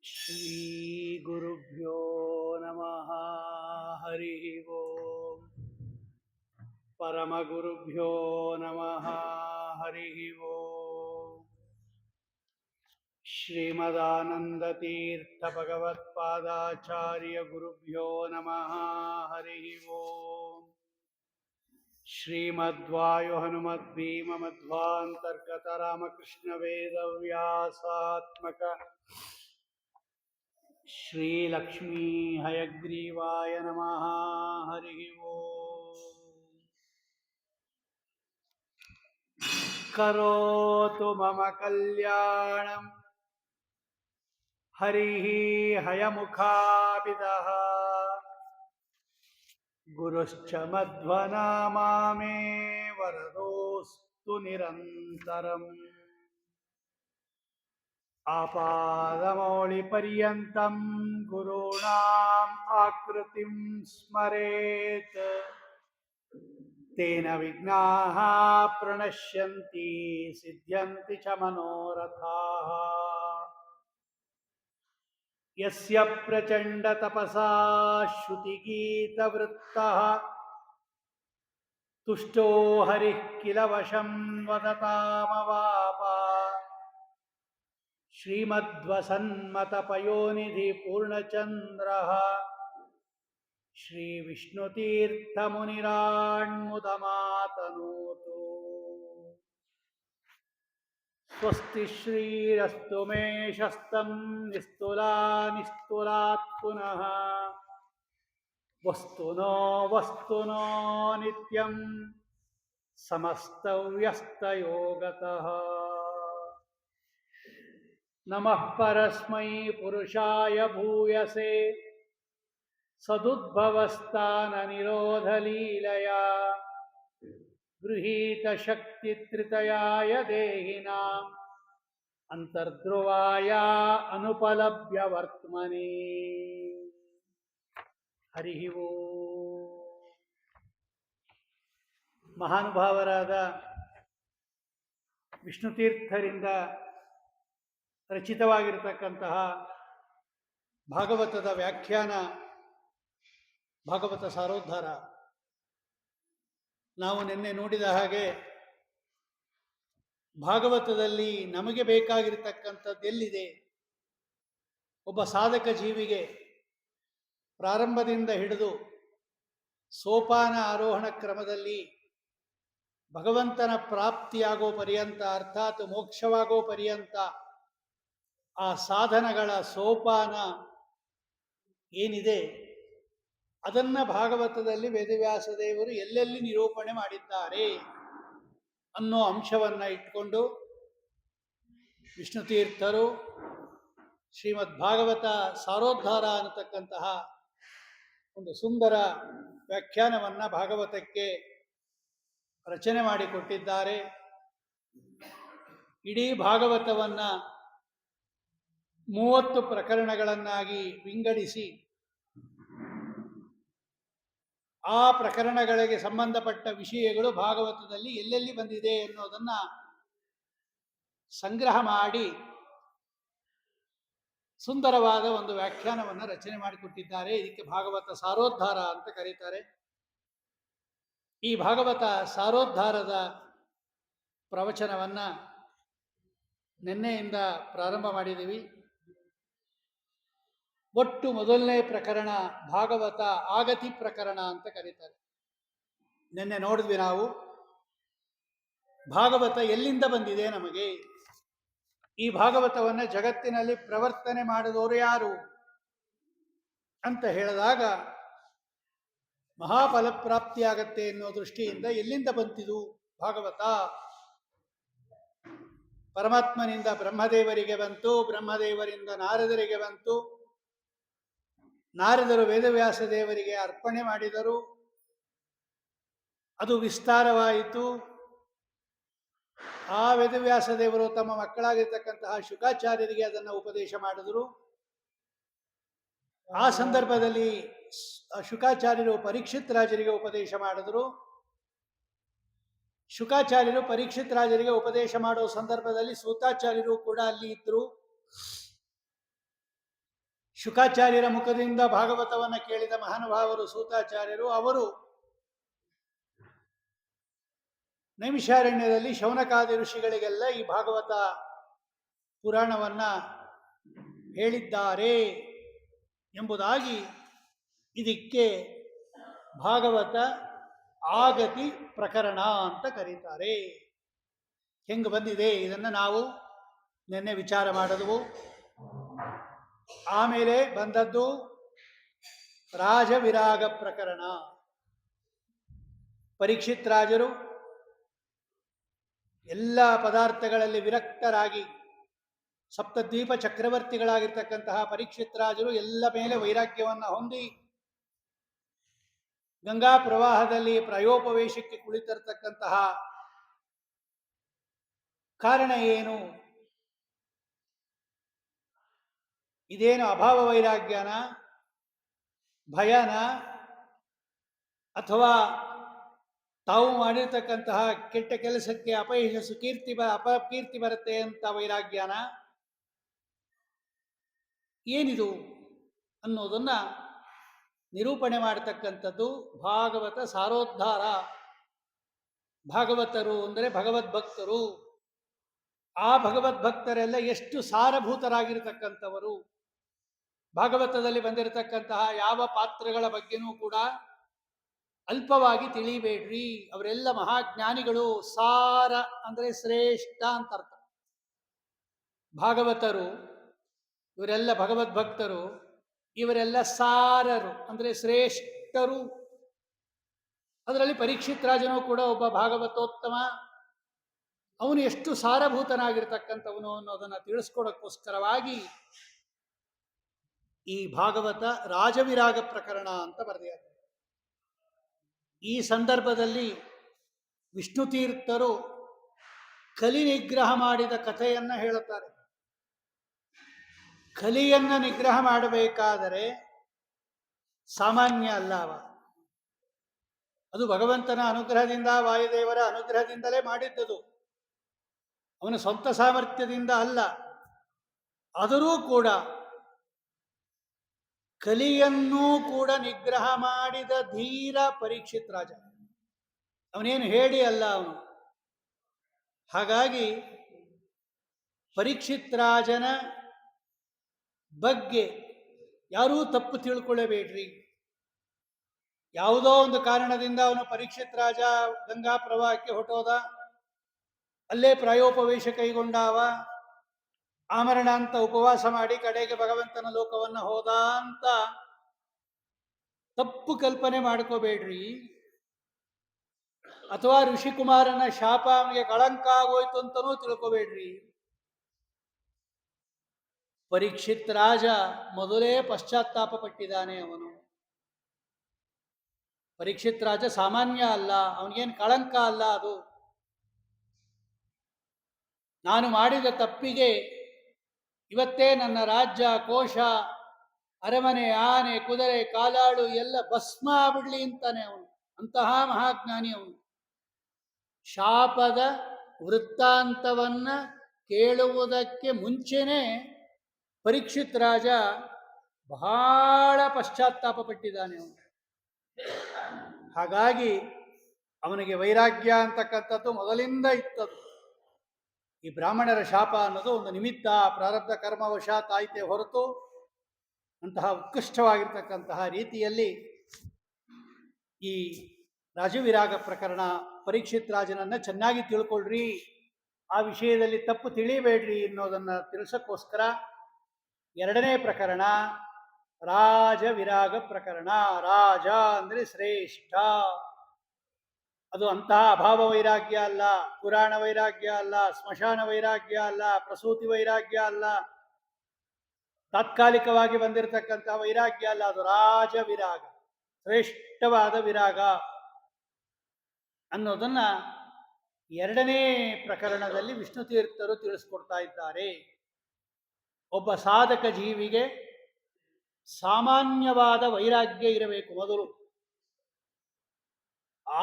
ಶ್ರೀ ಗುರುಭ್ಯೋ ನಮಃ. ಹರಿ ಓಂ. ಪರಮಗುರುಭ್ಯೋ ನಮಃ. ಹರಿ ಓಂ. ಶ್ರೀಮದಾನಂದತೀರ್ಥ ಭಗವತ್ಪಾದಾಚಾರ್ಯ ಗುರುಭ್ಯೋ ನಮಃ. ಹರಿ ಓಂ. ಶ್ರೀಮದ್ವಾಯು ಹನುಮದ್ಭೀಮ ಮಧ್ವಾಂತರ್ಗತ ರಾಮಕೃಷ್ಣ ವೇದವ್ಯಾಸಾತ್ಮಕ ಶ್ರೀಲಕ್ಷ್ಮೀ ಹಯಗ್ರೀವಾಯ ನಮಃ. ಹರಿ ಓಂ. ಕರೋತು ಮಮ ಕಲ್ಯಾಣಂ ಹರಿಃ ಹಯಮುಖಾಭಿದಃ ಗುರುಶ್ಚ ಮಧ್ವನಾಮಾಮೇ ವರದೋಸ್ತು ನಿರಂತರಂ. ಆಪಾದಮೌಳಿಪರ್ಯಂತಂ ಗುರುಣಾಂ ಆಕೃತಿಂ ಸ್ಮರೇತ್ ತೇನ ವಿಘ್ನಾಃ ಪ್ರಣಶ್ಯಂತಿ ಸಿದ್ಧ್ಯಂತಿ ಚ ಮನೋರಥಾಃ. ಯಸ್ಯ ಪ್ರಚಂಡ ತಪಸಾ ಶ್ರುತಿಗೀತವೃತ್ತಃ ತುಷ್ಟೋ ಹರಿಃ ಕಿಲ ವಶಂ ವದತಾಮವಾಪ. ಶ್ರೀಮದ್ವಸನ್ಮತಪಯೋನಿಧಿ ಪೂರ್ಣಚಂದ್ರಃ ಶ್ರೀ ವಿಷ್ಣುತೀರ್ಥಮುನಿರಾಣ್ಮುದಮಾತನೋತು. ಸ್ವಸ್ತಿ ಶ್ರೀರಸ್ತು ಮೇಷಸ್ತಂ ನಿಸ್ತುಲಾ ನಿಸ್ತುಲಾತ್ ಪುನಃ ವಸ್ತುನೋ ವಸ್ತುನೋ ನಿತ್ಯಂ ಸಮಸ್ತವ್ಯಸ್ತಯೋಗತಃ. ನಮಃ ಪರಸ್ಮೈ ಪುರುಷಾಯ ಭೂಯಸೆ ಸದುದ್ಭವಸ್ಥಾನ ನಿರೋಧಲೀಲಯಾ ಗೃಹೀತ ಶಕ್ತಿ ತ್ರಿತಯಾಯ ದೇಹಿನಾಂ ಅಂತರ್ಧ್ರುವಾಯ ಅನುಪಲಭ್ಯ ವರ್ತಮನೆ. ಹರಿ ಓಂ. ಮಹಾನುಭಾವರಾದ ವಿಷ್ಣುತೀರ್ಥರಿಂದ ರಚಿತವಾಗಿರತಕ್ಕಂತಹ ಭಾಗವತದ ವ್ಯಾಖ್ಯಾನ ಭಾಗವತ ಸಾರೋದ್ಧಾರ. ನಾವು ನಿನ್ನೆ ನೋಡಿದ ಹಾಗೆ ಭಾಗವತದಲ್ಲಿ ನಮಗೆ ಬೇಕಾಗಿರತಕ್ಕಂಥದ್ದೆಲ್ಲಿದೆ, ಒಬ್ಬ ಸಾಧಕ ಜೀವಿಗೆ ಪ್ರಾರಂಭದಿಂದ ಹಿಡಿದು ಸೋಪಾನ ಆರೋಹಣ ಕ್ರಮದಲ್ಲಿ ಭಗವಂತನ ಪ್ರಾಪ್ತಿಯಾಗೋ ಪರ್ಯಂತ, ಅರ್ಥಾತ್ ಮೋಕ್ಷವಾಗೋ ಪರ್ಯಂತ ಆ ಸಾಧನಗಳ ಸೋಪಾನ ಏನಿದೆ ಅದನ್ನು ಭಾಗವತದಲ್ಲಿ ವೇದವ್ಯಾಸ ದೇವರು ಎಲ್ಲೆಲ್ಲಿ ನಿರೂಪಣೆ ಮಾಡಿದ್ದಾರೆ ಅನ್ನೋ ಅಂಶವನ್ನು ಇಟ್ಕೊಂಡು ವಿಷ್ಣುತೀರ್ಥರು ಶ್ರೀಮದ್ ಭಾಗವತ ಸಾರೋದ್ಧಾರ ಅನ್ನತಕ್ಕಂತಹ ಒಂದು ಸುಂದರ ವ್ಯಾಖ್ಯಾನವನ್ನು ಭಾಗವತಕ್ಕೆ ರಚನೆ ಮಾಡಿಕೊಟ್ಟಿದ್ದಾರೆ. ಇಡೀ ಭಾಗವತವನ್ನು 30 ಪ್ರಕರಣಗಳನ್ನಾಗಿ ವಿಂಗಡಿಸಿ ಆ ಪ್ರಕರಣಗಳಿಗೆ ಸಂಬಂಧಪಟ್ಟ ವಿಷಯಗಳು ಭಾಗವತದಲ್ಲಿ ಎಲ್ಲೆಲ್ಲಿ ಬಂದಿದೆ ಎನ್ನುವುದನ್ನು ಸಂಗ್ರಹ ಮಾಡಿ ಸುಂದರವಾದ ಒಂದು ವ್ಯಾಖ್ಯಾನವನ್ನು ರಚನೆ ಮಾಡಿಕೊಟ್ಟಿದ್ದಾರೆ. ಇದಕ್ಕೆ ಭಾಗವತ ಸಾರೋದ್ಧಾರ ಅಂತ ಕರೀತಾರೆ. ಈ ಭಾಗವತ ಸಾರೋದ್ಧಾರದ ಪ್ರವಚನವನ್ನು ನಿನ್ನೆಯಿಂದ ಪ್ರಾರಂಭ ಮಾಡಿದ್ದೀವಿ. ಒಟ್ಟು ಮೊದಲನೇ ಪ್ರಕರಣ ಭಾಗವತ ಆಗತಿ ಪ್ರಕರಣ ಅಂತ ಕರೀತಾರೆ. ನಿನ್ನೆ ನೋಡಿದ್ವಿ ನಾವು ಭಾಗವತ ಎಲ್ಲಿಂದ ಬಂದಿದೆ, ನಮಗೆ ಈ ಭಾಗವತವನ್ನು ಜಗತ್ತಿನಲ್ಲಿ ಪ್ರವರ್ತನೆ ಮಾಡಿದವರು ಯಾರು ಅಂತ ಹೇಳಿದಾಗ ಮಹಾಫಲಪ್ರಾಪ್ತಿಯಾಗತ್ತೆ ಎನ್ನುವ ದೃಷ್ಟಿಯಿಂದ ಎಲ್ಲಿಂದ ಬಂತಿದು ಭಾಗವತ? ಪರಮಾತ್ಮನಿಂದ ಬ್ರಹ್ಮದೇವರಿಗೆ ಬಂತು, ಬ್ರಹ್ಮದೇವರಿಂದ ನಾರದರಿಗೆ ಬಂತು, ನಾರದರು ವೇದವ್ಯಾಸ ದೇವರಿಗೆ ಅರ್ಪಣೆ ಮಾಡಿದರು, ಅದು ವಿಸ್ತಾರವಾಯಿತು. ಆ ವೇದವ್ಯಾಸ ದೇವರು ತಮ್ಮ ಮಕ್ಕಳಾಗಿರ್ತಕ್ಕಂತಹ ಶುಕಾಚಾರ್ಯರಿಗೆ ಅದನ್ನು ಉಪದೇಶ ಮಾಡಿದರು. ಆ ಸಂದರ್ಭದಲ್ಲಿ ಶುಕಾಚಾರ್ಯರು ಪರೀಕ್ಷಿತ್ ರಾಜರಿಗೆ ಉಪದೇಶ ಮಾಡಿದರು. ಶುಕಾಚಾರ್ಯರು ಪರೀಕ್ಷಿತ್ ರಾಜರಿಗೆ ಉಪದೇಶ ಮಾಡುವ ಸಂದರ್ಭದಲ್ಲಿ ಸೂತಾಚಾರ್ಯರು ಕೂಡ ಅಲ್ಲಿ ಇದ್ದರು. ಶುಕಾಚಾರ್ಯರ ಮುಖದಿಂದ ಭಾಗವತವನ್ನು ಕೇಳಿದ ಮಹಾನುಭಾವರು ಸೂತಾಚಾರ್ಯರು. ಅವರು ನೈಮಿಷಾರಣ್ಯದಲ್ಲಿ ಶೌನಕಾದಿ ಋಷಿಗಳಿಗೆಲ್ಲ ಈ ಭಾಗವತ ಪುರಾಣವನ್ನು ಹೇಳಿದ್ದಾರೆ ಎಂಬುದಾಗಿ ಇದಕ್ಕೆ ಭಾಗವತ ಆಗತಿ ಪ್ರಕರಣ ಅಂತ ಕರೀತಾರೆ. ಹೆಂಗೆ ಬಂದಿದೆ ಇದನ್ನು ನಾವು ನಿನ್ನೆ ವಿಚಾರ ಮಾಡಿದವು. ಆಮೇಲೆ ಬಂದದ್ದು ರಾಜವಿರಾಗ ಪ್ರಕರಣ. ಪರೀಕ್ಷಿತ್ ರಾಜರು ಎಲ್ಲ ಪದಾರ್ಥಗಳಲ್ಲಿ ವಿರಕ್ತರಾಗಿ ಸಪ್ತದ್ವೀಪ ಚಕ್ರವರ್ತಿಗಳಾಗಿರ್ತಕ್ಕಂತಹ ಪರೀಕ್ಷಿತ್ ರಾಜರು ಎಲ್ಲ ಮೇಲೆ ವೈರಾಗ್ಯವನ್ನು ಹೊಂದಿ ಗಂಗಾ ಪ್ರವಾಹದಲ್ಲಿ ಪ್ರಾಯೋಪವೇಶಕ್ಕೆ ಕುಳಿತಿರ್ತಕ್ಕಂತಹ ಕಾರಣ ಏನು? ಇದೇನು ಅಭಾವ ವೈರಾಗ್ಯನ, ಭಯನ, ಅಥವಾ ತಾವು ಮಾಡಿರ್ತಕ್ಕಂತಹ ಕೆಟ್ಟ ಕೆಲಸಕ್ಕೆ ಅಪಯಶಸ್ಸು ಅಪಕೀರ್ತಿ ಬರುತ್ತೆ ಅಂತ ವೈರಾಗ್ಯನ, ಏನಿದು ಅನ್ನೋದನ್ನು ನಿರೂಪಣೆ ಮಾಡತಕ್ಕಂಥದ್ದು ಭಾಗವತ ಸಾರೋದ್ಧಾರ. ಭಾಗವತರು ಅಂದರೆ ಭಗವದ್ಭಕ್ತರು. ಆ ಭಗವದ್ಭಕ್ತರೆಲ್ಲ ಎಷ್ಟು ಸಾರಭೂತರಾಗಿರ್ತಕ್ಕಂಥವರು. ಭಾಗವತದಲ್ಲಿ ಬಂದಿರತಕ್ಕಂತಹ ಯಾವ ಪಾತ್ರಗಳ ಬಗ್ಗೆನೂ ಕೂಡ ಅಲ್ಪವಾಗಿ ತಿಳಿಬೇಡ್ರಿ. ಅವರೆಲ್ಲ ಮಹಾಜ್ಞಾನಿಗಳು. ಸಾರ ಅಂದರೆ ಶ್ರೇಷ್ಠ ಅಂತ ಅರ್ಥ. ಭಾಗವತರು ಇವರೆಲ್ಲ ಭಗವದ್ಭಕ್ತರು, ಇವರೆಲ್ಲ ಸಾರರು ಅಂದರೆ ಶ್ರೇಷ್ಠರು. ಅದರಲ್ಲಿ ಪರೀಕ್ಷಿತ್ ರಾಜನು ಕೂಡ ಒಬ್ಬ ಭಾಗವತೋತ್ತಮ. ಅವನು ಎಷ್ಟು ಸಾರಭೂತನಾಗಿರ್ತಕ್ಕಂಥವನು ಅನ್ನೋದನ್ನು ತಿಳಿಸ್ಕೊಡೋಕ್ಕೋಸ್ಕರವಾಗಿ ಈ ಭಾಗವತ ರಾಜವಿರಾಗ ಪ್ರಕರಣ ಅಂತ ಬರೆದಿದ್ದಾರೆ. ಈ ಸಂದರ್ಭದಲ್ಲಿ ವಿಷ್ಣು ತೀರ್ಥರು ಕಲಿ ನಿಗ್ರಹ ಮಾಡಿದ ಕಥೆಯನ್ನು ಹೇಳುತ್ತಾರೆ. ಕಲಿಯನ್ನು ನಿಗ್ರಹ ಮಾಡಬೇಕಾದರೆ ಸಾಮಾನ್ಯ ಅಲ್ಲ. ಅದು ಭಗವಂತನ ಅನುಗ್ರಹದಿಂದ, ವಾಯುದೇವರ ಅನುಗ್ರಹದಿಂದಲೇ ಮಾಡಿದ್ದದು, ಅವನ ಸ್ವಂತ ಸಾಮರ್ಥ್ಯದಿಂದ ಅಲ್ಲ. ಆದರೂ ಕೂಡ ಕಲಿಯನ್ನೂ ಕೂಡ ನಿಗ್ರಹ ಮಾಡಿದ ಧೀರ ಪರೀಕ್ಷಿತ್ ರಾಜ. ಅವನೇನು ಹೇಳಿ ಅಲ್ಲ ಅವನು. ಹಾಗಾಗಿ ಪರೀಕ್ಷಿತ್ ರಾಜನ ಬಗ್ಗೆ ಯಾರೂ ತಪ್ಪು ತಿಳ್ಕೊಳ್ಳಬೇಡ್ರಿ. ಯಾವುದೋ ಒಂದು ಕಾರಣದಿಂದ ಅವನು ಪರೀಕ್ಷಿತ್ ರಾಜ ಗಂಗಾ ಪ್ರವಾಹಕ್ಕೆ ಹೊಟ್ಟೋದ, ಅಲ್ಲೇ ಪ್ರಾಯೋಪವೇಶ ಕೈಗೊಂಡಾವ, ಆಮರಣ ಅಂತ ಉಪವಾಸ ಮಾಡಿ ಕಡೆಗೆ ಭಗವಂತನ ಲೋಕವನ್ನು ಹೋದ ಅಂತ ತಪ್ಪು ಕಲ್ಪನೆ ಮಾಡ್ಕೋಬೇಡ್ರಿ. ಅಥವಾ ಋಷಿಕುಮಾರನ ಶಾಪ ಅವನಿಗೆ ಕಳಂಕ ಆಗೋಯ್ತು ಅಂತನೂ ತಿಳ್ಕೋಬೇಡ್ರಿ. ಪರೀಕ್ಷಿತ್ ರಾಜ ಮೊದಲೇ ಪಶ್ಚಾತ್ತಾಪ ಪಟ್ಟಿದ್ದಾನೆ. ಅವನು ಪರೀಕ್ಷಿತ್ ರಾಜ ಸಾಮಾನ್ಯ ಅಲ್ಲ, ಅವನಿಗೇನು ಕಳಂಕ ಅಲ್ಲ. ಅದು ನಾನು ಮಾಡಿದ ತಪ್ಪಿಗೆ ಇವತ್ತೇ ನನ್ನ ರಾಜ್ಯ, ಕೋಶ, ಅರಮನೆ, ಆನೆ, ಕುದುರೆ, ಕಾಲಾಳು ಎಲ್ಲ ಭಸ್ಮ ಆಗ್ಬಿಡ್ಲಿ ಅಂತಾನೆ ಅವನು. ಅಂತಹ ಮಹಾಜ್ಞಾನಿ ಅವನು. ಶಾಪದ ವೃತ್ತಾಂತವನ್ನ ಕೇಳುವುದಕ್ಕೆ ಮುಂಚೆನೇ ಪರೀಕ್ಷಿತ್ ರಾಜ ಬಹಳ ಪಶ್ಚಾತ್ತಾಪ ಪಟ್ಟಿದ್ದಾನೆ ಅವನು. ಹಾಗಾಗಿ ಅವನಿಗೆ ವೈರಾಗ್ಯ ಅಂತಕ್ಕಂಥದ್ದು ಮೊದಲಿಂದ ಇತ್ತದು. ಈ ಬ್ರಾಹ್ಮಣರ ಶಾಪ ಅನ್ನೋದು ಒಂದು ನಿಮಿತ್ತ, ಪ್ರಾರಬ್ಧ ಕರ್ಮವಶಾತ್ ಆಯ್ತೆ ಹೊರತು ಅಂತಹ ಉತ್ಕೃಷ್ಟವಾಗಿರ್ತಕ್ಕಂತಹ ರೀತಿಯಲ್ಲಿ ಈ ರಾಜವಿರಾಗ ಪ್ರಕರಣ. ಪರೀಕ್ಷಿತ್ ರಾಜನನ್ನು ಚೆನ್ನಾಗಿ ತಿಳ್ಕೊಳ್ರಿ. ಆ ವಿಷಯದಲ್ಲಿ ತಪ್ಪು ತಿಳಿಬೇಡ್ರಿ ಅನ್ನೋದನ್ನು ತಿಳಿಸೋಕ್ಕೋಸ್ಕರ ಎರಡನೇ ಪ್ರಕರಣ ರಾಜ ವಿರಾಗ ಪ್ರಕರಣ. ರಾಜ ಅಂದರೆ ಶ್ರೇಷ್ಠ. ಅದು ಅಂತಹ ಅಭಾವ ವೈರಾಗ್ಯ ಅಲ್ಲ, ಪುರಾಣ ವೈರಾಗ್ಯ ಅಲ್ಲ, ಸ್ಮಶಾನ ವೈರಾಗ್ಯ ಅಲ್ಲ, ಪ್ರಸೂತಿ ವೈರಾಗ್ಯ ಅಲ್ಲ, ತಾತ್ಕಾಲಿಕವಾಗಿ ಬಂದಿರತಕ್ಕಂತಹ ವೈರಾಗ್ಯ ಅಲ್ಲ. ಅದು ರಾಜ ವಿರಾಗ, ಶ್ರೇಷ್ಠವಾದ ವಿರಾಗ ಅನ್ನೋದನ್ನ ಎರಡನೇ ಪ್ರಕರಣದಲ್ಲಿ ವಿಷ್ಣು ತೀರ್ಥರು ತಿಳಿಸ್ಕೊಡ್ತಾ ಇದ್ದಾರೆ. ಒಬ್ಬ ಸಾಧಕ ಜೀವಿಗೆ ಸಾಮಾನ್ಯವಾದ ವೈರಾಗ್ಯ ಇರಬೇಕು ಮೊದಲು,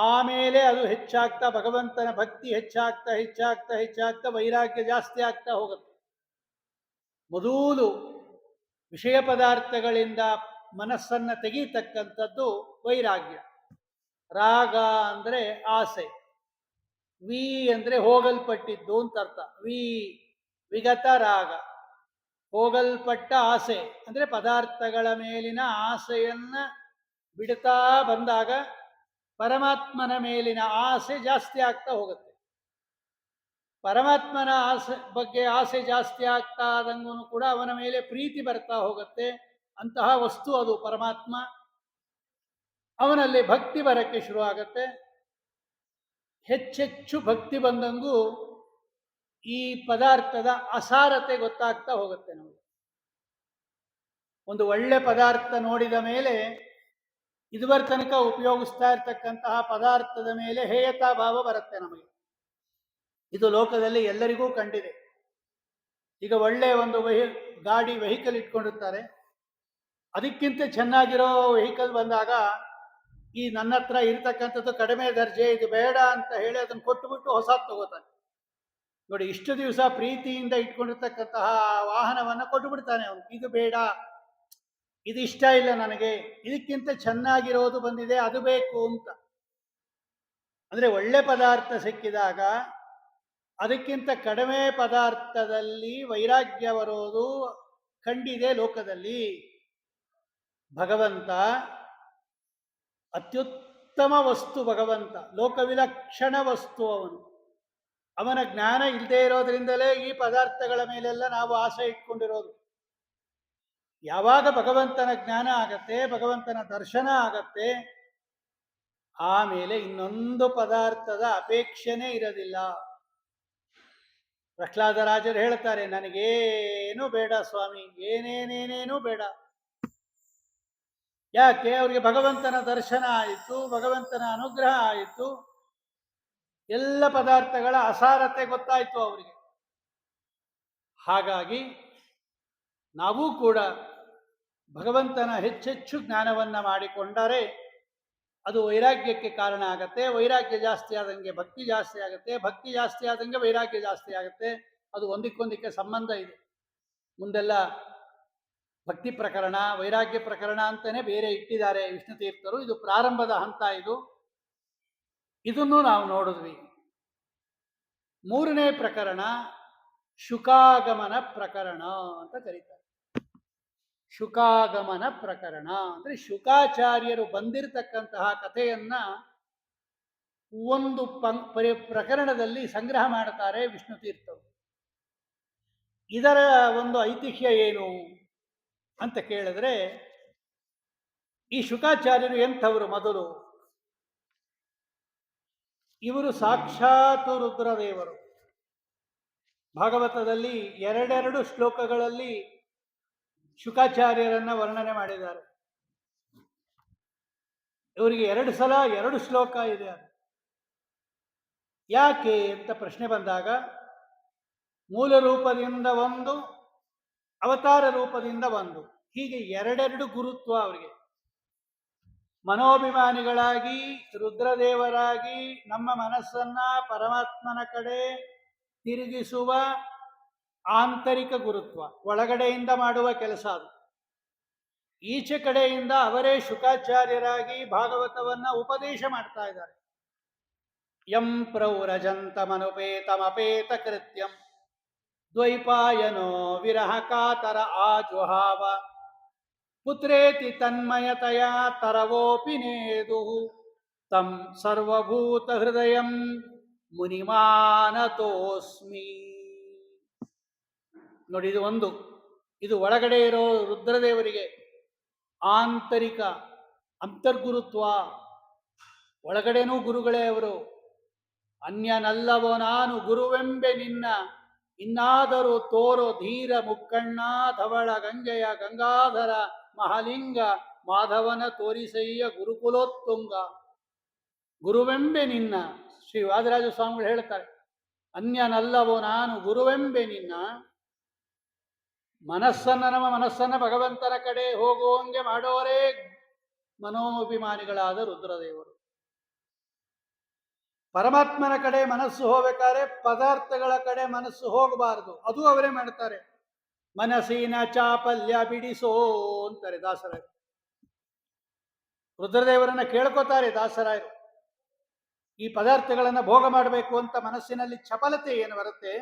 ಆಮೇಲೆ ಅದು ಹೆಚ್ಚಾಗ್ತಾ ಭಗವಂತನ ಭಕ್ತಿ ಹೆಚ್ಚಾಗ್ತಾ ಹೆಚ್ಚಾಗ್ತಾ ಹೆಚ್ಚಾಗ್ತಾ ವೈರಾಗ್ಯ ಜಾಸ್ತಿ ಆಗ್ತಾ ಹೋಗುತ್ತೆ. ಮೊದಲು ವಿಷಯ ಪದಾರ್ಥಗಳಿಂದ ಮನಸ್ಸನ್ನು ತೆಗೀತಕ್ಕಂಥದ್ದು ವೈರಾಗ್ಯ. ರಾಗ ಅಂದರೆ ಆಸೆ, ವಿ ಅಂದರೆ ಹೋಗಲ್ಪಟ್ಟಿದ್ದು ಅಂತ ಅರ್ಥ. ವಿಗತ ರಾಗ, ಹೋಗಲ್ಪಟ್ಟ ಆಸೆ ಅಂದರೆ ಪದಾರ್ಥಗಳ ಮೇಲಿನ ಆಸೆಯನ್ನ ಬಿಡ್ತಾ ಬಂದಾಗ ಪರಮಾತ್ಮನ ಮೇಲಿನ ಆಸೆ ಜಾಸ್ತಿ ಆಗ್ತಾ ಹೋಗುತ್ತೆ. ಪರಮಾತ್ಮನ ಬಗ್ಗೆ ಆಸೆ ಜಾಸ್ತಿ ಆಗ್ತಾ ಆದಂಗೂ ಕೂಡ ಅವನ ಮೇಲೆ ಪ್ರೀತಿ ಬರ್ತಾ ಹೋಗುತ್ತೆ. ಅಂತಹ ವಸ್ತು ಅದು ಪರಮಾತ್ಮ. ಅವನಲ್ಲಿ ಭಕ್ತಿ ಬರಕ್ಕೆ ಶುರು ಆಗತ್ತೆ. ಹೆಚ್ಚೆಚ್ಚು ಭಕ್ತಿ ಬಂದಂಗೂ ಈ ಪದಾರ್ಥದ ಅಸಾರತೆ ಗೊತ್ತಾಗ್ತಾ ಹೋಗುತ್ತೆ ನಮಗೆ. ಒಂದು ಒಳ್ಳೆ ಪದಾರ್ಥ ನೋಡಿದ ಮೇಲೆ ಇದುವರ ತನಕ ಉಪಯೋಗಿಸ್ತಾ ಇರ್ತಕ್ಕಂತಹ ಪದಾರ್ಥದ ಮೇಲೆ ಹೇಯತಾ ಭಾವ ಬರುತ್ತೆ ನಮಗೆ. ಇದು ಲೋಕದಲ್ಲಿ ಎಲ್ಲರಿಗೂ ಕಂಡಿದೆ. ಈಗ ಒಳ್ಳೆಯ ಒಂದು ವೆಹಿಕಲ್ ಇಟ್ಕೊಂಡಿರ್ತಾರೆ, ಅದಕ್ಕಿಂತ ಚೆನ್ನಾಗಿರೋ ವೆಹಿಕಲ್ ಬಂದಾಗ ಈ ನನ್ನ ಹತ್ರ ಇರ್ತಕ್ಕಂಥದ್ದು ಕಡಿಮೆ ದರ್ಜೆ, ಇದು ಬೇಡ ಅಂತ ಹೇಳಿ ಅದನ್ನು ಕೊಟ್ಟುಬಿಟ್ಟು ಹೊಸದು ತಗೋತಾನೆ. ನೋಡಿ, ಇಷ್ಟು ದಿವಸ ಪ್ರೀತಿಯಿಂದ ಇಟ್ಕೊಂಡಿರ್ತಕ್ಕಂತಹ ವಾಹನವನ್ನು ಕೊಟ್ಟು ಬಿಡ್ತಾನೆ ಅವನು. ಇದು ಬೇಡ, ಇದು ಇಷ್ಟ ಇಲ್ಲ ನನಗೆ, ಇದಕ್ಕಿಂತ ಚೆನ್ನಾಗಿರೋದು ಬಂದಿದೆ ಅದು ಬೇಕು ಅಂತ. ಅಂದರೆ ಒಳ್ಳೆ ಪದಾರ್ಥ ಸಿಕ್ಕಿದಾಗ ಅದಕ್ಕಿಂತ ಕಡಿಮೆ ಪದಾರ್ಥದಲ್ಲಿ ವೈರಾಗ್ಯ ಬರೋದು ಕಂಡಿದೆ ಲೋಕದಲ್ಲಿ. ಭಗವಂತ ಅತ್ಯುತ್ತಮ ವಸ್ತು, ಭಗವಂತ ಲೋಕವಿಲಕ್ಷಣ ವಸ್ತು. ಅವನ ಜ್ಞಾನ ಇಲ್ಲದೆ ಇರೋದ್ರಿಂದಲೇ ಈ ಪದಾರ್ಥಗಳ ಮೇಲೆಲ್ಲ ನಾವು ಆಸೆ ಇಟ್ಕೊಂಡಿರೋದು. ಯಾವಾಗ ಭಗವಂತನ ಜ್ಞಾನ ಆಗತ್ತೆ, ಭಗವಂತನ ದರ್ಶನ ಆಗತ್ತೆ, ಆಮೇಲೆ ಇನ್ನೊಂದು ಪದಾರ್ಥದ ಅಪೇಕ್ಷೆನೇ ಇರೋದಿಲ್ಲ. ಪ್ರಹ್ಲಾದರಾಜರು ಹೇಳ್ತಾರೆ, ನನಗೇನು ಬೇಡ ಸ್ವಾಮಿ, ಏನೇನೇನೇನೂ ಬೇಡ. ಯಾಕೆ? ಅವರಿಗೆ ಭಗವಂತನ ದರ್ಶನ ಆಯಿತು, ಭಗವಂತನ ಅನುಗ್ರಹ ಆಯಿತು, ಎಲ್ಲ ಪದಾರ್ಥಗಳ ಅಸಾರತೆ ಗೊತ್ತಾಯಿತು ಅವರಿಗೆ. ಹಾಗಾಗಿ ನಾವು ಕೂಡ ಭಗವಂತನ ಹೆಚ್ಚೆಚ್ಚು ಜ್ಞಾನವನ್ನು ಮಾಡಿಕೊಂಡರೆ ಅದು ವೈರಾಗ್ಯಕ್ಕೆ ಕಾರಣ ಆಗತ್ತೆ. ವೈರಾಗ್ಯ ಜಾಸ್ತಿ ಆದಂಗೆ ಭಕ್ತಿ ಜಾಸ್ತಿ ಆಗುತ್ತೆ, ಭಕ್ತಿ ಜಾಸ್ತಿ ಆದಂಗೆ ವೈರಾಗ್ಯ ಜಾಸ್ತಿ ಆಗುತ್ತೆ. ಅದು ಒಂದಕ್ಕೊಂದಕ್ಕೆ ಸಂಬಂಧ ಇದೆ. ಮುಂದೆಲ್ಲ ಭಕ್ತಿ ಪ್ರಕರಣ, ವೈರಾಗ್ಯ ಪ್ರಕರಣ ಅಂತಲೇ ಬೇರೆ ಇಟ್ಟಿದ್ದಾರೆ ವಿಷ್ಣು ತೀರ್ಥರು. ಇದು ಪ್ರಾರಂಭದ ಹಂತ. ಇದನ್ನು ನಾವು ನೋಡಿದ್ವಿ. ಮೂರನೇ ಪ್ರಕರಣ ಶುಕಾಗಮನ ಪ್ರಕರಣ ಅಂತ ಕರೀತಾರೆ. ಶುಕಾಗಮನ ಪ್ರಕರಣ ಅಂದರೆ ಶುಕಾಚಾರ್ಯರು ಬಂದಿರತಕ್ಕಂತಹ ಕಥೆಯನ್ನ ಒಂದು ಪ್ರಕರಣದಲ್ಲಿ ಸಂಗ್ರಹ ಮಾಡ್ತಾರೆ ವಿಷ್ಣು ತೀರ್ಥರು. ಇದರ ಒಂದು ಐತಿಹ್ಯ ಏನು ಅಂತ ಕೇಳಿದ್ರೆ, ಈ ಶುಕಾಚಾರ್ಯರು ಎಂಥವರು? ಮೊದಲು ಇವರು ಸಾಕ್ಷಾತ್ ರುದ್ರದೇವರು. ಭಾಗವತದಲ್ಲಿ ಎರಡೆರಡು ಶ್ಲೋಕಗಳಲ್ಲಿ ಶುಕಾಚಾರ್ಯರನ್ನ ವರ್ಣನೆ ಮಾಡಿದ್ದಾರೆ. ಇವರಿಗೆ 2 ಸಲ 2 ಶ್ಲೋಕ ಇದೆ. ಯಾಕೆ ಅಂತ ಪ್ರಶ್ನೆ ಬಂದಾಗ, ಮೂಲ ರೂಪದಿಂದ ಒಂದು, ಅವತಾರ ರೂಪದಿಂದ ಒಂದು, ಹೀಗೆ ಎರಡೆರಡು ಗುರುತ್ವ ಅವರಿಗೆ. ಮನೋಭಿಮಾನಿಗಳಾಗಿ ರುದ್ರದೇವರಾಗಿ ನಮ್ಮ ಮನಸ್ಸನ್ನ ಪರಮಾತ್ಮನ ಕಡೆ ತಿರುಗಿಸುವ ಆಂತರಿಕ ಗುರುತ್ವ, ಒಳಗಡೆಯಿಂದ ಮಾಡುವ ಕೆಲಸ ಅದು. ಈಚೆ ಕಡೆಯಿಂದ ಅವರೇ ಶುಕಾಚಾರ್ಯರಾಗಿ ಭಾಗವತವನ್ನ ಉಪದೇಶ ಮಾಡ್ತಾ ಇದ್ದಾರೆ. ಯಂ ಪ್ರೌರಜಂತಮನುಪೇತಮಪೇತ ಕೃತ್ಯಂ ದ್ವೈಪಾಯನೋ ವಿರಹ ಕಾತರ ಆಜುಹಾವ ಪುತ್ರೇತಿ ತನ್ಮಯತಯ ತರವೋಪಿ ನೇದು ತಂ ಸರ್ವಭೂತ ಹೃದಯಂ ಮುನಿಮಾನತೋಸ್ಮಿ. ನೋಡಿ, ಇದು ಒಂದು. ಇದು ಒಳಗಡೆ ಇರೋ ರುದ್ರದೇವರಿಗೆ ಆಂತರಿಕ ಅಂತರ್ಗುರುತ್ವ. ಒಳಗಡೆನೂ ಗುರುಗಳೇ ಅವರು. ಅನ್ಯನಲ್ಲವೋ ನಾನು ಗುರುವೆಂಬೆ ನಿನ್ನ, ಇನ್ನಾದರೂ ತೋರೋ ಧೀರ ಮುಕ್ಕಣ್ಣ ಧವಳ ಗಂಗೆಯ ಗಂಗಾಧರ ಮಹಾಲಿಂಗ ಮಾಧವನ ತೋರಿಸಯ್ಯ ಗುರುಕುಲೋತ್ತುಂಗ. ಗುರುವೆಂಬೆ ನಿನ್ನ, ಶ್ರೀ ವಾದರಾಜ ಸ್ವಾಮಿಗಳು ಹೇಳ್ತಾರೆ, ಅನ್ಯನಲ್ಲವೋ ನಾನು ಗುರುವೆಂಬೆ ನಿನ್ನ. ನಮ್ಮ ಮನಸ್ಸನ್ನ ಭಗವಂತನ ಕಡೆ ಹೋಗುವಂಗೆ ಮಾಡೋರೇ ಮನೋಭಿಮಾನಿಗಳಾದ ರುದ್ರದೇವರು. ಪರಮಾತ್ಮನ ಕಡೆ ಮನಸ್ಸು ಹೋಗ್ಬೇಕಾದ್ರೆ ಪದಾರ್ಥಗಳ ಕಡೆ ಮನಸ್ಸು ಹೋಗಬಾರದು, ಅದು ಅವರೇ ಮಾಡ್ತಾರೆ. ಮನಸ್ಸಿನ ಚಾಪಲ್ಯ ಬಿಡಿಸೋ ಅಂತಾರೆ ದಾಸರಾಯರು. ರುದ್ರದೇವರನ್ನ ಕೇಳ್ಕೋತಾರೆ ದಾಸರಾಯರು. ಈ ಪದಾರ್ಥಗಳನ್ನು ಭೋಗ ಮಾಡಬೇಕು ಅಂತ ಮನಸ್ಸಿನಲ್ಲಿ ಚಪಲತೆ ಏನು ಬರುತ್ತೆ,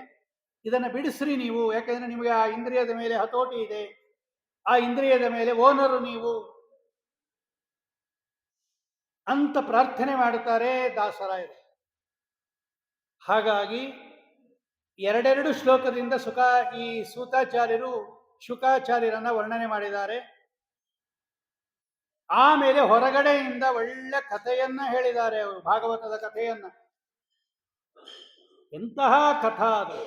ಇದನ್ನು ಬಿಡಿಸ್ರಿ ನೀವು, ಯಾಕೆಂದ್ರೆ ನಿಮಗೆ ಆ ಇಂದ್ರಿಯದ ಮೇಲೆ ಹತೋಟಿ ಇದೆ, ಆ ಇಂದ್ರಿಯದ ಮೇಲೆ ಓನರು ನೀವು ಅಂತ ಪ್ರಾರ್ಥನೆ ಮಾಡುತ್ತಾರೆ ದಾಸರಾಯರು. ಹಾಗಾಗಿ ಎರಡೆರಡು ಶ್ಲೋಕದಿಂದ ಈ ಸೂತಾಚಾರ್ಯರು ಶುಕಾಚಾರ್ಯರನ್ನ ವರ್ಣನೆ ಮಾಡಿದ್ದಾರೆ. ಆಮೇಲೆ ಹೊರಗಡೆಯಿಂದ ಒಳ್ಳೆ ಕಥೆಯನ್ನ ಹೇಳಿದ್ದಾರೆ ಅವರು, ಭಾಗವತದ ಕಥೆಯನ್ನ. ಎಂತಹ ಕಥಾ ಅದು!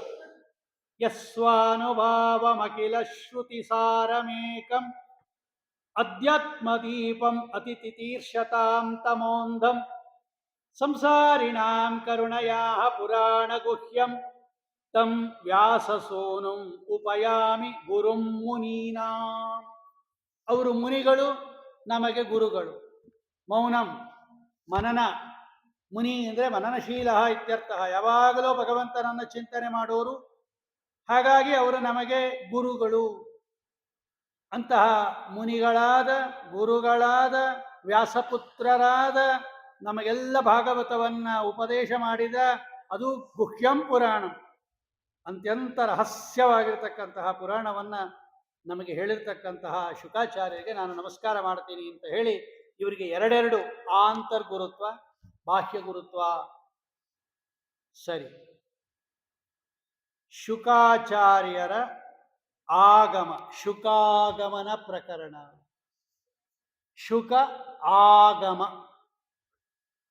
ಯಸ್ವಾನುಭಾವಮಖಿಲ ಶ್ರುತಿ ಸಾರಮೇಕಂ ಅಧ್ಯಾತ್ಮದೀಪಂ ಅತಿಥಿತೀರ್ಷತಾಂ ತಮೋಂಧಂ ಸಂಸಾರಿಣಾಂ ಕರುಣಯಾ ಪುರಾಣ ಗುಹ್ಯಂ ತಂ ವ್ಯಾಸಸೋನುಂ ಉಪಯಾಮಿ ಗುರುಂ ಮುನೀನಾಂ. ಅವರು ಮುನಿಗಳು, ನಮಗೆ ಗುರುಗಳು. ಮೌನಂ ಮನನ, ಮುನಿ ಅಂದರೆ ಮನನಶೀಲ ಇತ್ಯರ್ಥ. ಯಾವಾಗಲೂ ಭಗವಂತನನ್ನು ಚಿಂತನೆ ಮಾಡೋರು. ಹಾಗಾಗಿ ಅವರು ನಮಗೆ ಗುರುಗಳು. ಅಂತಹ ಮುನಿಗಳಾದ ಗುರುಗಳಾದ ವ್ಯಾಸಪುತ್ರರಾದ ನಮಗೆಲ್ಲ ಭಾಗವತವನ್ನ ಉಪದೇಶ ಮಾಡಿದ, ಅದು ಗುಹ್ಯಂ ಪುರಾಣಂ, ಅತ್ಯಂತ ರಹಸ್ಯವಾಗಿರ್ತಕ್ಕಂತಹ ಪುರಾಣವನ್ನ ನಮಗೆ ಹೇಳಿರ್ತಕ್ಕಂತಹ ಶುಕಾಚಾರ್ಯರಿಗೆ ನಾನು ನಮಸ್ಕಾರ ಮಾಡ್ತೀನಿ ಅಂತ ಹೇಳಿ, ಇವರಿಗೆ ಎರಡೆರಡು ಆಂತರ್ಗುರುತ್ವ, ಬಾಹ್ಯ ಗುರುತ್ವ. ಸರಿ, ಶುಕಾಚಾರ್ಯರ ಆಗಮ, ಶುಕಾಗಮನ ಪ್ರಕರಣ. ಶುಕ ಆಗಮ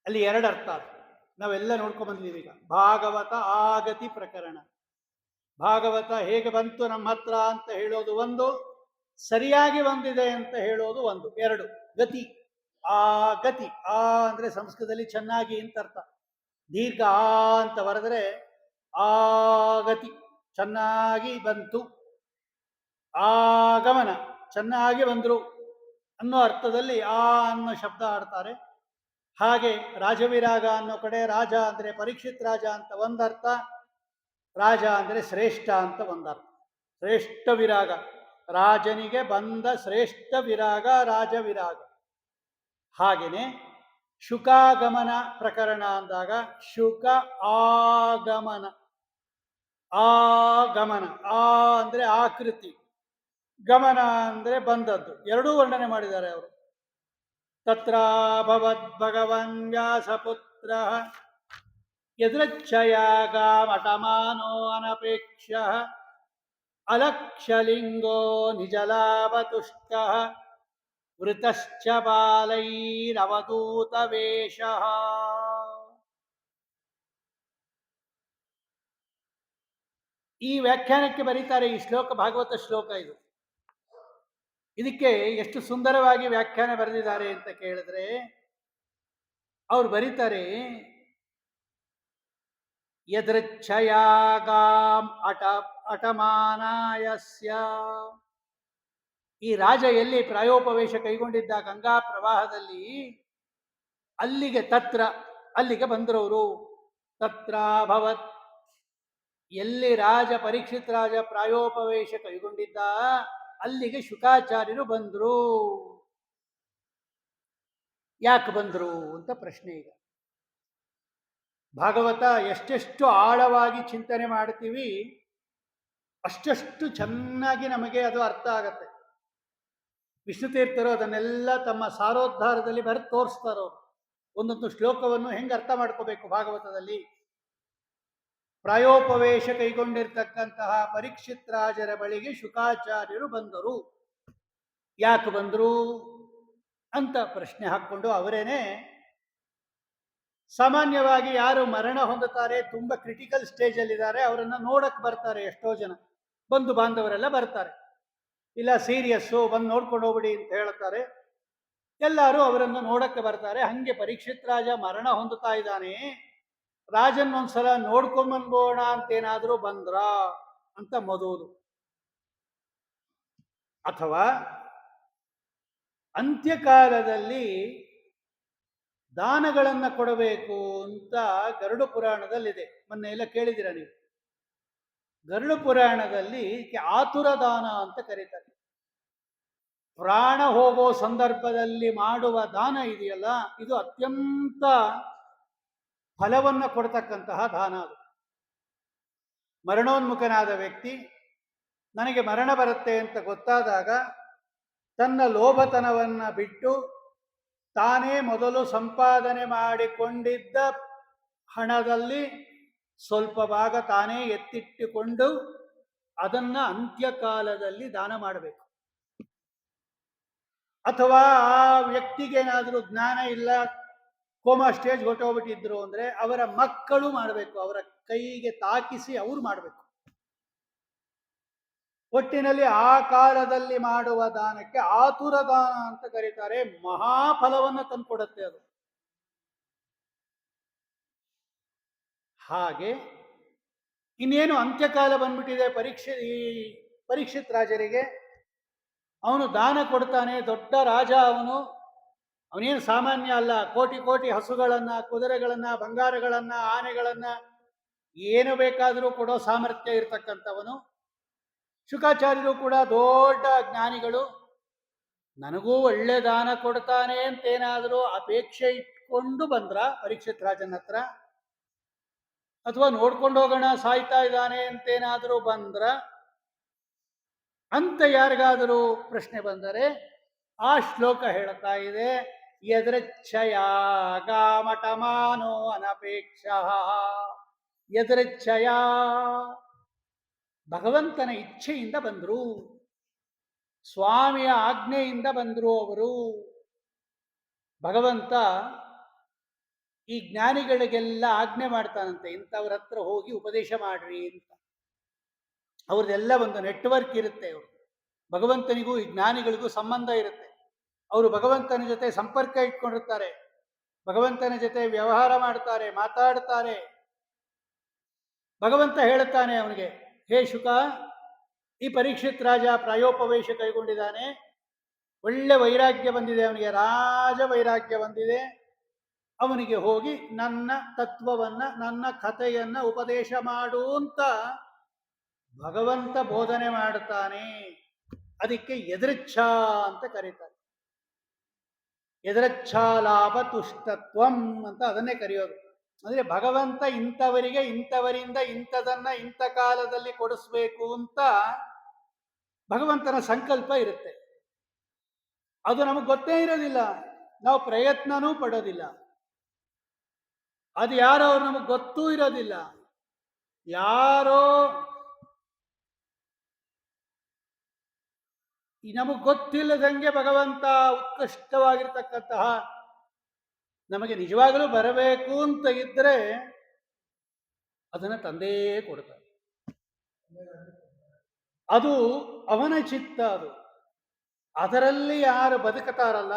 ಅಲ್ಲಿ ಎರಡು ಅರ್ಥ ನಾವೆಲ್ಲ ನೋಡ್ಕೊಂಡು ಬಂದಿದ್ದೀವಿ. ಈಗ ಭಾಗವತ ಆಗತಿ ಪ್ರಕರಣ. ಭಾಗವತ ಹೇಗೆ ಬಂತು ನಮ್ಮ ಹತ್ರ ಅಂತ ಹೇಳೋದು ಒಂದು, ಸರಿಯಾಗಿ ಬಂದಿದೆ ಅಂತ ಹೇಳೋದು ಒಂದು. ಎರಡು ಗತಿ, ಆ ಗತಿ. ಆ ಅಂದ್ರೆ ಸಂಸ್ಕೃತದಲ್ಲಿ ಚೆನ್ನಾಗಿ ಅಂತ ಅರ್ಥ. ದೀರ್ಘ ಆ ಅಂತ ಬರೆದ್ರೆ ಆಗತಿ, ಚೆನ್ನಾಗಿ ಬಂತು. ಆಗಮನ, ಚೆನ್ನಾಗಿ ಬಂದ್ರು ಅನ್ನೋ ಅರ್ಥದಲ್ಲಿ ಆ ಅನ್ನೋ ಶಬ್ದ ಆಡ್ತಾರೆ. ಹಾಗೆ ರಾಜವಿರಾಗ ಅನ್ನೋ ಕಡೆ ರಾಜ ಅಂದ್ರೆ ಪರೀಕ್ಷಿತ್ ರಾಜ ಅಂತ ಒಂದರ್ಥ, ರಾಜ ಅಂದರೆ ಶ್ರೇಷ್ಠ ಅಂತ ಒಂದರ್ಥ. ಶ್ರೇಷ್ಠ ವಿರಾಗ, ರಾಜನಿಗೆ ಬಂದ ಶ್ರೇಷ್ಠ ವಿರಾಗ ರಾಜವಿರಾಗ. ಹಾಗೆಯೇ ಶುಕಾಗಮನ ಪ್ರಕರಣ ಅಂದಾಗ ಶುಕ ಆಗಮನ. ಆಗಮನ, ಆ ಅಂದರೆ ಆಕೃತಿ, ಗಮನ ಅಂದರೆ ಬಂದದ್ದು. ಎರಡೂ ವರ್ಣನೆ ಮಾಡಿದ್ದಾರೆ ಅವರು. ತತ್ರಾಭವದ್ ಭಗವನ್ ವ್ಯಾಸಪುತ್ರ ಯದೃಚ್ಛಯಾಗಾಮಟಮಾನೋ ಅನಪೇಕ್ಷ ಅಲಕ್ಷ್ಯಲಿಂಗೋ ನಿಜಲಾಭತುಷ್ಟ ವೃತಶ್ಚ ಬಾಲೈರವಧೂತ ವೇಷ. ಈ ವ್ಯಾಖ್ಯಾನಕ್ಕೆ ಬರೀತಾರೆ ಈ ಶ್ಲೋಕ, ಭಾಗವತ ಶ್ಲೋಕ ಇದು. ಇದಕ್ಕೆ ಎಷ್ಟು ಸುಂದರವಾಗಿ ವ್ಯಾಖ್ಯಾನ ಬರೆದಿದ್ದಾರೆ ಅಂತ ಕೇಳಿದ್ರೆ, ಅವ್ರು ಬರೀತಾರೆ, ಯದೃಚ್ಛಯಾಗಾಂ ಅಟಮಾನಾಯಸ್ಯ. ಈ ರಾಜ ಎಲ್ಲಿ ಪ್ರಾಯೋಪವೇಶ ಕೈಗೊಂಡಿದ್ದ ಗಂಗಾ ಪ್ರವಾಹದಲ್ಲಿ, ಅಲ್ಲಿಗೆ ತತ್ರ, ಅಲ್ಲಿಗೆ ಬಂದ್ರವರು. ತತ್ರಾಭವತ್, ಎಲ್ಲಿ ರಾಜ ಪರೀಕ್ಷಿತ್ ರಾಜ ಪ್ರಾಯೋಪವೇಶ ಕೈಗೊಂಡಿದ್ದ ಅಲ್ಲಿಗೆ ಶುಕಾಚಾರ್ಯರು ಬಂದ್ರು. ಯಾಕೆ ಬಂದ್ರು ಅಂತ ಪ್ರಶ್ನೆ. ಈಗ ಭಾಗವತ ಎಷ್ಟೆಷ್ಟು ಆಳವಾಗಿ ಚಿಂತನೆ ಮಾಡ್ತೀವಿ ಅಷ್ಟೆಷ್ಟು ಚೆನ್ನಾಗಿ ನಮಗೆ ಅದು ಅರ್ಥ ಆಗತ್ತೆ. ವಿಷ್ಣುತೀರ್ಥರು ಅದನ್ನೆಲ್ಲ ತಮ್ಮ ಸಾರೋದ್ಧಾರದಲ್ಲಿ ಬರೆದು ತೋರಿಸ್ತಾರೋ, ಒಂದೊಂದು ಶ್ಲೋಕವನ್ನು ಹೆಂಗೆ ಅರ್ಥ ಮಾಡ್ಕೋಬೇಕು ಭಾಗವತದಲ್ಲಿ. ಪ್ರಾಯೋಪವೇಶ ಕೈಗೊಂಡಿರ್ತಕ್ಕಂತಹ ಪರೀಕ್ಷಿತ್ ರಾಜರ ಬಳಿಗೆ ಶುಕಾಚಾರ್ಯರು ಬಂದರು. ಯಾಕೆ ಬಂದರು ಅಂತ ಪ್ರಶ್ನೆ ಹಾಕ್ಕೊಂಡು ಅವರೇನೆ ಸಾಮಾನ್ಯವಾಗಿ ಯಾರು ಮರಣ ಹೊಂದುತ್ತಾರೆ, ತುಂಬಾ ಕ್ರಿಟಿಕಲ್ ಸ್ಟೇಜ್ ಅಲ್ಲಿದ್ದಾರೆ, ಅವರನ್ನ ನೋಡಕ್ ಬರ್ತಾರೆ ಎಷ್ಟೋ ಜನ, ಬಂಧು ಬಾಂಧವರೆಲ್ಲ ಬರ್ತಾರೆ. ಇಲ್ಲ ಸೀರಿಯಸ್ಸು ಬಂದು ನೋಡ್ಕೊಂಡು ಹೋಗ್ಬಿಡಿ ಅಂತ ಹೇಳ್ತಾರೆ. ಎಲ್ಲರೂ ಅವರನ್ನು ನೋಡಕ್ಕೆ ಬರ್ತಾರೆ. ಹಂಗೆ ಪರೀಕ್ಷಿತ್ ರಾಜ ಮರಣ ಹೊಂದುತ್ತಾ ಇದ್ದಾನೆ, ರಾಜನ್ ಒಂದ್ಸಲ ನೋಡ್ಕೊಂಬನ್ಬೋಣ ಅಂತೇನಾದ್ರೂ ಬಂದ್ರ ಅಂತ ಮೊದಲು. ಅಥವಾ ಅಂತ್ಯಕಾಲದಲ್ಲಿ ದಾನಗಳನ್ನ ಕೊಡಬೇಕು ಅಂತ ಗರುಡ ಪುರಾಣದಲ್ಲಿದೆ. ಮೊನ್ನೆ ಎಲ್ಲ ಕೇಳಿದಿರ ನೀವು. ಗರುಡ ಪುರಾಣದಲ್ಲಿ ಆತುರ ದಾನ ಅಂತ ಕರೀತಾರೆ. ಪ್ರಾಣ ಹೋಗೋ ಸಂದರ್ಭದಲ್ಲಿ ಮಾಡುವ ದಾನ ಇದೆಯಲ್ಲ, ಇದು ಅತ್ಯಂತ ಫಲವನ್ನ ಕೊಡ್ತಕ್ಕಂತಹ ದಾನ. ಅದು ಮರಣೋನ್ಮುಖನಾದ ವ್ಯಕ್ತಿ ನನಗೆ ಮರಣ ಬರುತ್ತೆ ಅಂತ ಗೊತ್ತಾದಾಗ ತನ್ನ ಲೋಭತನವನ್ನ ಬಿಟ್ಟು ತಾನೇ ಮೊದಲು ಸಂಪಾದನೆ ಮಾಡಿಕೊಂಡಿದ್ದ ಹಣದಲ್ಲಿ ಸ್ವಲ್ಪ ಭಾಗ ತಾನೇ ಎತ್ತಿಟ್ಟುಕೊಂಡು ಅದನ್ನ ಅಂತ್ಯಕಾಲದಲ್ಲಿ ದಾನ ಮಾಡಬೇಕು. ಅಥವಾ ಆ ವ್ಯಕ್ತಿಗೇನಾದರೂ ಜ್ಞಾನ ಇಲ್ಲ, ಕೋಮಾ ಸ್ಟೇಜ್ ಹೊಟ್ಟೋಗ್ಬಿಟ್ಟಿದ್ರು ಅಂದ್ರೆ ಅವರ ಮಕ್ಕಳು ಮಾಡಬೇಕು, ಅವರ ಕೈಗೆ ತಾಕಿಸಿ ಅವರು ಮಾಡಬೇಕು. ಒಟ್ಟಿನಲ್ಲಿ ಆ ಕಾಲದಲ್ಲಿ ಮಾಡುವ ದಾನಕ್ಕೆ ಆತುರ ದಾನ ಅಂತ ಕರೀತಾರೆ. ಮಹಾಫಲವನ್ನು ತಂದುಕೊಡುತ್ತೆ ಅದು. ಹಾಗೆ ಇನ್ನೇನು ಅಂತ್ಯಕಾಲ ಬಂದ್ಬಿಟ್ಟಿದೆ ಪರೀಕ್ಷಿತ್ ರಾಜರಿಗೆ. ಅವನು ದಾನ ಕೊಡ್ತಾನೆ, ದೊಡ್ಡ ರಾಜ ಅವನೇನು ಸಾಮಾನ್ಯ ಅಲ್ಲ. ಕೋಟಿ ಕೋಟಿ ಹಸುಗಳನ್ನ, ಕುದುರೆಗಳನ್ನ, ಬಂಗಾರಗಳನ್ನ, ಆನೆಗಳನ್ನ, ಏನು ಬೇಕಾದರೂ ಕೊಡೋ ಸಾಮರ್ಥ್ಯ ಇರ್ತಕ್ಕಂಥವನು. ಶುಕಾಚಾರ್ಯರು ಕೂಡ ದೊಡ್ಡ ಜ್ಞಾನಿಗಳು. ನನಗೂ ಒಳ್ಳೆ ದಾನ ಕೊಡ್ತಾನೆ ಅಂತೇನಾದರೂ ಅಪೇಕ್ಷೆ ಇಟ್ಕೊಂಡು ಬಂದ್ರ ಪರೀಕ್ಷಿತ್ ರಾಜನ ಹತ್ರ, ಅಥವಾ ನೋಡ್ಕೊಂಡು ಹೋಗೋಣ ಸಾಯ್ತಾ ಇದ್ದಾನೆ ಅಂತೇನಾದರೂ ಬಂದ್ರ ಅಂತ ಯಾರಿಗಾದರೂ ಪ್ರಶ್ನೆ ಬಂದರೆ ಆ ಶ್ಲೋಕ ಹೇಳ್ತಾ ಇದೆ, ಯದೃಚ್ಛಯ ಗಾಮಟಮಾನೋ ಅನಪೇಕ್ಷ. ಯದೃಚ್ಛಯ, ಭಗವಂತನ ಇಚ್ಛೆಯಿಂದ ಬಂದರು, ಸ್ವಾಮಿಯ ಆಜ್ಞೆಯಿಂದ ಬಂದರು ಅವರು. ಭಗವಂತ ಈ ಜ್ಞಾನಿಗಳಿಗೆಲ್ಲ ಆಜ್ಞೆ ಮಾಡ್ತಾನಂತೆ, ಇಂಥವ್ರ ಹತ್ರ ಹೋಗಿ ಉಪದೇಶ ಮಾಡ್ರಿ ಅಂತ. ಅವ್ರದ್ದೆಲ್ಲ ಒಂದು ನೆಟ್ವರ್ಕ್ ಇರುತ್ತೆ. ಅವರು ಭಗವಂತನಿಗೂ ಈ ಜ್ಞಾನಿಗಳಿಗೂ ಸಂಬಂಧ ಇರುತ್ತೆ. ಅವರು ಭಗವಂತನ ಜೊತೆ ಸಂಪರ್ಕ ಇಟ್ಕೊಂಡಿರ್ತಾರೆ, ಭಗವಂತನ ಜೊತೆ ವ್ಯವಹಾರ ಮಾಡ್ತಾರೆ, ಮಾತಾಡ್ತಾರೆ. ಭಗವಂತ ಹೇಳುತ್ತಾನೆ ಅವನಿಗೆ, ಹೇ ಶುಕ, ಈ ಪರೀಕ್ಷಿತ್ ರಾಜ ಪ್ರಾಯೋಪವೇಶ ಕೈಗೊಂಡಿದ್ದಾನೆ, ಒಳ್ಳೆ ವೈರಾಗ್ಯ ಬಂದಿದೆ ಅವನಿಗೆ, ರಾಜ ವೈರಾಗ್ಯ ಬಂದಿದೆ. ಅವನಿಗೆ ಹೋಗಿ ನನ್ನ ತತ್ವವನ್ನ, ನನ್ನ ಕಥೆಯನ್ನ ಉಪದೇಶ ಮಾಡು ಅಂತ ಭಗವಂತ ಬೋಧನೆ ಮಾಡುತ್ತಾನೆ. ಅದಕ್ಕೆ ಯದೃಚ್ಛಾ ಅಂತ ಕರೀತಾರೆ. ಯದೃಚ್ಛಾ ಲಾಭ ತುಷ್ಟತ್ವಂ ಅಂತ ಅದನ್ನೇ ಕರೆಯೋದು. ಅಂದ್ರೆ ಭಗವಂತ ಇಂಥವರಿಗೆ ಇಂಥವರಿಂದ ಇಂಥದನ್ನ ಇಂಥ ಕಾಲದಲ್ಲಿ ಕೊಡಿಸ್ಬೇಕು ಅಂತ ಭಗವಂತನ ಸಂಕಲ್ಪ ಇರುತ್ತೆ. ಅದು ನಮಗೆ ಗೊತ್ತೇ ಇರೋದಿಲ್ಲ, ನಾವು ಪ್ರಯತ್ನನೂ ಪಡೋದಿಲ್ಲ. ಅದು ಯಾರೋ ಅವ್ರು ನಮಗೆ ಗೊತ್ತೂ ಇರೋದಿಲ್ಲ. ಯಾರೋ ನಮಗೆ ಗೊತ್ತಿಲ್ಲದಂಗೆ ಭಗವಂತ ಉತ್ಕೃಷ್ಟವಾಗಿರ್ತಕ್ಕಂತಹ ನಮಗೆ ನಿಜವಾಗಲೂ ಬರಬೇಕು ಅಂತ ಇದ್ರೆ ಅದನ್ನ ತಂದೇ ಕೊಡ್ತಾರೆ. ಅದು ಅವನ ಚಿತ್ತ. ಅದು ಅದರಲ್ಲಿ ಯಾರು ಬದುಕುತ್ತಾರಲ್ಲ,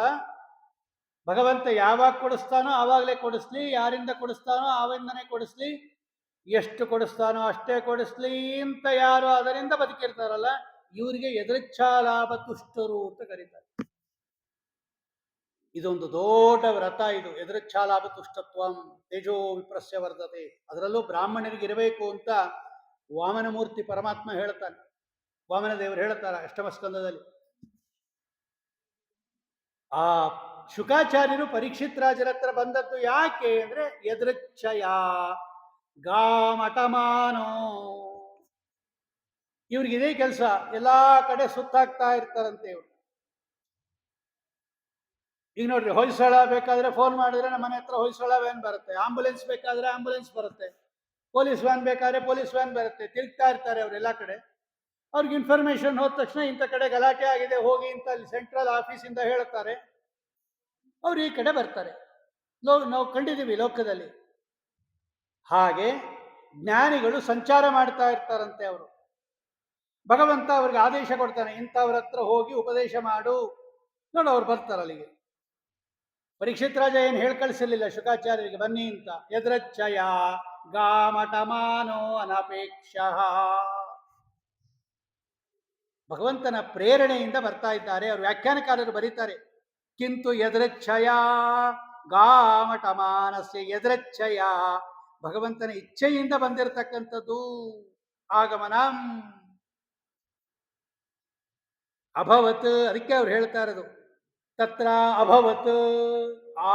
ಭಗವಂತ ಯಾವಾಗ ಕೊಡಿಸ್ತಾನೋ ಆವಾಗಲೇ ಕೊಡಿಸ್ಲಿ, ಯಾರಿಂದ ಕೊಡಿಸ್ತಾನೋ ಆವಿಂದನೇ ಕೊಡಿಸ್ಲಿ, ಎಷ್ಟು ಕೊಡಿಸ್ತಾನೋ ಅಷ್ಟೇ ಕೊಡಿಸ್ಲಿ ಅಂತ ಯಾರು ಅದರಿಂದ ಬದುಕಿರ್ತಾರಲ್ಲ, ಇವರಿಗೆ ಯದೃಚ್ಛಾ ಲಾಭ ತುಷ್ಟರು ಅಂತ ಕರೀತಾರೆ. ಇದೊಂದು ದೊಡ್ಡ ವ್ರತ ಇದು. ಯದೃಚ್ಛಾ ಲಾಭ ತುಷ್ಟತ್ವಂ ತೇಜೋ ವಿಪ್ರಸ್ಯ ವರ್ಧತೆ. ಅದರಲ್ಲೂ ಬ್ರಾಹ್ಮಣರಿಗೆ ಇರಬೇಕು ಅಂತ ವಾಮನಮೂರ್ತಿ ಪರಮಾತ್ಮ ಹೇಳ್ತಾನೆ, ವಾಮನ ದೇವರು ಹೇಳ್ತಾರೆ ಅಷ್ಟಮ ಸ್ಕಂದದಲ್ಲಿ. ಆ ಶುಕಾಚಾರ್ಯರು ಪರೀಕ್ಷಿತ್ ರಾಜರ ಹತ್ರ ಬಂದದ್ದು ಯಾಕೆ ಅಂದ್ರೆ ಯದೃಚ್ಛಯ ಗಾಮಟಮಾನೋ. ಇವ್ರಿಗೆ ಇದೇ ಕೆಲಸ, ಎಲ್ಲಾ ಕಡೆ ಸುತ್ತಾಗ್ತಾ ಇರ್ತಾರಂತೆ ಇವ್ರು. ಈಗ ನೋಡ್ರಿ, ಹೊಯ್ಸಳ ಬೇಕಾದ್ರೆ ಫೋನ್ ಮಾಡಿದ್ರೆ ನಮ್ಮ ಮನೆ ಹತ್ರ ಹೊಯ್ಸಳ ವ್ಯಾನ್ ಬರುತ್ತೆ, ಆಂಬುಲೆನ್ಸ್ ಬೇಕಾದ್ರೆ ಆಂಬುಲೆನ್ಸ್ ಬರುತ್ತೆ. ಪೊಲೀಸ್ ವ್ಯಾನ್ ಬೇಕಾದ್ರೆ ಪೊಲೀಸ್ ವ್ಯಾನ್ ಬರುತ್ತೆ, ತಿರುಗ್ತಾ ಇರ್ತಾರೆ ಅವರೆಲ್ಲ ಕಡೆ. ಅವ್ರಿಗೆ ಇನ್ಫಾರ್ಮೇಶನ್ ಹೋದ ತಕ್ಷಣ ಇಂಥ ಕಡೆ ಗಲಾಟೆ ಆಗಿದೆ, ಹೋಗಿ ಇಂಥ ಸೆಂಟ್ರಲ್ ಆಫೀಸಿಂದ ಹೇಳುತ್ತಾರೆ, ಅವ್ರು ಈ ಕಡೆ ಬರ್ತಾರೆ. ನಾವು ಕಂಡಿದ್ದೀವಿ ಲೋಕದಲ್ಲಿ. ಹಾಗೆ ಜ್ಞಾನಿಗಳು ಸಂಚಾರ ಮಾಡ್ತಾ ಇರ್ತಾರಂತೆ. ಅವರು ಭಗವಂತ ಅವ್ರಿಗೆ ಆದೇಶ ಕೊಡ್ತಾನೆ, ಇಂಥವ್ರ ಹತ್ರ ಹೋಗಿ ಉಪದೇಶ ಮಾಡು. ನೋಡು ಅವ್ರು ಬರ್ತಾರೆ ಅಲ್ಲಿಗೆ. ಪರೀಕ್ಷಿತ್ ರಾಜ ಏನು ಹೇಳಿ ಕಳಿಸಿರ್ಲಿಲ್ಲ ಶುಕಾಚಾರ್ಯರಿಗೆ ಬನ್ನಿ ಅಂತ. ಯದ್ರಚ್ಛಯ ಗಾಮಟಮಾನೋ ಅನಪೇಕ್ಷ. ಭಗವಂತನ ಪ್ರೇರಣೆಯಿಂದ ಬರ್ತಾ ಇದ್ದಾರೆ. ಅವರು ವ್ಯಾಖ್ಯಾನಕಾರರು ಬರೀತಾರೆ, ಕಿಂತು ಯದ್ರಚ್ಛಯ ಗಾಮಟಮಾನಸ್ಯ. ಯದ್ರಚ್ಛಯ ಭಗವಂತನ ಇಚ್ಛೆಯಿಂದ ಬಂದಿರತಕ್ಕಂಥದ್ದು ಆಗಮನಂ ಅಭವತ್. ಅದಕ್ಕೆ ಅವ್ರು ಹೇಳ್ತಾ ಇರೋದು ತತ್ರ ಅಭವತ್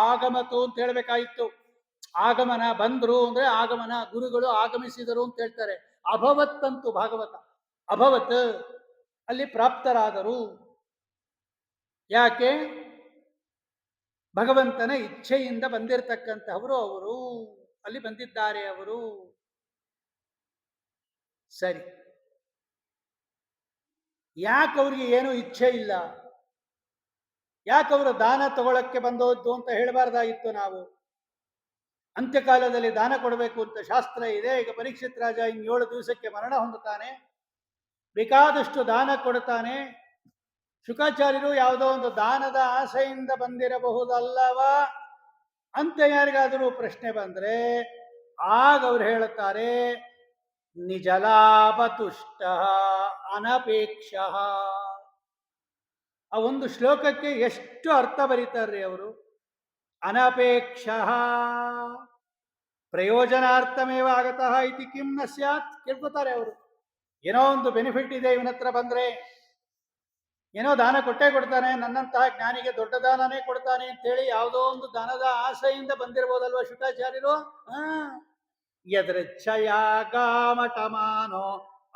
ಆಗಮತು ಅಂತ ಹೇಳ್ಬೇಕಾಗಿತ್ತು. ಆಗಮನ ಬಂದ್ರು ಅಂದ್ರೆ ಆಗಮನ, ಗುರುಗಳು ಆಗಮಿಸಿದರು ಅಂತ ಹೇಳ್ತಾರೆ. ಅಭವತ್ ಅಂತೂ ಭಾಗವತ ಅಭವತ್, ಅಲ್ಲಿ ಪ್ರಾಪ್ತರಾದರು. ಯಾಕೆ? ಭಗವಂತನ ಇಚ್ಛೆಯಿಂದ ಬಂದಿರತಕ್ಕಂಥವರು ಅವರು, ಅಲ್ಲಿ ಬಂದಿದ್ದಾರೆ ಅವರು. ಸರಿ, ಯಾಕೆ ಅವ್ರಿಗೆ ಏನೂ ಇಚ್ಛೆ ಇಲ್ಲ? ಯಾಕೆ ಅವರು ದಾನ ತಗೊಳಕ್ಕೆ ಬಂದೋದ್ದು ಅಂತ ಹೇಳಬಾರ್ದಾಗಿತ್ತು ನಾವು? ಅಂತ್ಯಕಾಲದಲ್ಲಿ ದಾನ ಕೊಡಬೇಕು ಅಂತ ಶಾಸ್ತ್ರ ಇದೆ. ಈಗ ಪರೀಕ್ಷಿತ್ ರಾಜ ಇನ್ನು 7 ದಿವಸಕ್ಕೆ ಮರಣ ಹೊಂದುತ್ತಾನೆ, ಬೇಕಾದಷ್ಟು ದಾನ ಕೊಡುತ್ತಾನೆ. ಶುಕಾಚಾರ್ಯರು ಯಾವುದೋ ಒಂದು ದಾನದ ಆಸೆಯಿಂದ ಬಂದಿರಬಹುದಲ್ಲವಾ ಅಂತ ಯಾರಿಗಾದರೂ ಪ್ರಶ್ನೆ ಬಂದ್ರೆ ಆಗ ಅವ್ರು ಹೇಳುತ್ತಾರೆ, ನಿಜಲಾಭತುಷ್ಟ ಅನಪೇಕ್ಷ. ಆ ಒಂದು ಶ್ಲೋಕಕ್ಕೆ ಎಷ್ಟು ಅರ್ಥ ಬರೀತಾರ್ರಿ ಅವರು. ಅನಪೇಕ್ಷ ಪ್ರಯೋಜನಾರ್ಥಮೇವ ಆಗತಃ ಇತಿ ಕಿಂ ನ ಸ್ಯಾತ್. ಕೇಳ್ಕೊತಾರೆ ಅವರು. ಏನೋ ಒಂದು ಬೆನಿಫಿಟ್ ಇದೆ ಇವನ ಹತ್ರ ಬಂದ್ರೆ, ಏನೋ ದಾನ ಕೊಟ್ಟೇ ಕೊಡ್ತಾನೆ, ನನ್ನಂತಹ ಜ್ಞಾನಿಗೆ ದೊಡ್ಡ ದಾನನೇ ಕೊಡ್ತಾನೆ ಅಂತೇಳಿ ಯಾವುದೋ ಒಂದು ದಾನದ ಆಸೆಯಿಂದ ಬಂದಿರಬಹುದಲ್ವ ಶುಕಾಚಾರ್ಯರು. ಯದೃಚ್ಛಯಾಗಾಮಟಮಾನೋ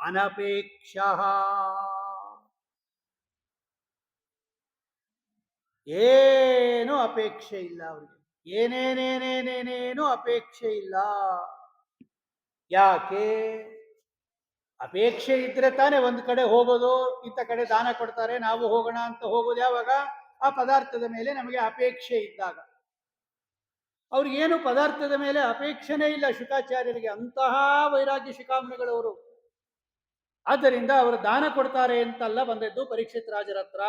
ಅನಪೇಕ್ಷ. ಏನೂ ಅಪೇಕ್ಷೆ ಇಲ್ಲ ಅವರಿಗೆ, ಏನೇನೇನೇನೇನೇನೂ ಅಪೇಕ್ಷೆ ಇಲ್ಲ. ಯಾಕೆ? ಅಪೇಕ್ಷೆ ಇದ್ರೆ ತಾನೇ ಒಂದು ಕಡೆ ಹೋಗೋದು, ಇಂಥ ಕಡೆ ದಾನ ಕೊಡ್ತಾರೆ ನಾವು ಹೋಗೋಣ ಅಂತ ಹೋಗೋದು. ಯಾವಾಗ? ಆ ಪದಾರ್ಥದ ಮೇಲೆ ನಮಗೆ ಅಪೇಕ್ಷೆ ಇದ್ದಾಗ. ಅವ್ರಿಗೇನು ಪದಾರ್ಥದ ಮೇಲೆ ಅಪೇಕ್ಷೆನೇ ಇಲ್ಲ ಶುಕಾಚಾರ್ಯರಿಗೆ, ಅಂತಹ ವೈರಾಗ್ಯ ಶಿಖಾಮಣಿಗಳವರು. ಆದ್ದರಿಂದ ಅವರು ದಾನ ಕೊಡ್ತಾರೆ ಅಂತಲ್ಲ ಬಂದದ್ದು ಪರೀಕ್ಷಿತ್ ರಾಜರ ಹತ್ರ.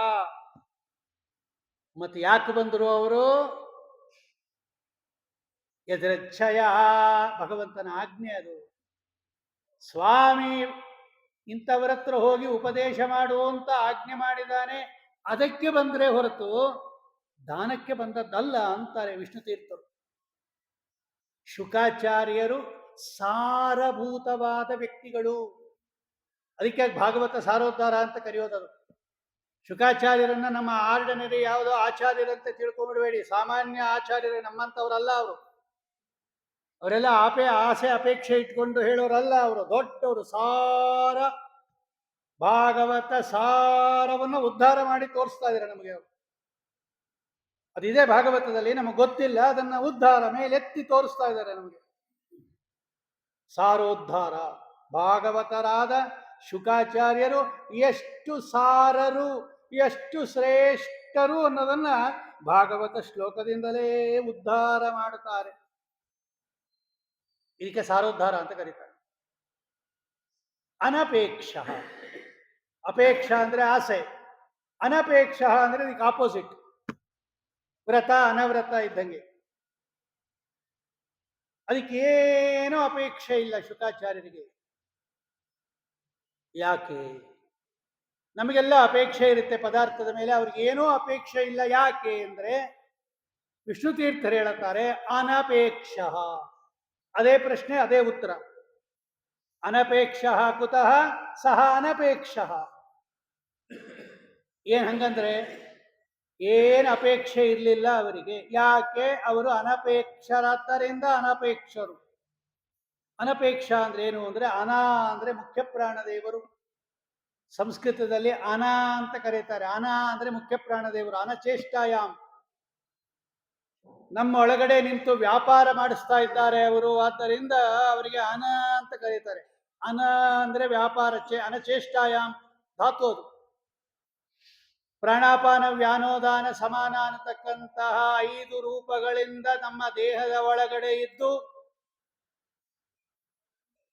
ಮತ್ತೆ ಯಾಕೆ ಬಂದರು ಅವರು? ಯದೃಚ್ಛಯ, ಭಗವಂತನ ಆಜ್ಞೆ ಅದು. ಸ್ವಾಮಿ ಇಂಥವರ ಹತ್ರ ಹೋಗಿ ಉಪದೇಶ ಮಾಡುವಂತ ಆಜ್ಞೆ ಮಾಡಿದ್ದಾನೆ, ಅದಕ್ಕೆ ಬಂದ್ರೆ ಹೊರತು ದಾನಕ್ಕೆ ಬಂದದ್ದಲ್ಲ ಅಂತಾರೆ ವಿಷ್ಣು ತೀರ್ಥರು. ಶುಕಾಚಾರ್ಯರು ಸಾರಭೂತವಾದ ವ್ಯಕ್ತಿಗಳು, ಅದಕ್ಕೆ ಭಾಗವತ ಸಾರೋದ್ಧಾರ ಅಂತ ಕರೆಯೋದದು. ಶುಕಾಚಾರ್ಯರನ್ನ ನಮ್ಮ ಆರ್ಡಿನರಿ ಯಾವುದೋ ಆಚಾರ್ಯರಂತೆ ತಿಳ್ಕೊಂಡ್ಬಿಡಬೇಡಿ. ಸಾಮಾನ್ಯ ಆಚಾರ್ಯರೇ, ನಮ್ಮಂಥವ್ರಲ್ಲ ಅವರು. ಅವರೆಲ್ಲ ಆಸೆ ಅಪೇಕ್ಷೆ ಇಟ್ಕೊಂಡು ಹೇಳೋರಲ್ಲ ಅವರು. ದೊಡ್ಡವರು, ಸಾರ ಭಾಗವತ ಸಾರವನ್ನು ಉದ್ಧಾರ ಮಾಡಿ ತೋರಿಸ್ತಾ ಇದ್ದಾರೆ ನಮಗೆ ಅವರು. ಅದಿದೆ ಭಾಗವತದಲ್ಲಿ, ನಮಗೆ ಗೊತ್ತಿಲ್ಲ, ಅದನ್ನ ಉದ್ಧಾರ ಮೇಲೆತ್ತಿ ತೋರಿಸ್ತಾ ಇದ್ದಾರೆ ನಮಗೆ. ಸಾರೋದ್ಧಾರ ಭಾಗವತರಾದ ಶುಕಾಚಾರ್ಯರು ಎಷ್ಟು ಸಾರರು, ಎಷ್ಟು ಶ್ರೇಷ್ಠರು ಅನ್ನೋದನ್ನ ಭಾಗವತ ಶ್ಲೋಕದಿಂದಲೇ ಉದ್ಧಾರ ಮಾಡುತ್ತಾರೆ. ಇದಕ್ಕೆ ಸಾರೋದ್ಧಾರ ಅಂತ ಕರೀತಾರೆ. ಅನಪೇಕ್ಷ, ಅಪೇಕ್ಷ ಅಂದ್ರೆ ಆಸೆ, ಅನಪೇಕ್ಷ ಅಂದ್ರೆ ಇದಕ್ಕೆ ಆಪೋಸಿಟ್, ವ್ರತ ಅನವ್ರತ ಇದ್ದಂಗೆ. ಅದಕ್ಕೇನೂ ಅಪೇಕ್ಷೆ ಇಲ್ಲ ಶುಕಾಚಾರ್ಯರಿಗೆ. ಯಾಕೆ? ನಮಗೆಲ್ಲ ಅಪೇಕ್ಷೆ ಇರುತ್ತೆ ಪದಾರ್ಥದ ಮೇಲೆ, ಅವ್ರಿಗೆ ಏನೂ ಅಪೇಕ್ಷೆ ಇಲ್ಲ. ಯಾಕೆ ಅಂದ್ರೆ ವಿಷ್ಣು ತೀರ್ಥರು ಹೇಳುತ್ತಾರೆ ಅನಪೇಕ್ಷ. ಅದೇ ಪ್ರಶ್ನೆ, ಅದೇ ಉತ್ತರ. ಅನಪೇಕ್ಷ ಕುತಃ ಸಹ ಅನಪೇಕ್ಷ. ಏನ್ ಹಂಗಂದ್ರೆ ಏನು ಅಪೇಕ್ಷೆ ಇರಲಿಲ್ಲ ಅವರಿಗೆ. ಯಾಕೆ? ಅವರು ಅನಪೇಕ್ಷರಾದ್ದರಿಂದ ಅನಪೇಕ್ಷರು. ಅನಪೇಕ್ಷ ಅಂದ್ರೆ ಏನು ಅಂದ್ರೆ, ಅನ ಅಂದ್ರೆ ಮುಖ್ಯ ಪ್ರಾಣದೇವರು. ಸಂಸ್ಕೃತದಲ್ಲಿ ಅನ ಅಂತ ಕರೀತಾರೆ. ಅನ ಅಂದ್ರೆ ಮುಖ್ಯ ಪ್ರಾಣದೇವರು. ಅನಚೇಷ್ಟಾಯಾಮ್, ನಮ್ಮ ಒಳಗಡೆ ನಿಂತು ವ್ಯಾಪಾರ ಮಾಡಿಸ್ತಾ ಇದ್ದಾರೆ ಅವರು. ಆದ್ದರಿಂದ ಅವರಿಗೆ ಅನ ಅಂತ ಕರೀತಾರೆ. ಅನ ಅಂದ್ರೆ ವ್ಯಾಪಾರ, ಅನಚೇಷ್ಟಾಯಾಮ್ ಧಾತು ಅದು. ಪ್ರಾಣಾಪಾನ ವ್ಯಾನೋದಾನ ಸಮಾನ ಅನ್ನತಕ್ಕಂತಹ 5 ರೂಪಗಳಿಂದ ನಮ್ಮ ದೇಹದ ಒಳಗಡೆ ಇದ್ದು,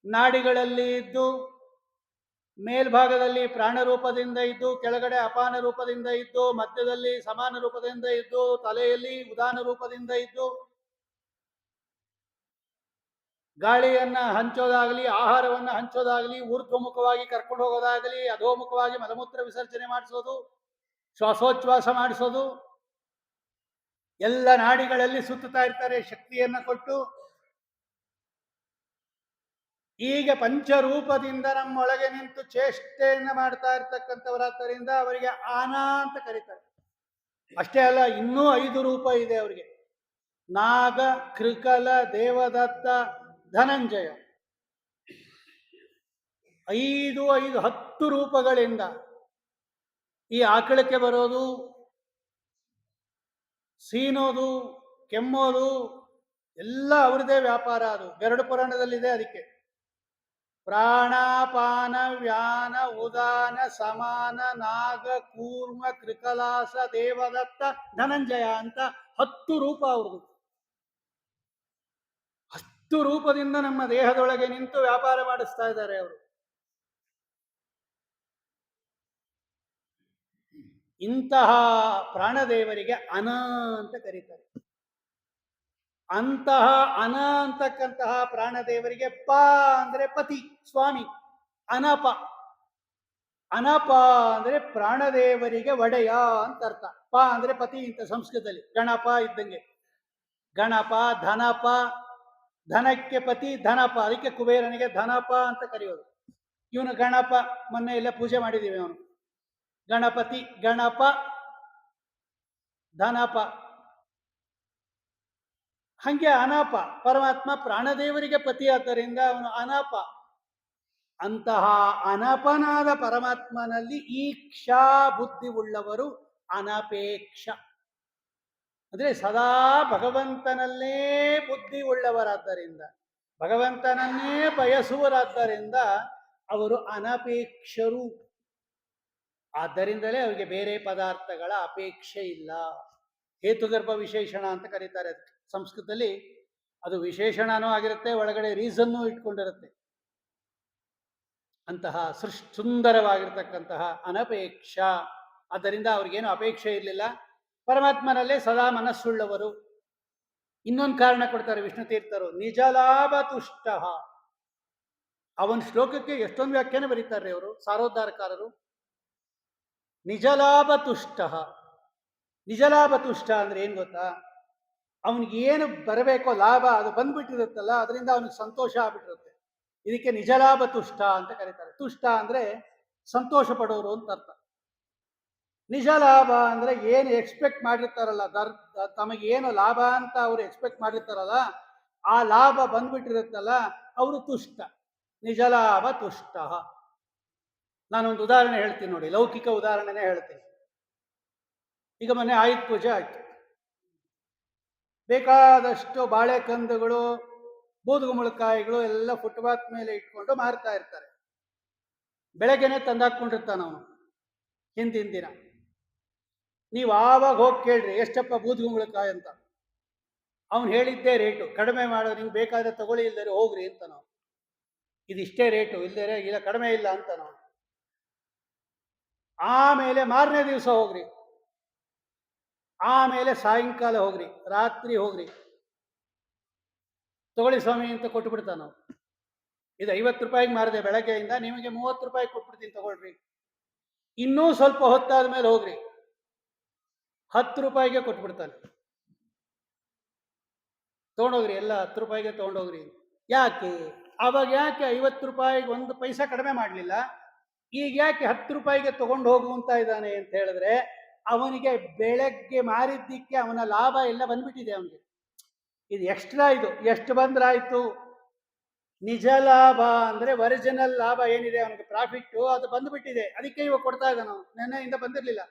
ನಾಡಿಗಳಲ್ಲಿ ಇದ್ದು, ಮೇಲ್ಭಾಗದಲ್ಲಿ ಪ್ರಾಣ ರೂಪದಿಂದ ಇದ್ದು, ಕೆಳಗಡೆ ಅಪಾನ ರೂಪದಿಂದ ಇದ್ದು, ಮಧ್ಯದಲ್ಲಿ ಸಮಾನ ರೂಪದಿಂದ ಇದ್ದು, ತಲೆಯಲ್ಲಿ ಉದಾನ ರೂಪದಿಂದ ಇದ್ದು, ಗಾಳಿಯನ್ನ ಹಂಚೋದಾಗಲಿ, ಆಹಾರವನ್ನ ಹಂಚೋದಾಗಲಿ, ಊರ್ಧ್ವಮುಖವಾಗಿ ಕರ್ಕೊಂಡು ಹೋಗೋದಾಗಲಿ, ಅಧೋಮುಖವಾಗಿ ಮಲಮೂತ್ರ ವಿಸರ್ಜನೆ ಮಾಡಿಸೋದು, ಶ್ವಾಸೋಚ್ಛ್ವಾಸ ಮಾಡಿಸೋದು, ಎಲ್ಲ ನಾಡಿಗಳಲ್ಲಿ ಸುತ್ತುತ್ತಾ ಇರ್ತಾರೆ ಶಕ್ತಿಯನ್ನ ಕೊಟ್ಟು. ಈಗ ಪಂಚರೂಪದಿಂದ ನಮ್ಮೊಳಗೆ ನಿಂತು ಚೇಷ್ಟೆಯನ್ನ ಮಾಡ್ತಾ ಇರ್ತಕ್ಕಂಥವರಾದ್ದರಿಂದ ಅವರಿಗೆ ಆನ ಅಂತ ಕರೀತಾರೆ. ಅಷ್ಟೇ ಅಲ್ಲ, ಇನ್ನೂ 5 ರೂಪ ಇದೆ ಅವರಿಗೆ. ನಾಗ, ಕೃಕಲ, ದೇವದತ್ತ, ಧನಂಜಯ. 5 10 ರೂಪಗಳಿಂದ ಈ ಆಕಳಕ್ಕೆ ಬರೋದು, ಸೀನೋದು, ಕೆಮ್ಮೋದು ಎಲ್ಲ ಅವರದೇ ವ್ಯಾಪಾರ. ಅದು ಗರುಡ ಪುರಾಣದಲ್ಲಿದೆ. ಅದಕ್ಕೆ ಪ್ರಾಣಾಪಾನ ವ್ಯಾನ ಉದಾನ ಸಮಾನ ನಾಗ ಕೂರ್ಮ ಕೃಕಲಾಸ ದೇವದತ್ತ ಧನಂಜಯ ಅಂತ 10 ರೂಪ ಅವ್ರದ್ದು. 10 ರೂಪದಿಂದ ನಮ್ಮ ದೇಹದೊಳಗೆ ನಿಂತು ವ್ಯಾಪಾರ ಮಾಡಿಸ್ತಾ ಇದ್ದಾರೆ ಅವರು. ಇಂತಹ ಪ್ರಾಣದೇವರಿಗೆ ಅನ ಅಂತ ಕರೀತಾರೆ. ಅಂತಹ ಅನ ಅಂತಕ್ಕಂತಹ ಪ್ರಾಣದೇವರಿಗೆ ಪ ಅಂದ್ರೆ ಪತಿ, ಸ್ವಾಮಿ. ಅನಪ, ಅನಪ ಅಂದ್ರೆ ಪ್ರಾಣದೇವರಿಗೆ ಒಡೆಯ ಅಂತ ಅರ್ಥ. ಪ ಅಂದ್ರೆ ಪತಿ ಅಂತ ಸಂಸ್ಕೃತದಲ್ಲಿ. ಗಣಪ ಇದ್ದಂಗೆ. ಗಣಪ, ಧನಪ, ಧನಕ್ಕೆ ಪತಿ ಧನಪ, ಅದಕ್ಕೆ ಕುಬೇರನಿಗೆ ಧನಪ ಅಂತ ಕರೆಯೋದು. ಇವನು ಗಣಪ, ಮೊನ್ನೆ ಎಲ್ಲ ಪೂಜೆ ಮಾಡಿದ್ದೀವಿ. ಅವನು ಗಣಪತಿ, ಗಣಪ, ಧನಪ. ಹಂಗೆ ಅನಪ, ಪರಮಾತ್ಮ ಪ್ರಾಣದೇವರಿಗೆ ಪತಿ ಆದ್ದರಿಂದ ಅವನು ಅನಪ. ಅಂತಹ ಅನಪನಾದ ಪರಮಾತ್ಮನಲ್ಲಿ ಈಕ್ಷಾ ಬುದ್ಧಿ ಉಳ್ಳವರು ಅನಪೇಕ್ಷ. ಅಂದ್ರೆ ಸದಾ ಭಗವಂತನಲ್ಲೇ ಬುದ್ಧಿ ಉಳ್ಳವರಾದ್ದರಿಂದ, ಭಗವಂತನನ್ನೇ ಬಯಸುವರಾದ್ದರಿಂದ ಅವರು ಅನಪೇಕ್ಷರು. ಆದ್ದರಿಂದಲೇ ಅವರಿಗೆ ಬೇರೆ ಪದಾರ್ಥಗಳ ಅಪೇಕ್ಷೆ ಇಲ್ಲ. ಹೇತುಗರ್ಭ ವಿಶೇಷಣ ಅಂತ ಕರೀತಾರೆ ಅದಕ್ಕೆ. ಸಂಸ್ಕೃತದಲ್ಲಿ ಅದು ವಿಶೇಷಣನೂ ಆಗಿರುತ್ತೆ, ಒಳಗಡೆ ರೀಸನ್ನೂ ಇಟ್ಕೊಂಡಿರುತ್ತೆ. ಅಂತಹ ಸುಂದರವಾಗಿರ್ತಕ್ಕಂತಹ ಅನಪೇಕ್ಷ. ಆದ್ದರಿಂದ ಅವ್ರಿಗೇನು ಅಪೇಕ್ಷೆ ಇರಲಿಲ್ಲ, ಪರಮಾತ್ಮನಲ್ಲೇ ಸದಾ ಮನಸ್ಸುಳ್ಳವರು. ಇನ್ನೊಂದು ಕಾರಣ ಕೊಡ್ತಾರೆ ವಿಷ್ಣು ತೀರ್ಥರು, ನಿಜಲಾಭ ತುಷ್ಟ. ಅವನ ಶ್ಲೋಕಕ್ಕೆ ಎಷ್ಟೊಂದು ವ್ಯಾಖ್ಯಾನ ಬರೀತಾರೆ ಅವರು, ಸಾರೋದ್ಧಾರಕಾರರು. ನಿಜಲಾಭ ತುಷ್ಟ. ನಿಜಲಾಭ ತುಷ್ಟ ಅಂದ್ರೆ ಏನ್ ಗೊತ್ತಾ? ಅವನಿಗೆ ಏನು ಬರಬೇಕೋ ಲಾಭ ಅದು ಬಂದ್ಬಿಟ್ಟಿರುತ್ತಲ್ಲ, ಅದರಿಂದ ಅವನಿಗೆ ಸಂತೋಷ ಆಗ್ಬಿಟ್ಟಿರುತ್ತೆ. ಇದಕ್ಕೆ ನಿಜಲಾಭ ತುಷ್ಟ ಅಂತ ಕರೀತಾರೆ. ತುಷ್ಟ ಅಂದ್ರೆ ಸಂತೋಷ ಪಡೋರು ಅಂತ ಅರ್ಥ. ನಿಜ ಲಾಭ ಅಂದ್ರೆ ಏನು ಎಕ್ಸ್ಪೆಕ್ಟ್ ಮಾಡಿರ್ತಾರಲ್ಲ, ತಮಗೇನು ಲಾಭ ಅಂತ ಅವರು ಎಕ್ಸ್ಪೆಕ್ಟ್ ಮಾಡಿರ್ತಾರಲ್ಲ, ಆ ಲಾಭ ಬಂದ್ಬಿಟ್ಟಿರುತ್ತಲ್ಲ, ಅವರು ತುಷ್ಟ. ನಿಜ ಲಾಭ ತುಷ್ಟ. ನಾನೊಂದು ಉದಾಹರಣೆ ಹೇಳ್ತೀನಿ ನೋಡಿ, ಲೌಕಿಕ ಉದಾಹರಣೆನೇ ಹೇಳ್ತೀನಿ. ಈಗ ಮೊನ್ನೆ ಆಯುಧ ಪೂಜೆ ಆಯ್ತು. ಬೇಕಾದಷ್ಟು ಬಾಳೆಕಂದುಗಳು, ಬೂದುಗುಂಬಳಕಾಯಿಗಳು ಎಲ್ಲ ಫುಟ್ಪಾತ್ ಮೇಲೆ ಇಟ್ಕೊಂಡು ಮಾರ್ತಾ ಇರ್ತಾರೆ. ಬೆಳಗ್ಗೆನೆ ತಂದಾಕೊಂಡಿರ್ತಾನ ಅವನು ಹಿಂದಿನ ದಿನ. ನೀವು ಆವಾಗ ಹೋಗಿ ಕೇಳ್ರಿ, ಎಷ್ಟಪ್ಪ ಬೂದುಗುಂಬಳಕಾಯಿ ಅಂತ. ಅವನು ಹೇಳಿದ್ದೇ ರೇಟು. ಕಡಿಮೆ ಮಾಡೋದು ನಿಮ್ಗೆ ಬೇಕಾದ್ರೆ ತಗೊಳ್ಳಿ, ಇಲ್ಲದರೆ ಹೋಗ್ರಿ ಅಂತ. ನಾವು ಇದಿಷ್ಟೇ ರೇಟು, ಇಲ್ಲದೇ ಇಲ್ಲ ಕಡಿಮೆ ಇಲ್ಲ ಅಂತ ನಾವು. ಆಮೇಲೆ ಮಾರನೇ ದಿವಸ ಹೋಗ್ರಿ, ಆಮೇಲೆ ಸಾಯಂಕಾಲ ಹೋಗ್ರಿ, ರಾತ್ರಿ ಹೋಗ್ರಿ, ತಗೊಳ್ಳಿ ಸ್ವಾಮಿ ಅಂತ ಕೊಟ್ಟು ಬಿಡ್ತಾನ ನಾವು. ಇದು 50 ರೂಪಾಯಿಗೆ ಮಾರಿದೆ ಬೆಳಗ್ಗೆಯಿಂದ, ನಿಮಗೆ 30 ರೂಪಾಯಿ ಕೊಟ್ಬಿಡ್ತೀನಿ ತಗೊಳ್ರಿ. ಇನ್ನೂ ಸ್ವಲ್ಪ ಹೊತ್ತಾದ ಮೇಲೆ ಹೋಗ್ರಿ, 10 ರೂಪಾಯಿಗೆ ಕೊಟ್ಬಿಡ್ತಾನೆ. ತೊಗೊಂಡೋಗ್ರಿ, ಎಲ್ಲ 10 ರೂಪಾಯಿಗೆ ತೊಗೊಂಡೋಗ್ರಿ. ಯಾಕೆ ಆವಾಗ ಯಾಕೆ 50 ರೂಪಾಯಿಗೆ 1 ಪೈಸಾ ಕಡಿಮೆ ಮಾಡಲಿಲ್ಲ? ಈಗ ಯಾಕೆ 10 ರೂಪಾಯಿಗೆ ತಗೊಂಡು ಹೋಗುವಂತ ಇದ್ದಾನೆ ಅಂತ ಹೇಳಿದ್ರೆ, ಅವನಿಗೆ ಬೆಳಗ್ಗೆ ಮಾರಿದ್ದಕ್ಕೆ ಅವನ ಲಾಭ ಎಲ್ಲ ಬಂದ್ಬಿಟ್ಟಿದೆ ಅವನಿಗೆ. ಇದು ಎಕ್ಸ್ಟ್ರಾ, ಇದು ಎಷ್ಟು ಬಂದ್ರಾಯ್ತು. ನಿಜ ಲಾಭ ಅಂದ್ರೆ ಒರಿಜಿನಲ್ ಲಾಭ ಏನಿದೆ ಅವನಿಗೆ ಪ್ರಾಫಿಟ್, ಅದು ಬಂದ್ಬಿಟ್ಟಿದೆ. ಅದಕ್ಕೆ ಇವಾಗ ಕೊಡ್ತಾ ಇದ್ದಾನೆ. ಅವನು ನೆನ್ನೆಯಿಂದ ಬಂದಿರಲಿಲ್ಲ,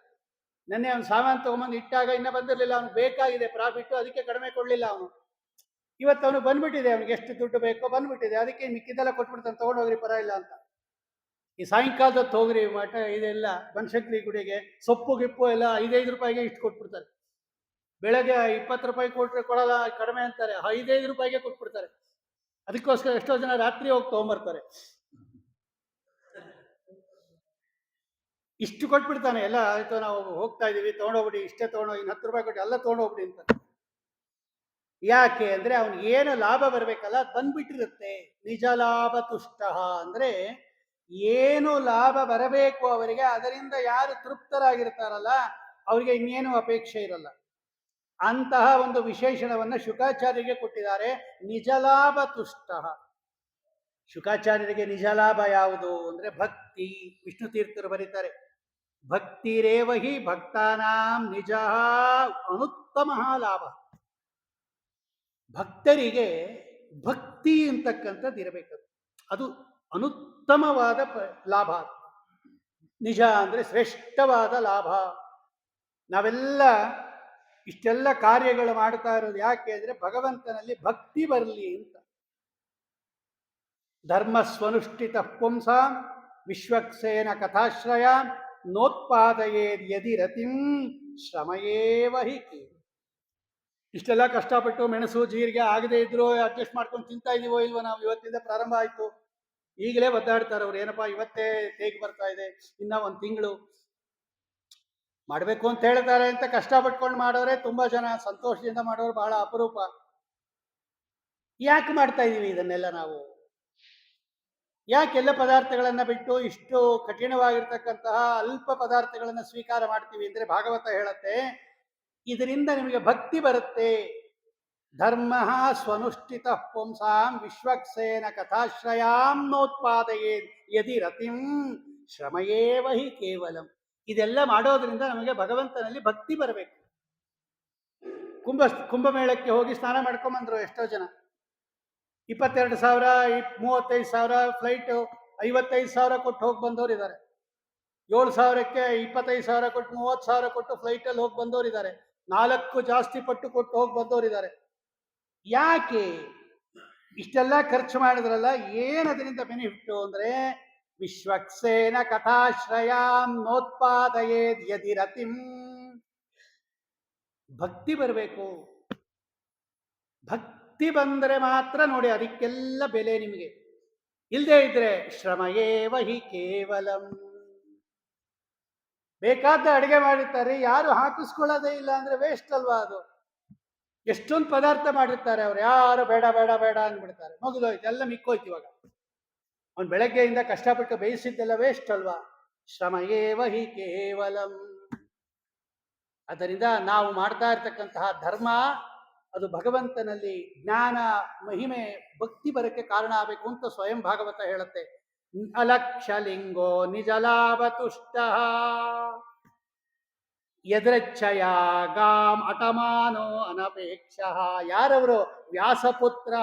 ನೆನ್ನೆ ಅವನು ಸಾಮಾನು ತಗೊಂಬಂದು ಇಟ್ಟಾಗ ಇನ್ನೂ ಬಂದಿರಲಿಲ್ಲ, ಅವ್ನಿಗೆ ಬೇಕಾಗಿದೆ ಪ್ರಾಫಿಟ್, ಅದಕ್ಕೆ ಕಡಿಮೆ ಕೊಡಲಿಲ್ಲ ಅವನು. ಇವತ್ತು ಅವನು ಬಂದ್ಬಿಟ್ಟಿದೆ, ಅವನಿಗೆ ಎಷ್ಟು ದುಡ್ಡು ಬೇಕೋ ಬಂದ್ಬಿಟ್ಟಿದೆ, ಅದಕ್ಕೆ ಮಿಕ್ಕಿದ್ದೆಲ್ಲ ಕೊಟ್ಬಿಡ್ತಾನೆ, ತೊಗೊಂಡೋಗ್ರಿ ಪರವಾಗಿಲ್ಲ ಅಂತ. ಈ ಸಾಯಂಕಾಲದೊತ್ತು ಹೋಗ್ರಿ ಮಠ ಇದೆಲ್ಲ ಬನಶಂಕರಿ ಗುಡಿಗೆ, ಸೊಪ್ಪು ಗಿಪ್ಪು ಎಲ್ಲ 5-5 ರೂಪಾಯಿಗೆ ಇಷ್ಟು ಕೊಟ್ಬಿಡ್ತಾರೆ. ಬೆಳಗ್ಗೆ 20 ರೂಪಾಯಿ ಕೊಟ್ಟರೆ ಕೊಡಲ್ಲ, ಕಡಿಮೆ ಅಂತಾರೆ, 5-5 ರೂಪಾಯಿಗೆ ಕೊಟ್ಬಿಡ್ತಾರೆ. ಅದಕ್ಕೋಸ್ಕರ ಎಷ್ಟೋ ಜನ ರಾತ್ರಿ ಹೋಗಿ ತೊಗೊಂಬರ್ತಾರೆ. ಇಷ್ಟು ಕೊಟ್ಬಿಡ್ತಾನೆ, ಎಲ್ಲ ಆಯ್ತು ನಾವು ಹೋಗ್ತಾ ಇದೀವಿ ತೊಗೊಂಡೋಗ್ಬಿಡಿ, ಇಷ್ಟೇ ತೊಗೊಂಡೋಗಿ, 10 ರೂಪಾಯಿ ಕೊಟ್ಟು ಎಲ್ಲ ತೊಗೊಂಡೋಗ್ಬಿಡಿ ಅಂತ. ಯಾಕೆ ಅಂದ್ರೆ ಅವ್ನಿಗೆ ಏನು ಲಾಭ ಬರಬೇಕಲ್ಲ ಅದು ಬಂದ್ಬಿಟ್ಟಿರುತ್ತೆ. ನಿಜ ಲಾಭ ತುಷ್ಟ ಅಂದ್ರೆ ಏನು ಲಾಭ ಬರಬೇಕು ಅವರಿಗೆ, ಅದರಿಂದ ಯಾರು ತೃಪ್ತರಾಗಿರ್ತಾರಲ್ಲ ಅವರಿಗೆ ಇನ್ನೇನು ಅಪೇಕ್ಷೆ ಇರಲ್ಲ. ಅಂತಹ ಒಂದು ವಿಶೇಷಣವನ್ನ ಶುಕಾಚಾರ್ಯರಿಗೆ ಕೊಟ್ಟಿದ್ದಾರೆ, ನಿಜ ಲಾಭ ತುಷ್ಟ. ಶುಕಾಚಾರ್ಯರಿಗೆ ನಿಜ ಲಾಭ ಯಾವುದು ಅಂದ್ರೆ ಭಕ್ತಿ. ವಿಷ್ಣು ತೀರ್ಥರು ಬರೀತಾರೆ, ಭಕ್ತಿರೇವ ಹಿ ಭಕ್ತಾನಾಂ ನಿಜ ಅನುತ್ತಮ ಲಾಭ. ಭಕ್ತರಿಗೆ ಭಕ್ತಿ ಅಂತಕ್ಕಂಥದ್ದು ಇರಬೇಕು, ಅದು ಅನುತ್ತಮವಾದ ಲಾಭ. ನಿಜ ಅಂದ್ರೆ ಶ್ರೇಷ್ಠವಾದ ಲಾಭ. ನಾವೆಲ್ಲ ಇಷ್ಟೆಲ್ಲ ಕಾರ್ಯಗಳು ಮಾಡ್ತಾ ಇರೋದು ಯಾಕೆ ಅಂದ್ರೆ ಭಗವಂತನಲ್ಲಿ ಭಕ್ತಿ ಬರಲಿ ಅಂತ. ಧರ್ಮ ಸ್ವನುಷ್ಠಿತ ಪುಂಸಾಂ ವಿಶ್ವಕ್ಸೇನ ಕಥಾಶ್ರಯ ನೋತ್ಪಾದಯೇದ್ ಯದಿ ರತಿಂ ಶ್ರಮಯೇವ ಹಿ. ಇಷ್ಟೆಲ್ಲ ಕಷ್ಟಪಟ್ಟು ಮೆಣಸು ಜೀರಿಗೆ ಆಗದೆ ಇದ್ರು ಅಡ್ಜಸ್ಟ್ ಮಾಡ್ಕೊಂಡು ತಿಂತಾ ಇದೀವೋ ಇಲ್ವೋ ನಾವು. ಇವತ್ತಿಂದ ಪ್ರಾರಂಭ ಆಯ್ತು, ಈಗಲೇ ಒದ್ದಾಡ್ತಾರೆ ಅವ್ರು, ಏನಪ್ಪಾ ಇವತ್ತೇ ಹೇಗೆ ಬರ್ತಾ ಇದೆ, ಇನ್ನ 1 ತಿಂಗಳು ಮಾಡಬೇಕು ಅಂತ ಹೇಳ್ತಾರೆ ಅಂತ ಕಷ್ಟಪಟ್ಕೊಂಡು ಮಾಡೋರೆ ತುಂಬಾ ಜನ, ಸಂತೋಷದಿಂದ ಮಾಡೋರು ಬಹಳ ಅಪರೂಪ. ಯಾಕೆ ಮಾಡ್ತಾ ಇದೀವಿ ಇದನ್ನೆಲ್ಲ ನಾವು? ಯಾಕೆಲ್ಲ ಪದಾರ್ಥಗಳನ್ನ ಬಿಟ್ಟು ಇಷ್ಟು ಕಠಿಣವಾಗಿರ್ತಕ್ಕಂತಹ ಅಲ್ಪ ಪದಾರ್ಥಗಳನ್ನ ಸ್ವೀಕಾರ ಮಾಡ್ತೀವಿ ಅಂದ್ರೆ ಭಾಗವತ ಹೇಳತ್ತೆ ಇದರಿಂದ ನಿಮಗೆ ಭಕ್ತಿ ಬರುತ್ತೆ. ಧರ್ಮ ಸ್ವನುಷ್ಠಿತ ಪುಂಸಾಂ ವಿಶ್ವಕ್ಸೇನ ಕಥಾಶ್ರಯಾಂ ನೋತ್ಪಾದಯೇ ಯದಿ ರತಿಂ ಶ್ರಮಯೇವ ಹಿ ಕೇವಲಂ. ಇದೆಲ್ಲ ಮಾಡೋದ್ರಿಂದ ನಮಗೆ ಭಗವಂತನಲ್ಲಿ ಭಕ್ತಿ ಬರಬೇಕು. ಕುಂಭಮೇಳಕ್ಕೆ ಹೋಗಿ ಸ್ನಾನ ಮಾಡ್ಕೊಂಬಂದ್ರು ಎಷ್ಟೋ ಜನ. 22,000 35,000 ಫ್ಲೈಟು, 55,000 ಕೊಟ್ಟು ಹೋಗಿ ಬಂದವರು ಇದ್ದಾರೆ. 7,000ಕ್ಕೆ 25,000 ಕೊಟ್ಟು 30,000 ಕೊಟ್ಟು ಫ್ಲೈಟಲ್ಲಿ ಹೋಗಿ ಬಂದವರು ಇದ್ದಾರೆ. 4 ಜಾಸ್ತಿ ಪಟ್ಟು ಕೊಟ್ಟು ಹೋಗಿ ಬಂದವರು ಇದ್ದಾರೆ. ಯಾಕೆ ಇಷ್ಟೆಲ್ಲ ಖರ್ಚು ಮಾಡಿದ್ರಲ್ಲ, ಏನದರಿಂದ ಬೆನಿಫಿಟ್ ಅಂದ್ರೆ ವಿಶ್ವಕ್ಸೇನ ಕಥಾಶ್ರಯಾಂ ನೋತ್ಪಾದಯೇದ್ ಯದಿ ರತಿಂ. ಭಕ್ತಿ ಬರಬೇಕು. ಭಕ್ತಿ ಬಂದರೆ ಮಾತ್ರ ನೋಡಿ ಅದಕ್ಕೆಲ್ಲ ಬೆಲೆ ನಿಮಗೆ. ಇಲ್ಲದೆ ಇದ್ರೆ ಶ್ರಮಯೇವ ಹಿ ಕೇವಲಂ. ಬೇಕಾದ ಅಡಿಗೆ ಮಾಡಿರ್ತಾರೆ, ಯಾರು ಹಾಕಿಸ್ಕೊಳ್ಳೋದೇ ಇಲ್ಲ ಅಂದ್ರೆ ವೇಸ್ಟ್ ಅಲ್ವಾ ಅದು. ಎಷ್ಟೊಂದು ಪದಾರ್ಥ ಮಾಡಿರ್ತಾರೆ, ಅವ್ರು ಯಾರು ಬೇಡ ಬೇಡ ಬೇಡ ಅಂದ್ಬಿಡ್ತಾರೆ, ಮುಗಿದೋಯ್ತು, ಎಲ್ಲ ಮಿಕ್ಕೋಯ್ತು. ಇವಾಗ ಅವ್ನು ಬೆಳಗ್ಗೆಯಿಂದ ಕಷ್ಟಪಟ್ಟು ಬೇಯಿಸಿದ್ದೆಲ್ಲ ವೇಸ್ಟ್ ಅಲ್ವಾ. ಶ್ರಮಯೇವ ಹಿ ಕೇವಲಂ. ಅದರಿಂದ ನಾವು ಮಾಡ್ತಾ ಇರ್ತಕ್ಕಂತಹ ಧರ್ಮ ಅದು ಭಗವಂತನಲ್ಲಿ ಜ್ಞಾನ ಮಹಿಮೆ ಭಕ್ತಿ ಬರಕ್ಕೆ ಕಾರಣ ಆಗಬೇಕು ಅಂತ ಸ್ವಯಂ ಭಾಗವತ ಹೇಳುತ್ತೆ. ಅಲಕ್ಷಲಿಂಗೋ ನಿಜ ಲಾಭ ತುಷ್ಟ ಯದೃಚ್ಛಯ ಗಾಂ ಅಟಮಾನೋ ಅನಪೇಕ್ಷ. ಯಾರವರು? ವ್ಯಾಸಪುತ್ರ.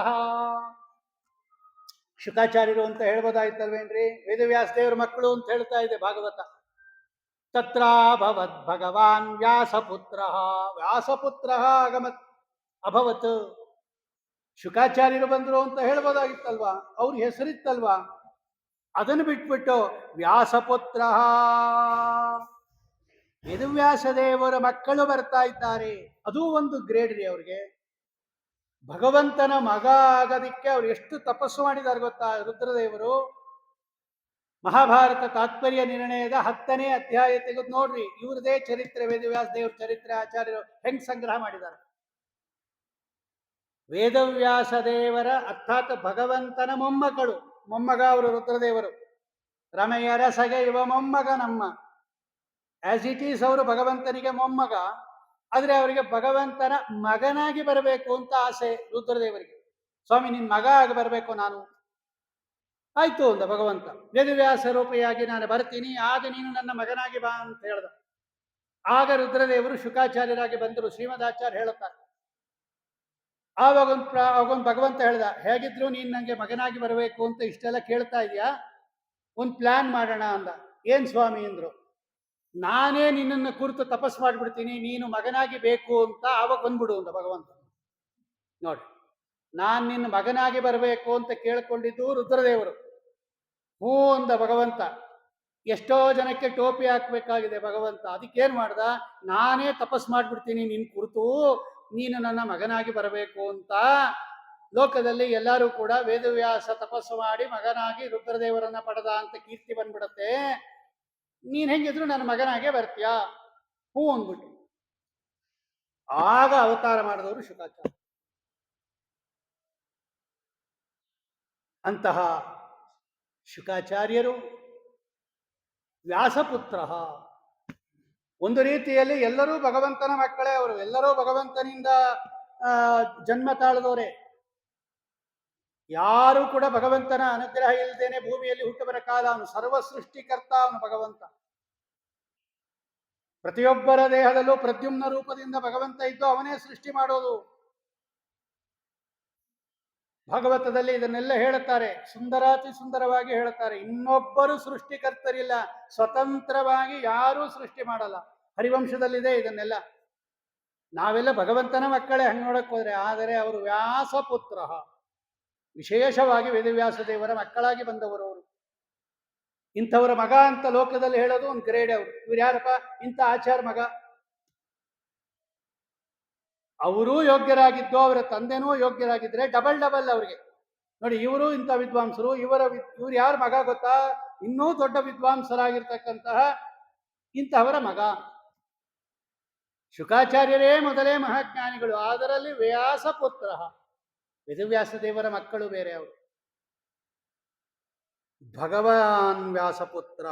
ಶುಕಾಚಾರ್ಯರು ಅಂತ ಹೇಳ್ಬೋದಾಯ್ತಲ್ವೇನ್ರಿ? ವೇದವ್ಯಾಸ ದೇವರ ಮಕ್ಕಳು ಅಂತ ಹೇಳ್ತಾ ಇದೆ ಭಾಗವತ. ತತ್ರಾಭವತ್ ಭಗವಾನ್ ವ್ಯಾಸಪುತ್ರ. ವ್ಯಾಸಪುತ್ರ ಆಗಮತ್ ಅಭವತ್. ಶುಕಾಚಾರ್ಯರು ಬಂದರು ಅಂತ ಹೇಳ್ಬೋದಾಗಿತ್ತಲ್ವಾ, ಅವ್ರ ಹೆಸರಿತ್ತಲ್ವಾ, ಅದನ್ನು ಬಿಟ್ಬಿಟ್ಟು ವ್ಯಾಸಪುತ್ರ, ವೇದವ್ಯಾಸ ದೇವರ ಮಕ್ಕಳು ಬರ್ತಾ ಇದ್ದಾರೆ. ಅದೂ ಒಂದು ಗ್ರೇಡ್ ರೀ ಅವ್ರಿಗೆ. ಭಗವಂತನ ಮಗ ಆಗೋದಿಕ್ಕೆ ಅವ್ರು ಎಷ್ಟು ತಪಸ್ಸು ಮಾಡಿದ್ದಾರೆ ಗೊತ್ತಾ ರುದ್ರದೇವರು. ಮಹಾಭಾರತ ತಾತ್ಪರ್ಯ ನಿರ್ಣಯದ 10ನೇ ಅಧ್ಯಾಯ ತೆಗೆದು ನೋಡ್ರಿ, ಇವ್ರದೇ ಚರಿತ್ರೆ, ವೇದವ್ಯಾಸ ದೇವ್ರ ಚರಿತ್ರೆ ಆಚಾರ್ಯರು ಹೆಂಗ್ ಸಂಗ್ರಹ ಮಾಡಿದ್ದಾರೆ. ವೇದವ್ಯಾಸ ದೇವರ ಅರ್ಥಾತ್ ಭಗವಂತನ ಮೊಮ್ಮಕ್ಕಳು. ಮೊಮ್ಮಗ ಅವರು ರುದ್ರದೇವರು. ರಮೆಯ ರಸಗೆ ಇವ ಮೊಮ್ಮಗ ನಮ್ಮ. ಆಸ್ ಇಟ್ ಈಸ್ ಅವರು ಭಗವಂತನಿಗೆ ಮೊಮ್ಮಗ, ಆದ್ರೆ ಅವರಿಗೆ ಭಗವಂತನ ಮಗನಾಗಿ ಬರಬೇಕು ಅಂತ ಆಸೆ ರುದ್ರದೇವರಿಗೆ. ಸ್ವಾಮಿ ನಿನ್ ಮಗ ಆಗಿ ಬರಬೇಕು ನಾನು. ಆಯ್ತು ಅಂದ ಭಗವಂತ. ವೇದವ್ಯಾಸ ರೂಪಿಯಾಗಿ ನಾನು ಬರ್ತೀನಿ, ಆಗ ನೀನು ನನ್ನ ಮಗನಾಗಿ ಬಾ ಅಂತ ಹೇಳ್ದ. ಆಗ ರುದ್ರದೇವರು ಶುಕಾಚಾರ್ಯರಾಗಿ ಬಂದರು. ಶ್ರೀಮದಾಚಾರ್ಯ ಹೇಳುತ್ತಾರೆ, ಆವಾಗೊಂದು ಭಗವಂತ ಹೇಳ್ದ, ಹೇಗಿದ್ರು ನೀನ್ ನಂಗೆ ಮಗನಾಗಿ ಬರಬೇಕು ಅಂತ ಇಷ್ಟೆಲ್ಲ ಕೇಳ್ತಾ ಇದೆಯಾ, ಒಂದು ಪ್ಲಾನ್ ಮಾಡೋಣ ಅಂದ. ಏನ್ ಸ್ವಾಮಿ ಅಂದ್ರು. ನಾನೇ ನಿನ್ನನ್ನು ಕುರಿತು ತಪಸ್ ಮಾಡಿಬಿಡ್ತೀನಿ, ನೀನು ಮಗನಾಗಿ ಬೇಕು ಅಂತ ಆವಾಗ ಬಂದ್ಬಿಡು ಅಂತ ಭಗವಂತ. ನೋಡಿ, ನಾನು ನಿನ್ನ ಮಗನಾಗಿ ಬರಬೇಕು ಅಂತ ಕೇಳ್ಕೊಂಡಿದ್ದು ರುದ್ರದೇವರು. ಹೂ ಅಂದ ಭಗವಂತ. ಎಷ್ಟೋ ಜನಕ್ಕೆ ಟೋಪಿ ಹಾಕ್ಬೇಕಾಗಿದೆ ಭಗವಂತ. ಅದಕ್ಕೇನು ಮಾಡ್ದ? ನಾನೇ ತಪಸ್ ಮಾಡಿಬಿಡ್ತೀನಿ ನಿನ್ನ ಕುರಿತು, ನೀನು ನನ್ನ ಮಗನಾಗಿ ಬರಬೇಕು ಅಂತ. ಲೋಕದಲ್ಲಿ ಎಲ್ಲರೂ ಕೂಡ ವೇದವ್ಯಾಸ ತಪಸ್ಸು ಮಾಡಿ ಮಗನಾಗಿ ರುದ್ರದೇವರನ್ನ ಪಡೆದ ಅಂತ ಕೀರ್ತಿ ಬಂದ್ಬಿಡತ್ತೆ. ನೀನ್ ಹೆಂಗಿದ್ರು ನನ್ನ ಮಗನಾಗೆ ಬರ್ತೀಯಾ? ಹೂ ಅಂದ್ಬಿಟ್ಟು ಆಗ ಅವತಾರ ಮಾಡಿದವರು ಶುಕಾಚಾರ್ಯ. ಅಂತಹ ಶುಕಾಚಾರ್ಯರು ವ್ಯಾಸಪುತ್ರ. ಒಂದು ರೀತಿಯಲ್ಲಿ ಎಲ್ಲರೂ ಭಗವಂತನ ಮಕ್ಕಳೇ. ಅವರು ಎಲ್ಲರೂ ಭಗವಂತನಿಂದ ಜನ್ಮ ತಾಳದವರೇ. ಯಾರು ಕೂಡ ಭಗವಂತನ ಅನುಗ್ರಹ ಇಲ್ಲದೇನೆ ಭೂಮಿಯಲ್ಲಿ ಹುಟ್ಟು ಬರಕಾಲ. ಅವನು ಸರ್ವ ಸೃಷ್ಟಿಕರ್ತ, ಅವನು ಭಗವಂತ. ಪ್ರತಿಯೊಬ್ಬರ ದೇಹದಲ್ಲೂ ಪ್ರದ್ಯುಮ್ನ ರೂಪದಿಂದ ಭಗವಂತ ಇದ್ದು ಅವನೇ ಸೃಷ್ಟಿ ಮಾಡೋದು. ಭಾಗವತದಲ್ಲಿ ಇದನ್ನೆಲ್ಲ ಹೇಳುತ್ತಾರೆ, ಸುಂದರಾತಿ ಸುಂದರವಾಗಿ ಹೇಳುತ್ತಾರೆ. ಇನ್ನೊಬ್ಬರು ಸೃಷ್ಟಿಕರ್ತರಿಲ್ಲ, ಸ್ವತಂತ್ರವಾಗಿ ಯಾರೂ ಸೃಷ್ಟಿ ಮಾಡಲ್ಲ. ಹರಿವಂಶದಲ್ಲಿದೆ ಇದನ್ನೆಲ್ಲ. ನಾವೆಲ್ಲ ಭಗವಂತನ ಮಕ್ಕಳೇ ಹಂಗೆ ನೋಡಕ್ ಹೋದ್ರೆ. ಆದರೆ ಅವರು ವ್ಯಾಸಪುತ್ರ, ವಿಶೇಷವಾಗಿ ವೇದವ್ಯಾಸ ದೇವರ ಮಕ್ಕಳಾಗಿ ಬಂದವರು ಅವರು. ಇಂಥವರ ಮಗ ಅಂತ ಲೋಕದಲ್ಲಿ ಹೇಳೋದು ಒಂದು ಗ್ರೇಡ್. ಅವರು ಇವ್ರು ಯಾರಪ್ಪ? ಇಂಥ ಆಚಾರ ಮಗ. ಅವರೂ ಯೋಗ್ಯರಾಗಿದ್ದು ಅವರ ತಂದೆನೂ ಯೋಗ್ಯರಾಗಿದ್ರೆ ಡಬಲ್ ಡಬಲ್ ಅವ್ರಿಗೆ. ನೋಡಿ, ಇವರು ಇಂಥ ವಿದ್ವಾಂಸರು, ಇವ್ರು ಯಾರ ಮಗ ಗೊತ್ತಾ? ಇನ್ನೂ ದೊಡ್ಡ ವಿದ್ವಾಂಸರಾಗಿರ್ತಕ್ಕಂತಹ ಇಂಥವರ ಮಗ. ಶುಕಾಚಾರ್ಯರೇ ಮೊದಲೇ ಮಹಾಜ್ಞಾನಿಗಳು, ಅದರಲ್ಲಿ ವ್ಯಾಸಪುತ್ರ. ವೇದವ್ಯಾಸ ದೇವರ ಮಕ್ಕಳು ಬೇರೆ ಅವರು. ಭಗವಾನ್ ವ್ಯಾಸಪುತ್ರ.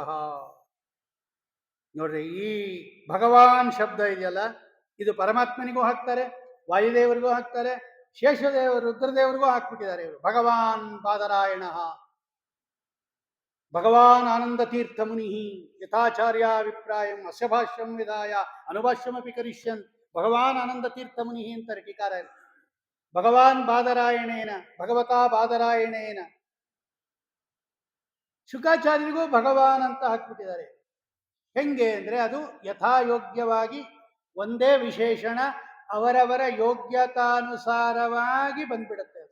ನೋಡ್ರಿ, ಈ ಭಗವಾನ್ ಶಬ್ದ ಇದೆಯಲ್ಲ, ಇದು ಪರಮಾತ್ಮನಿಗೂ ಹಾಕ್ತಾರೆ, ವಾಯುದೇವರಿಗೂ ಹಾಕ್ತಾರೆ, ಶೇಷದೇವರು ರುದ್ರದೇವರಿಗೂ ಹಾಕ್ಬಿಟ್ಟಿದ್ದಾರೆ ಇವರು. ಭಗವಾನ್ ಬಾದರಾಯಣ, ಭಗವಾನ್ ಆನಂದ ತೀರ್ಥ ಮುನಿ ಯಥಾಚಾರ್ಯ ಅಭಿಪ್ರಾಯಂ ಅಸ್ಯ ಭಾಷ್ಯಂ ವಿಧಾಯ ಅನುಭಾಷ್ಯಮಪಿ ಕರಿಷ್ಯನ್. ಭಗವಾನ್ ಆನಂದ ತೀರ್ಥ ಮುನಿ ಅಂತಾರೆ ಟೀಕಾರ. ಭಗವಾನ್ ಬಾದರಾಯಣೇನ, ಭಗವತಾ ಬಾದರಾಯಣೇನ. ಶುಕಾಚಾರ್ಯರಿಗೂ ಭಗವಾನ್ ಅಂತ ಹಾಕ್ಬಿಟ್ಟಿದ್ದಾರೆ. ಹೆಂಗೆ ಅಂದ್ರೆ ಅದು ಯಥಾಯೋಗ್ಯವಾಗಿ ಒಂದೇ ವಿಶೇಷಣ ಅವರವರ ಯೋಗ್ಯತಾನುಸಾರವಾಗಿ ಬಂದ್ಬಿಡುತ್ತೆ.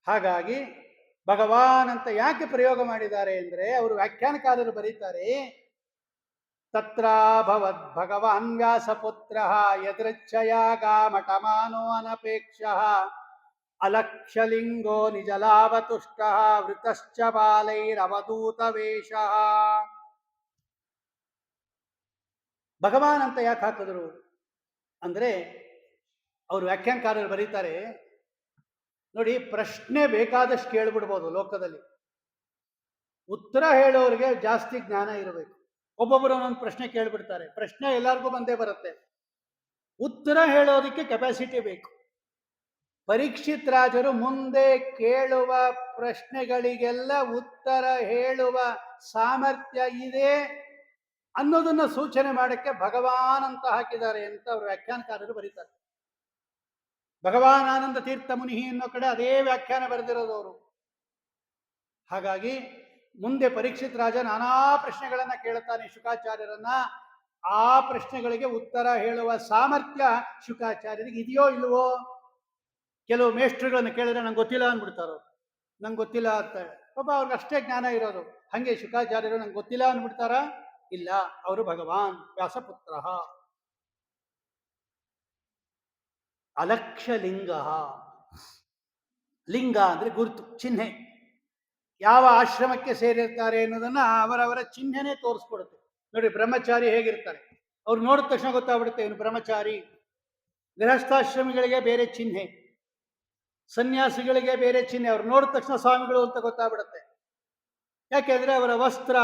ಹಾಗಾಗಿ ಭಗವಾನ್ ಅಂತ ಯಾಕೆ ಪ್ರಯೋಗ ಮಾಡಿದ್ದಾರೆ ಅಂದ್ರೆ, ಅವರು ವ್ಯಾಖ್ಯಾನಕಾರರು ಬರೀತಾರೆ, ತತ್ರಾಭವದ್ ಭಗವಾನ್ ವ್ಯಾಸಪುತ್ರ ಯದೃಚ್ಛಯ ಗಾಮಟಮಾನೋ ಅನಪೇಕ್ಷ ಅಲಕ್ಷ್ಯಲಿಂಗೋ ನಿಜಲಾವತುಷ್ಟ ವೃತಶ್ಚ ಬಾಲೈರವಧೂತ ವೇಷ. ಭಗವಾನ್ ಅಂತ ಯಾಕೆ ಹಾಕಿದ್ರು ಅಂದ್ರೆ, ಅವರು ವ್ಯಾಖ್ಯಾನಕಾರರು ಬರೀತಾರೆ ನೋಡಿ, ಪ್ರಶ್ನೆ ಬೇಕಾದಷ್ಟು ಕೇಳ್ಬಿಡ್ಬೋದು ಲೋಕದಲ್ಲಿ. ಉತ್ತರ ಹೇಳೋರಿಗೆ ಜಾಸ್ತಿ ಜ್ಞಾನ ಇರಬೇಕು. ಒಬ್ಬೊಬ್ಬರು ಒಂದೊಂದು ಪ್ರಶ್ನೆ ಕೇಳ್ಬಿಡ್ತಾರೆ. ಪ್ರಶ್ನೆ ಎಲ್ಲರಿಗೂ ಬಂದೇ ಬರುತ್ತೆ. ಉತ್ತರ ಹೇಳೋದಕ್ಕೆ ಕೆಪಾಸಿಟಿ ಬೇಕು. ಪರೀಕ್ಷಿತ್ ರಾಜರು ಮುಂದೆ ಕೇಳುವ ಪ್ರಶ್ನೆಗಳಿಗೆಲ್ಲ ಉತ್ತರ ಹೇಳುವ ಸಾಮರ್ಥ್ಯ ಇದೆ ಅನ್ನೋದನ್ನ ಸೂಚನೆ ಮಾಡಕ್ಕೆ ಭಗವಾನ್ ಅಂತ ಹಾಕಿದ್ದಾರೆ ಅಂತ ಅವರು ವ್ಯಾಖ್ಯಾನಕಾರರು ಬರೀತಾರೆ. ಭಗವಾನ್ ಆನಂದ ತೀರ್ಥ ಮುನಿ ಅನ್ನೋ ಕಡೆ ಅದೇ ವ್ಯಾಖ್ಯಾನ ಬರೆದಿರೋದು ಅವರು. ಹಾಗಾಗಿ ಮುಂದೆ ಪರೀಕ್ಷಿತ್ ರಾಜ ನಾನಾ ಪ್ರಶ್ನೆಗಳನ್ನ ಕೇಳುತ್ತಾನೆ ಶುಕಾಚಾರ್ಯರನ್ನ. ಆ ಪ್ರಶ್ನೆಗಳಿಗೆ ಉತ್ತರ ಹೇಳುವ ಸಾಮರ್ಥ್ಯ ಶುಕಾಚಾರ್ಯರಿಗೆ ಇದೆಯೋ ಇಲ್ವೋ? ಕೆಲವು ಮೇಷ್ಟ್ರುಗಳನ್ನು ಕೇಳಿದ್ರೆ ನಂಗೆ ಗೊತ್ತಿಲ್ಲ ಅಂದ್ಬಿಡ್ತಾರೋ. ನಂಗೆ ಗೊತ್ತಿಲ್ಲ ಅಂತ ಪಾಪ ಅವ್ರಿಗೆ ಅಷ್ಟೇ ಜ್ಞಾನ ಇರೋದು. ಹಂಗೆ ಶುಕಾಚಾರ್ಯರು ನಂಗೆ ಗೊತ್ತಿಲ್ಲ ಅಂದ್ಬಿಡ್ತಾರ? ಇಲ್ಲ, ಅವರು ಭಗವಾನ್ ವ್ಯಾಸಪುತ್ರ. ಅಲಕ್ಷ್ಯ ಲಿಂಗ. ಲಿಂಗ ಅಂದ್ರೆ ಗುರುತು, ಚಿಹ್ನೆ. ಯಾವ ಆಶ್ರಮಕ್ಕೆ ಸೇರಿರ್ತಾರೆ ಅನ್ನೋದನ್ನ ಅವರವರ ಚಿಹ್ನೆನೇ ತೋರಿಸ್ಕೊಡುತ್ತೆ. ನೋಡಿ, ಬ್ರಹ್ಮಚಾರಿ ಹೇಗಿರ್ತಾರೆ ಅವ್ರು ನೋಡಿದ ತಕ್ಷಣ ಗೊತ್ತಾಗ್ಬಿಡುತ್ತೆ ಇವನು ಬ್ರಹ್ಮಚಾರಿ. ಗೃಹಸ್ಥಾಶ್ರಮಿಗಳಿಗೆ ಬೇರೆ ಚಿಹ್ನೆ, ಸನ್ಯಾಸಿಗಳಿಗೆ ಬೇರೆ ಚಿಹ್ನೆ. ಅವ್ರು ನೋಡಿದ ತಕ್ಷಣ ಸ್ವಾಮಿಗಳು ಅಂತ ಗೊತ್ತಾಗ್ಬಿಡುತ್ತೆ. ಯಾಕೆಂದ್ರೆ ಅವರ ವಸ್ತ್ರ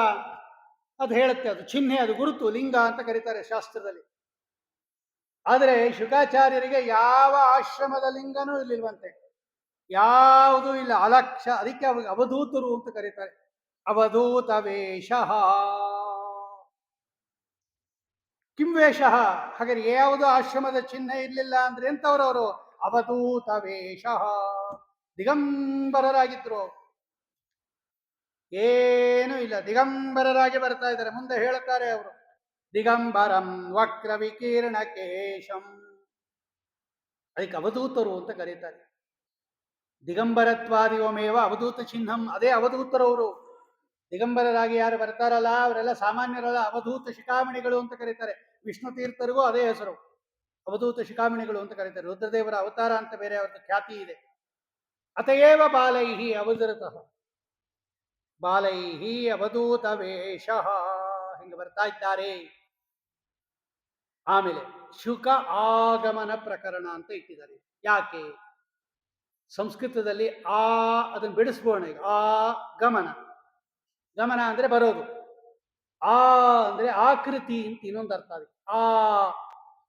ಅದು ಹೇಳುತ್ತೆ, ಅದು ಚಿಹ್ನೆ, ಅದು ಗುರುತು, ಲಿಂಗ ಅಂತ ಕರೀತಾರೆ ಶಾಸ್ತ್ರದಲ್ಲಿ. ಆದರೆ ಶುಕಾಚಾರ್ಯರಿಗೆ ಯಾವ ಆಶ್ರಮದ ಲಿಂಗನೂ ಇರ್ಲಿಲ್ವಂತೆ, ಯಾವುದೂ ಇಲ್ಲ, ಅಲಕ್ಷ್ಯ. ಅದಕ್ಕೆ ಅವಧೂತರು ಅಂತ ಕರೀತಾರೆ. ಅವಧೂತ ವೇಷ. ಕಿಂ ವೇಷ? ಹಾಗಾದ್ರೆ ಯಾವುದು ಆಶ್ರಮದ ಚಿಹ್ನೆ ಇರಲಿಲ್ಲ ಅಂದ್ರೆ ಎಂತವ್ರವರು? ಅವಧೂತ ವೇಷ. ದಿಗಂಬರರಾಗಿದ್ರು. ಏನೂ ಇಲ್ಲ, ದಿಗಂಬರರಾಗಿ ಬರ್ತಾ ಇದ್ದಾರೆ. ಮುಂದೆ ಹೇಳುತ್ತಾರೆ ಅವರು, ದಿಗಂಬರಂ ವಕ್ರ ವಿಕೀರ್ಣ ಕೇಶಂ, ಅದಕ್ಕೆ ಅವಧೂತರು ಅಂತ ಕರೀತಾರೆ. ದಿಗಂಬರತ್ವಾದಿವಮೇವ ಅವಧೂತ ಚಿಹ್ನಂ, ಅದೇ ಅವಧೂತರವರು. ದಿಗಂಬರರಾಗಿ ಯಾರು ಬರ್ತಾರಲ್ಲ ಅವರೆಲ್ಲ ಸಾಮಾನ್ಯರಲ್ಲ, ಅವಧೂತ ಶಿಖಾಮಣಿಗಳು ಅಂತ ಕರೀತಾರೆ. ವಿಷ್ಣು ತೀರ್ಥರಿಗೂ ಅದೇ ಹೆಸರು, ಅವಧೂತ ಶಿಖಾಮಣಿಗಳು ಅಂತ ಕರೀತಾರೆ. ರುದ್ರದೇವರ ಅವತಾರ ಅಂತ ಬೇರೆ ಅವ್ರದ್ದು ಖ್ಯಾತಿ ಇದೆ. ಅತಯೇವ ಬಾಲೈಹಿ ಅವಧೃತಃ, ಬಾಲೈಹಿ ಅವಧೂತ ವೇಷ, ಹಿಂಗೆ ಬರ್ತಾ ಇದ್ದಾರೆ. ಆಮೇಲೆ ಶುಕ ಆಗಮನ ಪ್ರಕರಣ ಅಂತ ಇಟ್ಟಿದ್ದಾರೆ. ಯಾಕೆ? ಸಂಸ್ಕೃತದಲ್ಲಿ ಆ ಅದನ್ನು ಬಿಡಿಸ್ಬೋಣ ಈಗ. ಆ ಗಮನ, ಗಮನ ಅಂದ್ರೆ ಬರೋದು. ಆ ಅಂದ್ರೆ ಆಕೃತಿ ಅಂತ ಇನ್ನೊಂದು ಅರ್ಥ ಅದಕ್ಕೆ. ಆ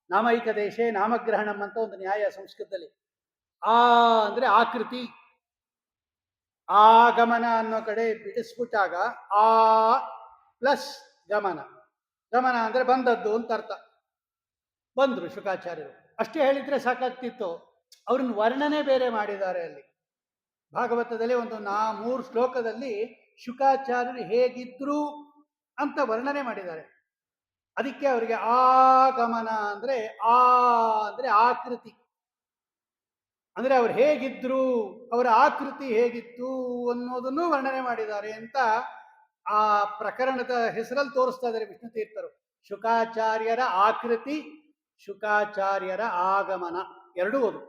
ನಾಮೈಕ ದೇಶೇ ನಾಮಗ್ರಹಣಂ ಅಂತ ಒಂದು ನ್ಯಾಯ ಸಂಸ್ಕೃತದಲ್ಲಿ. ಆ ಅಂದ್ರೆ ಆಕೃತಿ. ಆಗಮನ ಅನ್ನೋ ಕಡೆ ಬಿಡಿಸ್ಬಿಟ್ಟಾಗ ಆ ಪ್ಲಸ್ ಗಮನ, ಗಮನ ಅಂದ್ರೆ ಬಂದದ್ದು ಅಂತ ಅರ್ಥ. ಬಂದ್ರು ಶುಕಾಚಾರ್ಯರು, ಅಷ್ಟೇ ಹೇಳಿದ್ರೆ ಸಾಕಾಗ್ತಿತ್ತು. ಅವ್ರನ್ನ ವರ್ಣನೆ ಬೇರೆ ಮಾಡಿದ್ದಾರೆ ಅಲ್ಲಿ ಭಾಗವತದಲ್ಲಿ. ಒಂದು 3 ಶ್ಲೋಕದಲ್ಲಿ ಶುಕಾಚಾರ್ಯರು ಹೇಗಿದ್ರು ಅಂತ ವರ್ಣನೆ ಮಾಡಿದ್ದಾರೆ. ಅದಕ್ಕೆ ಅವರಿಗೆ ಆಗಮನ ಅಂದ್ರೆ ಆ ಅಂದ್ರೆ ಆಕೃತಿ, ಅಂದ್ರೆ ಅವ್ರು ಹೇಗಿದ್ರು, ಅವರ ಆಕೃತಿ ಹೇಗಿತ್ತು ಅನ್ನೋದನ್ನು ವರ್ಣನೆ ಮಾಡಿದ್ದಾರೆ ಅಂತ ಆ ಪ್ರಕರಣದ ಹೆಸರಲ್ಲಿ ತೋರಿಸ್ತಾ ಇದ್ದಾರೆ ವಿಷ್ಣು ತೀರ್ಥರು. ಶುಕಾಚಾರ್ಯರ ಆಕೃತಿ, ಶುಕಾಚಾರ್ಯರ ಆಗಮನ, ಎರಡೂ ಅದು.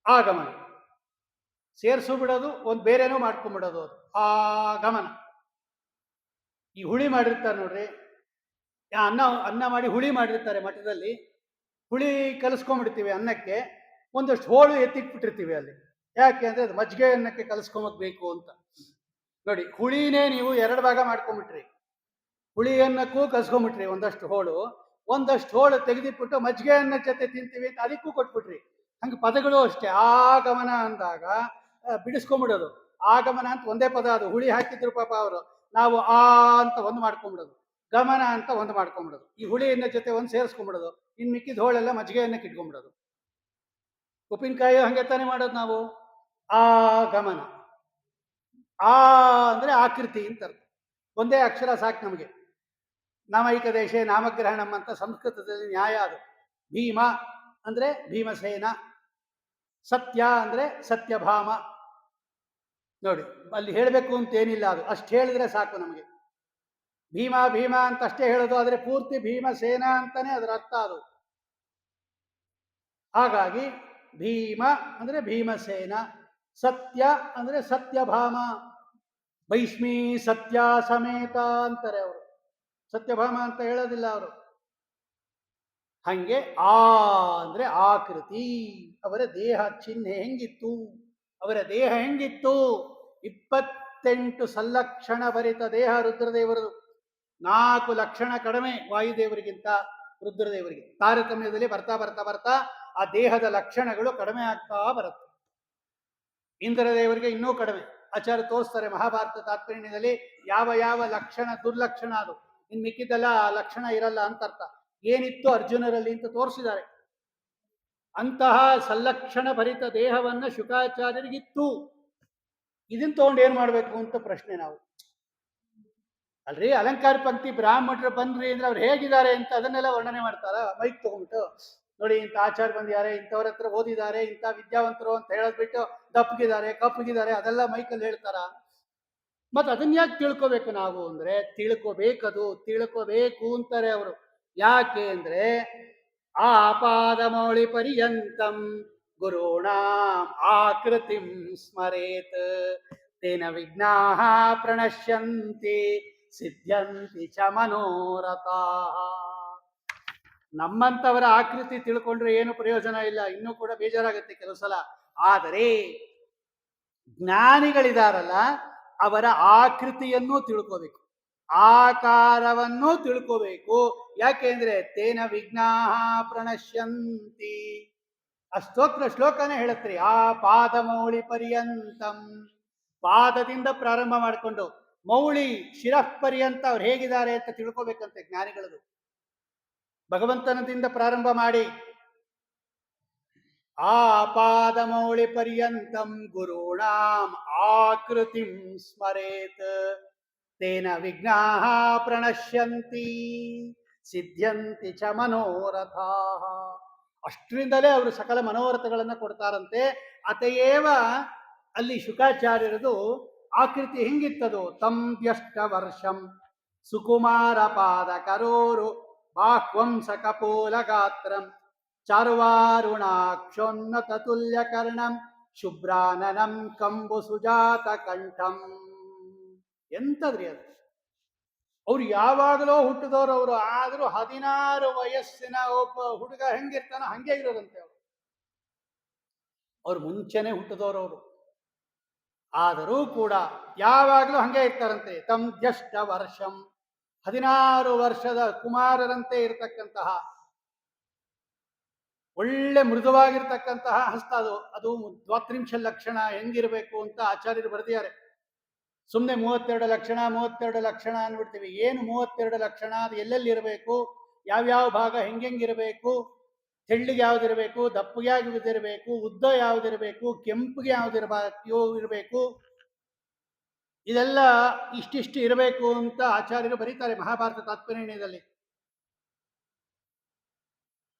ಆಗಮನ ಸೇರಿಸು ಬಿಡೋದು, ಒಂದು ಬೇರೆನೋ ಮಾಡ್ಕೊಂಡ್ಬಿಡೋದು, ಅದು ಆಗಮನ. ಈ ಹುಳಿ ಮಾಡಿರ್ತಾರೆ ನೋಡ್ರಿ, ಅನ್ನ ಮಾಡಿ ಹುಳಿ ಮಾಡಿರ್ತಾರೆ ಮಠದಲ್ಲಿ. ಹುಳಿ ಕಲಿಸ್ಕೊಂಡ್ಬಿಡ್ತೀವಿ ಅನ್ನಕ್ಕೆ, ಒಂದಷ್ಟು ಹೋಳು ಎತ್ತಿಟ್ಬಿಟ್ಟಿರ್ತೀವಿ ಅಲ್ಲಿ. ಯಾಕೆ ಅಂದ್ರೆ ಅದು ಮಜ್ಜಿಗೆ ಅನ್ನಕ್ಕೆ ಕಲಿಸ್ಕೊಂಬಬೇಕು ಅಂತ. ನೋಡಿ, ಹುಳಿನೇ ನೀವು 2 ಭಾಗ ಮಾಡ್ಕೊಂಡ್ಬಿಟ್ರಿ, ಹುಳಿ ಅನ್ನಕ್ಕೂ ಕಲ್ಸ್ಕೊಂಡ್ಬಿಟ್ರಿ ಒಂದಷ್ಟು ಹೋಳು, ಒಂದಷ್ಟು ಹೋಳು ತೆಗೆದಿಟ್ಬಿಟ್ಟು ಮಜ್ಜಿಗೆ ಅನ್ನ ಜೊತೆ ತಿಂತೀವಿ ಅಂತ ಅದಕ್ಕೂ ಕೊಟ್ಬಿಟ್ರಿ. ಹಂಗೆ ಪದಗಳು ಅಷ್ಟೇ. ಆಗಮನ ಅಂದಾಗ ಬಿಡಿಸ್ಕೊಂಡ್ಬಿಡೋದು. ಆಗಮನ ಅಂತ ಒಂದೇ ಪದ, ಅದು ಹುಳಿ ಹಾಕಿದ್ರು ಪಾಪ ಅವರು, ನಾವು ಆ ಅಂತ ಒಂದು ಮಾಡ್ಕೊಂಡ್ಬಿಡೋದು, ಗಮನ ಅಂತ ಒಂದು ಮಾಡ್ಕೊಂಡ್ಬಿಡೋದು. ಈ ಹುಳಿ ಎಣ್ಣೆ ಜೊತೆ ಒಂದು ಸೇರಿಸ್ಕೊಂಡ್ಬಿಡೋದು, ಇನ್ನು ಮಿಕ್ಕಿದ ಹೋಳೆಲ್ಲ ಮಜ್ಜಿಗೆ ಅನ್ನಕ್ಕೆ ಇಟ್ಕೊಂಡ್ಬಿಡೋದು. ಉಪ್ಪಿನಕಾಯಿ ಹಂಗೆ ತಾನೇ ಮಾಡೋದು ನಾವು. ಆ ಗಮನ, ಆ ಅಂದ್ರೆ ಆಕೃತಿ ಅಂತ ಅರ್ಥ. ಒಂದೇ ಅಕ್ಷರ ಸಾಕು ನಮಗೆ. ನಾಮೈಕ ದೇಶೇ ನಾಮಗ್ರಹಣಂ ಅಂತ ಸಂಸ್ಕೃತದಲ್ಲಿ ನ್ಯಾಯ ಅದು. ಭೀಮ ಅಂದ್ರೆ ಭೀಮಸೇನ, ಸತ್ಯ ಅಂದ್ರೆ ಸತ್ಯಭಾಮ. ನೋಡಿ, ಅಲ್ಲಿ ಹೇಳಬೇಕು ಅಂತ ಏನಿಲ್ಲ, ಅದು ಅಷ್ಟು ಹೇಳಿದ್ರೆ ಸಾಕು ನಮಗೆ. ಭೀಮ ಭೀಮ ಅಂತ ಅಷ್ಟೇ ಹೇಳೋದು, ಆದರೆ ಪೂರ್ತಿ ಭೀಮಸೇನ ಅಂತಾನೆ ಅದರ ಅರ್ಥ ಅದು. ಹಾಗಾಗಿ ಭೀಮ ಅಂದ್ರೆ ಭೀಮಸೇನ, ಸತ್ಯ ಅಂದ್ರೆ ಸತ್ಯಭಾಮ. ಭೈಷ್ಮಿ ಸತ್ಯ ಸಮೇತ ಅಂತಾರೆ ಅವರು, ಸತ್ಯಭಾಮ ಅಂತ ಹೇಳೋದಿಲ್ಲ ಅವರು. ಹಂಗೆ ಆ ಅಂದ್ರೆ ಆಕೃತಿ. ಅವರ ದೇಹ ಚಿಹ್ನೆ ಹೆಂಗಿತ್ತು, ಅವರ ದೇಹ ಹೆಂಗಿತ್ತು? 28 ಸಲ್ಲಕ್ಷಣ ಭರಿತ ದೇಹ ರುದ್ರದೇವರದು. 4 ಲಕ್ಷಣ ಕಡಿಮೆ ವಾಯುದೇವರಿಗಿಂತ ರುದ್ರದೇವರಿಗೆ. ತಾರತಮ್ಯದಲ್ಲಿ ಬರ್ತಾ ಬರ್ತಾ ಬರ್ತಾ ಆ ದೇಹದ ಲಕ್ಷಣಗಳು ಕಡಿಮೆ ಆಗ್ತಾ ಬರುತ್ತೆ. ಇಂದ್ರದೇವರಿಗೆ ಇನ್ನೂ ಕಡಿಮೆ. ಆಚಾರ್ಯ ತೋರಿಸ್ತಾರೆ ಮಹಾಭಾರತ ತಾತ್ಪರ್ಯದಲ್ಲಿ ಯಾವ ಯಾವ ಲಕ್ಷಣ ದುರ್ಲಕ್ಷಣ ಅದು, ಇನ್ನು ಮಿಕ್ಕಿದ್ದೆಲ್ಲ ಆ ಲಕ್ಷಣ ಇರಲ್ಲ ಅಂತ ಅರ್ಥ. ಏನಿತ್ತು ಅರ್ಜುನರಲ್ಲಿ ಅಂತ ತೋರಿಸಿದ್ದಾರೆ. ಅಂತಹ ಸಲ್ಲಕ್ಷಣ ಭರಿತ ದೇಹವನ್ನ ಶುಕಾಚಾರ್ಯರಿಗಿತ್ತು. ಇದನ್ನ ತಗೊಂಡು ಏನ್ ಮಾಡ್ಬೇಕು ಅಂತ ಪ್ರಶ್ನೆ. ನಾವು ಅಲ್ರಿ ಅಲಂಕಾರ ಪಂಕ್ತಿ ಬ್ರಾಹ್ಮಣರು ಬಂದ್ರಿ ಅಂದ್ರೆ ಅವ್ರು ಹೇಗಿದ್ದಾರೆ ಅಂತ ಅದನ್ನೆಲ್ಲ ವರ್ಣನೆ ಮಾಡ್ತಾರ. ಮೈಕ್ ತಗೊಂಡ್ಬಿಟ್ಟು ನೋಡಿ ಇಂಥ ಆಚಾರ ಬಂದಿದ್ದಾರೆ, ಇಂಥವ್ರ ಹತ್ರ ಓದಿದ್ದಾರೆ, ಇಂಥ ವಿದ್ಯಾವಂತರು ಅಂತ ಹೇಳದ್ಬಿಟ್ಟು ದಪ್ಪಗಿದ್ದಾರೆ ಕಪ್ಪಗಿದ್ದಾರೆ ಅದೆಲ್ಲ ಮೈಕಲ್ಲಿ ಹೇಳ್ತಾರ. ಮತ್ತೆ ಅದನ್ನ ಯಾಕೆ ತಿಳ್ಕೋಬೇಕು ನಾವು ಅಂದ್ರೆ, ತಿಳ್ಕೋಬೇಕು ಅಂತಾರೆ ಅವರು. ಯಾಕೆ ಅಂದ್ರೆ ಆಪಾದಮೌಳಿ ಪರ್ಯಂತಂ ಗುರುಣಾಂ ಆಕೃತಿಂ ಸ್ಮರೇತ್ ತೇನ ವಿಘ್ನಾಃ ಪ್ರಣಶ್ಯಂತಿ ಸಿದ್ಧ್ಯಂತಿ ಚ ಮನೋರಥಾಃ. ನಮ್ಮಂತವರ ಆಕೃತಿ ತಿಳ್ಕೊಂಡ್ರೆ ಏನು ಪ್ರಯೋಜನ ಇಲ್ಲ, ಇನ್ನೂ ಕೂಡ ಬೇಜಾರಾಗುತ್ತೆ ಕೆಲವು ಸಲ. ಆದರೆ ಜ್ಞಾನಿಗಳಿದಾರಲ್ಲ ಅವರ ಆಕೃತಿಯನ್ನು ತಿಳ್ಕೋಬೇಕು, ಆಕಾರವನ್ನು ತಿಳ್ಕೋಬೇಕು. ಯಾಕೆಂದ್ರೆ ತೇನ ವಿಘ್ನಾಃ ಪ್ರಣಶ್ಯಂತಿ. ಆ ಶ್ಲೋಕನೇ ಹೇಳತ್ರಿ, ಆ ಪಾದಮೌಳಿ ಪರ್ಯಂತಂ. ಪಾದದಿಂದ ಪ್ರಾರಂಭ ಮಾಡಿಕೊಂಡು ಮೌಳಿ ಶಿರಃ ಪರ್ಯಂತ ಅವ್ರು ಹೇಗಿದ್ದಾರೆ ಅಂತ ತಿಳ್ಕೋಬೇಕಂತೆ ಜ್ಞಾನಿಗಳದು. ಭಗವಂತನದಿಂದ ಪ್ರಾರಂಭ ಮಾಡಿ ಆಪಾದಮೌಳಿ ಪರ್ಯಂತಂ ಗುರುಣಾಂ ಆಕೃತಿಂ ಸ್ಮರೇತ್ ತೇನ ವಿಘ್ನಾಃ ಪ್ರಣಶ್ಯಂತಿ ಸಿದ್ಧ್ಯಂತಿ ಚ ಮನೋರಥಾಃ. ಅಷ್ಟರಿಂದಲೇ ಅವರು ಸಕಲ ಮನೋರಥಗಳನ್ನು ಕೊಡ್ತಾರಂತೆ. ಅತಯೇವ ಅಲ್ಲಿ ಶುಕಾಚಾರ್ಯರದು ಆಕೃತಿ ಹೆಂಗಿತ್ತದು? ತಂಬ್ಯಷ್ಟ ವರ್ಷಂ ಸುಕುಮಾರ ಪಾದ ಕರೋರು ಬಾಹ್ವಂಸ ಕಪೋಲ ಗಾತ್ರಂ ಚಾರ್ವಾರುಣಾಕ್ಷೋನ್ನತ ತುಲ್ಯ ಕರ್ಣಂ ಶುಭ್ರಾನನಂ ಕಂಬು ಸುಜಾತ ಕಂಠಂ. ಎಂತದ್ರಿ ಅದು? ಅವ್ರು ಯಾವಾಗಲೋ ಹುಟ್ಟಿದವರು ಅವರು, ಆದರೂ 16 ವಯಸ್ಸಿನ ಒಬ್ಬ ಹುಡುಗ ಹೆಂಗಿರ್ತಾನೋ ಹಂಗೆ ಇರೋದಂತೆ ಅವರು. ಅವ್ರು ಮುಂಚೆನೆ ಹುಟ್ಟಿದವರು ಅವರು, ಆದರೂ ಕೂಡ ಯಾವಾಗಲೂ ಹಂಗೆ ಇರ್ತಾರಂತೆ. ತಂದ್ಯಷ್ಟ ವರ್ಷಂ, 16 ವರ್ಷದ ಕುಮಾರರಂತೆ ಇರತಕ್ಕಂತಹ ಒಳ್ಳೆ ಮೃದುವಾಗಿರ್ತಕ್ಕಂತಹ ಹಸ್ತ ಅದು. ಅದು ದ್ವಾತ್ರಿಂಶ ಲಕ್ಷಣ ಹೆಂಗಿರಬೇಕು ಅಂತ ಆಚಾರ್ಯರು ಬರೆದಿದ್ದಾರೆ. ಸುಮ್ಮನೆ 32 ಲಕ್ಷಣ 32 ಲಕ್ಷಣ ಅಂದ್ಬಿಡ್ತೀವಿ. ಏನು 32 ಲಕ್ಷಣ? ಅದು ಎಲ್ಲೆಲ್ಲಿ ಇರಬೇಕು, ಯಾವ್ಯಾವ ಭಾಗ ಹೆಂಗೆಂಗಿರಬೇಕು, ತೆಳ್ಳಿಗೆ ಯಾವ್ದಿರಬೇಕು, ದಪ್ಪಗೆ ಯಾವ್ದಿರಬೇಕು, ಉದ್ದ ಯಾವ್ದಿರಬೇಕು, ಕೆಂಪಿಗೆ ಇರಬೇಕು, ಇದೆಲ್ಲ ಇಷ್ಟಿಷ್ಟು ಇರಬೇಕು ಅಂತ ಆಚಾರ್ಯರು ಬರೀತಾರೆ ಮಹಾಭಾರತ ತಾತ್ಪರ್ಯದಲ್ಲಿ.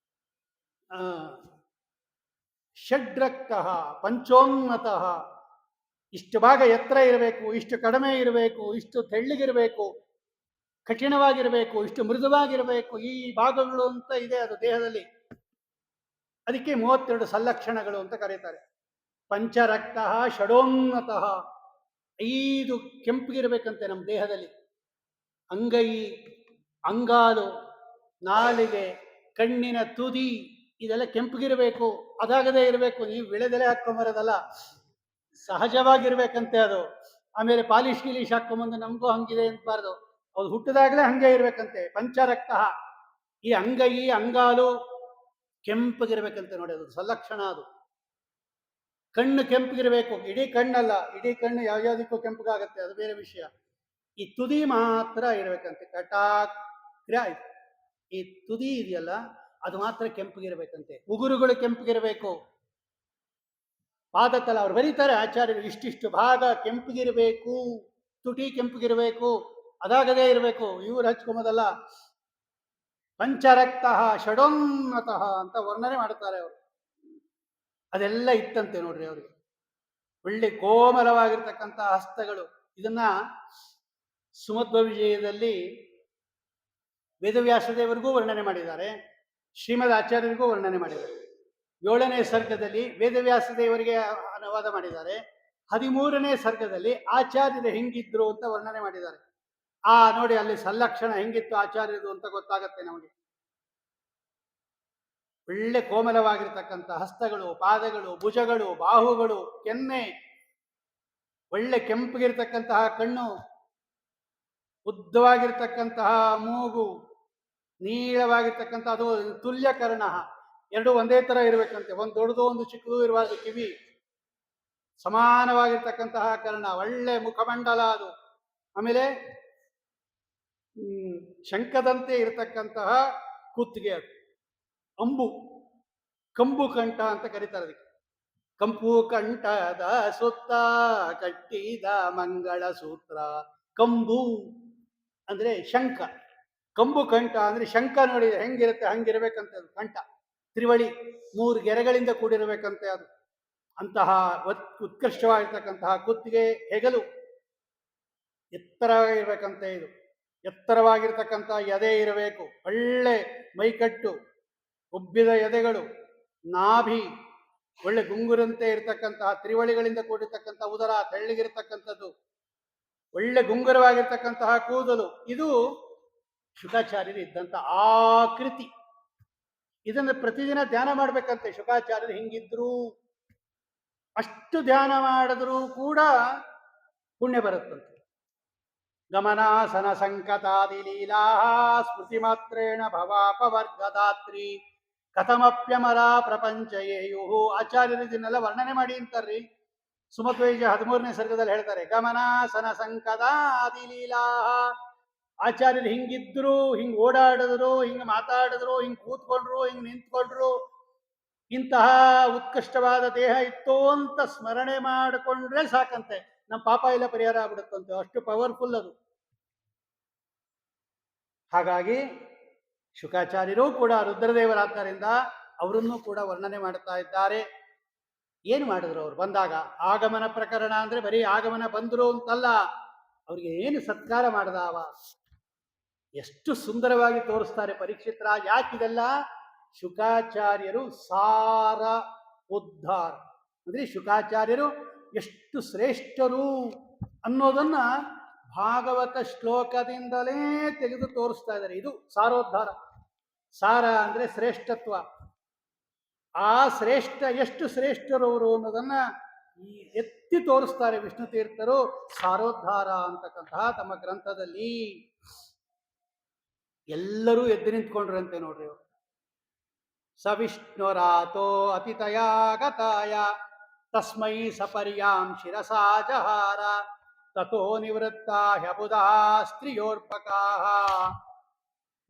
ಷಡ್ರಕ್ತ ಪಂಚೋನ್ನತಃ, ಇಷ್ಟು ಭಾಗ ಎತ್ತರ ಇರಬೇಕು, ಇಷ್ಟು ಕಡಿಮೆ ಇರಬೇಕು, ಇಷ್ಟು ತೆಳ್ಳಿಗಿರಬೇಕು, ಕಠಿಣವಾಗಿರಬೇಕು, ಇಷ್ಟು ಮೃದುವಾಗಿರಬೇಕು, ಈ ಭಾಗಗಳು ಅಂತ ಇದೆ ಅದು ದೇಹದಲ್ಲಿ. ಅದಕ್ಕೆ 32 ಸಲ್ಲಕ್ಷಣಗಳು ಅಂತ ಕರೀತಾರೆ. ಪಂಚರಕ್ತ ಷಡೋನ್ನತಃ, 5 ಕೆಂಪಿಗಿರ್ಬೇಕಂತೆ ನಮ್ಮ ದೇಹದಲ್ಲಿ. ಅಂಗೈ, ಅಂಗಾಲು, ನಾಲಿಗೆ, ಕಣ್ಣಿನ ತುದಿ ಇದೆಲ್ಲ ಕೆಂಪಗಿರಬೇಕು. ಅದಾಗದೇ ಇರಬೇಕು. ನೀವು ವಿಳೆದೆಲೆ ಹಾಕೊಂಬರೋದಲ್ಲ, ಸಹಜವಾಗಿರ್ಬೇಕಂತೆ ಅದು. ಆಮೇಲೆ ಪಾಲಿಶ್ ಗಿಲೀಶ್ ಹಾಕೊಂಬಂದು ನಮಗೂ ಹಂಗಿದೆ ಅಂತಬಾರ್ದು, ಅದು ಹುಟ್ಟಿದಾಗಲೇ ಹಂಗೆ ಇರ್ಬೇಕಂತೆ. ಪಂಚರಕ್ತ, ಈ ಅಂಗೈ ಅಂಗಾಲು ಕೆಂಪಗಿರ್ಬೇಕಂತೆ ನೋಡಿ, ಅದು ಸಲಕ್ಷಣ. ಅದು ಕಣ್ಣು ಕೆಂಪಗಿರಬೇಕು, ಇಡೀ ಕಣ್ಣಲ್ಲ, ಇಡೀ ಕಣ್ಣು ಯಾವ್ಯಾವುದಕ್ಕೂ ಕೆಂಪಗಾಗತ್ತೆ, ಅದು ಬೇರೆ ವಿಷಯ. ಈ ತುದಿ ಮಾತ್ರ ಇರಬೇಕಂತೆ. ಕಟಾಕ್ರ, ಈ ತುದಿ ಇದೆಯಲ್ಲ ಅದು ಮಾತ್ರ ಕೆಂಪಗಿರ್ಬೇಕಂತೆ. ಉಗುರುಗಳು ಕೆಂಪಗಿರಬೇಕು. ಪಾದತಲ ಅವ್ರು ಬರೀತಾರೆ ಆಚಾರ್ಯರು, ಇಷ್ಟಿಷ್ಟು ಭಾಗ ಕೆಂಪಗಿರಬೇಕು, ತುಟಿ ಕೆಂಪಗಿರಬೇಕು, ಅದಾಗದೇ ಇರಬೇಕು. ಇವ್ರು ಹಚ್ಕೊಂಬೋದಲ್ಲ. ಪಂಚರಕ್ತ ಷಡೋನ್ನತಃ ಅಂತ ವರ್ಣನೆ ಮಾಡ್ತಾರೆ ಅವರು. ಅದೆಲ್ಲ ಇತ್ತಂತೆ ನೋಡ್ರಿ ಅವ್ರಿಗೆ. ಒಳ್ಳೆ ಕೋಮಲವಾಗಿರ್ತಕ್ಕಂಥ ಹಸ್ತಗಳು. ಇದನ್ನ ಸುಮಧ್ವ ವಿಜಯದಲ್ಲಿ ವೇದವ್ಯಾಸದೇವರಿಗೂ ವರ್ಣನೆ ಮಾಡಿದ್ದಾರೆ, ಶ್ರೀಮದ್ ಆಚಾರ್ಯರಿಗೂ ವರ್ಣನೆ ಮಾಡಿದ್ದಾರೆ. 7ನೇ ಸರ್ಗದಲ್ಲಿ ವೇದವ್ಯಾಸದೇವರಿಗೆ ಅನುವಾದ ಮಾಡಿದ್ದಾರೆ. 13ನೇ ಸರ್ಗದಲ್ಲಿ ಆಚಾರ್ಯರು ಹೆಂಗಿದ್ರು ಅಂತ ವರ್ಣನೆ ಮಾಡಿದ್ದಾರೆ. ನೋಡಿ ಅಲ್ಲಿ ಸಲ್ಲಕ್ಷಣ ಹೆಂಗಿತ್ತು ಆಚಾರ್ಯರು ಅಂತ ಗೊತ್ತಾಗತ್ತೆ ನಮಗೆ. ಒಳ್ಳೆ ಕೋಮಲವಾಗಿರ್ತಕ್ಕಂಥ ಹಸ್ತಗಳು, ಪಾದಗಳು, ಭುಜಗಳು, ಬಾಹುಗಳು, ಕೆನ್ನೆ, ಒಳ್ಳೆ ಕೆಂಪಗಿರ್ತಕ್ಕಂತಹ ಕಣ್ಣು, ಉದ್ದವಾಗಿರ್ತಕ್ಕಂತಹ ಮೂಗು, ನೀಳವಾಗಿರ್ತಕ್ಕಂಥ ಅದು ತುಲ್ಯ ಕರ್ಣ, ಎರಡು ಒಂದೇ ತರ ಇರಬೇಕಂತೆ. ಒಂದು ದೊಡ್ಡದು ಒಂದು ಚಿಕ್ಕದು ಇರಬಾರ್ದು. ಕಿವಿ ಸಮಾನವಾಗಿರ್ತಕ್ಕಂತಹ ಕರ್ಣ, ಒಳ್ಳೆ ಮುಖಮಂಡಲ ಅದು. ಆಮೇಲೆ ಶಂಖದಂತೆ ಇರತಕ್ಕಂತಹ ಕುತ್ತಿಗೆ, ಅದು ಅಂಬು, ಕಂಬು ಕಂಠ ಅಂತ ಕರೀತಾರೆ ಅದಕ್ಕೆ. ಕಂಪು ಕಂಠದ ಸುತ್ತ ಕಟ್ಟಿದ ಮಂಗಳ ಸೂತ್ರ. ಕಂಬು ಅಂದ್ರೆ ಶಂಖ, ಕಂಬು ಕಂಠ ಅಂದ್ರೆ ಶಂಖ. ನೋಡಿ ಹೆಂಗಿರುತ್ತೆ ಹಂಗಿರ್ಬೇಕಂತೆ ಅದು ಕಂಠ. ತ್ರಿವಳಿ 3 ಗೆರೆಗಳಿಂದ ಕೂಡಿರಬೇಕಂತೆ ಅದು. ಅಂತಹ ಉತ್ಕೃಷ್ಟವಾಗಿರ್ತಕ್ಕಂತಹ ಕುತ್ತಿಗೆ, ಹೆಗಲು ಎತ್ತರವಾಗಿರ್ಬೇಕಂತೆ. ಇದು ಎತ್ತರವಾಗಿರ್ತಕ್ಕಂಥ ಎದೆ ಇರಬೇಕು, ಒಳ್ಳೆ ಮೈಕಟ್ಟು, ಉಬ್ಬಿದ ಎದೆಗಳು, ನಾಭಿ, ಒಳ್ಳೆ ಗುಂಗುರಂತೆ ಇರತಕ್ಕಂತಹ ತ್ರಿವಳಿಗಳಿಂದ ಕೂಡಿರ್ತಕ್ಕಂಥ ಉದರ, ತೆಳ್ಳಗಿರ್ತಕ್ಕಂಥದ್ದು, ಒಳ್ಳೆ ಗುಂಗುರವಾಗಿರ್ತಕ್ಕಂತಹ ಕೂದಲು. ಇದು ಶುಕಾಚಾರ್ಯರು ಇದ್ದಂಥ ಆಕೃತಿ. ಇದನ್ನು ಪ್ರತಿದಿನ ಧ್ಯಾನ ಮಾಡ್ಬೇಕಂತೆ. ಶುಕಾಚಾರ್ಯರು ಹಿಂಗಿದ್ರು, ಅಷ್ಟು ಧ್ಯಾನ ಮಾಡಿದ್ರೂ ಕೂಡ ಪುಣ್ಯ ಬರುತ್ತಂತೆ. ಗಮನಾಸನ ಸಂಕತಾದಿ ಲೀಲಾ ಸ್ಮೃತಿ ಮಾತ್ರೇಣ ಭವಾಪವರ್ಗದಾತ್ರಿ ಕಥಮಪ್ಯಮರ ಪ್ರಪಂಚಯೇಯು. ಆಚಾರ್ಯರು ಇದನ್ನೆಲ್ಲ ವರ್ಣನೆ ಮಾಡಿ ಅಂತಾರ್ರಿ. ಸುಮಧ್ವೈಜ 13ನೇ ಸರ್ಗದಲ್ಲಿ ಹೇಳ್ತಾರೆ, ಗಮನಾಸನ ಸಂಕತಾದಿ ಲೀಲಾ. ಆಚಾರ್ಯರು ಹಿಂಗಿದ್ರು, ಹಿಂಗ್ ಓಡಾಡಿದ್ರು, ಹಿಂಗ್ ಮಾತಾಡಿದ್ರು, ಹಿಂಗ್ ಕೂತ್ಕೊಂಡ್ರು, ಹಿಂಗ್ ನಿಂತ್ಕೊಂಡ್ರು, ಇಂತಹ ಉತ್ಕೃಷ್ಟವಾದ ದೇಹ ಇತ್ತು ಅಂತ ಸ್ಮರಣೆ ಮಾಡಿಕೊಂಡ್ರೆ ಸಾಕಂತೆ ನಮ್ಮ ಪಾಪ ಎಲ್ಲ ಪರಿಹಾರ ಆಗ್ಬಿಡುತ್ತಂತೆ, ಅಷ್ಟು ಪವರ್ಫುಲ್ ಅದು. ಹಾಗಾಗಿ ಶುಕಾಚಾರ್ಯರು ಕೂಡ ರುದ್ರದೇವರಾದ್ದರಿಂದ ಅವರನ್ನು ಕೂಡ ವರ್ಣನೆ ಮಾಡ್ತಾ ಇದ್ದಾರೆ. ಏನು ಮಾಡಿದ್ರು ಅವ್ರು ಬಂದಾಗ? ಆಗಮನ ಪ್ರಕರಣ ಅಂದ್ರೆ ಬರೀ ಆಗಮನ ಬಂದರು ಅಂತಲ್ಲ, ಅವ್ರಿಗೆ ಏನು ಸತ್ಕಾರ ಮಾಡ್ದಾವ, ಎಷ್ಟು ಸುಂದರವಾಗಿ ತೋರಿಸ್ತಾರೆ ಪರೀಕ್ಷಿತ್ ರಾಜ್. ಯಾಕಿದೆಲ್ಲ? ಶುಕಾಚಾರ್ಯರು ಸಾರ ಉದ್ಧಾರ ಅಂದ್ರೆ ಶುಕಾಚಾರ್ಯರು ಎಷ್ಟು ಶ್ರೇಷ್ಠರು ಅನ್ನೋದನ್ನ ಭಾಗವತ ಶ್ಲೋಕದಿಂದಲೇ ತೆಗೆದು ತೋರಿಸ್ತಾ ಇದ್ದಾರೆ. ಇದು ಸಾರೋದ್ಧಾರ. ಸಾರ ಅಂದ್ರೆ ಶ್ರೇಷ್ಠತ್ವ. ಆ ಶ್ರೇಷ್ಠ ಎಷ್ಟು ಶ್ರೇಷ್ಠರು ಅವರು ಅನ್ನೋದನ್ನ ಎತ್ತಿ ತೋರಿಸ್ತಾರೆ ವಿಷ್ಣು ತೀರ್ಥರು ಸಾರೋದ್ಧಾರ ಅಂತಕ್ಕಂತಹ ತಮ್ಮ ಗ್ರಂಥದಲ್ಲಿ. ಎಲ್ಲರೂ ಎದ್ದು ನಿಂತ್ಕೊಂಡ್ರಂತೆ ನೋಡ್ರಿ ಅವರು. ಸವಿಷ್ಣುರಾತೋ ಅತಿಥಯಾಗತಾಯ ತಸ್ಮೈ ಸಪರ್ಯಾಂ ಶಿರಸಾ ಜಹಾರ ತಥೋ ನಿವೃತ್ತ ಹ್ಯಬುಧಾ ಸ್ತ್ರಿಯೋರ್ಪಕಾ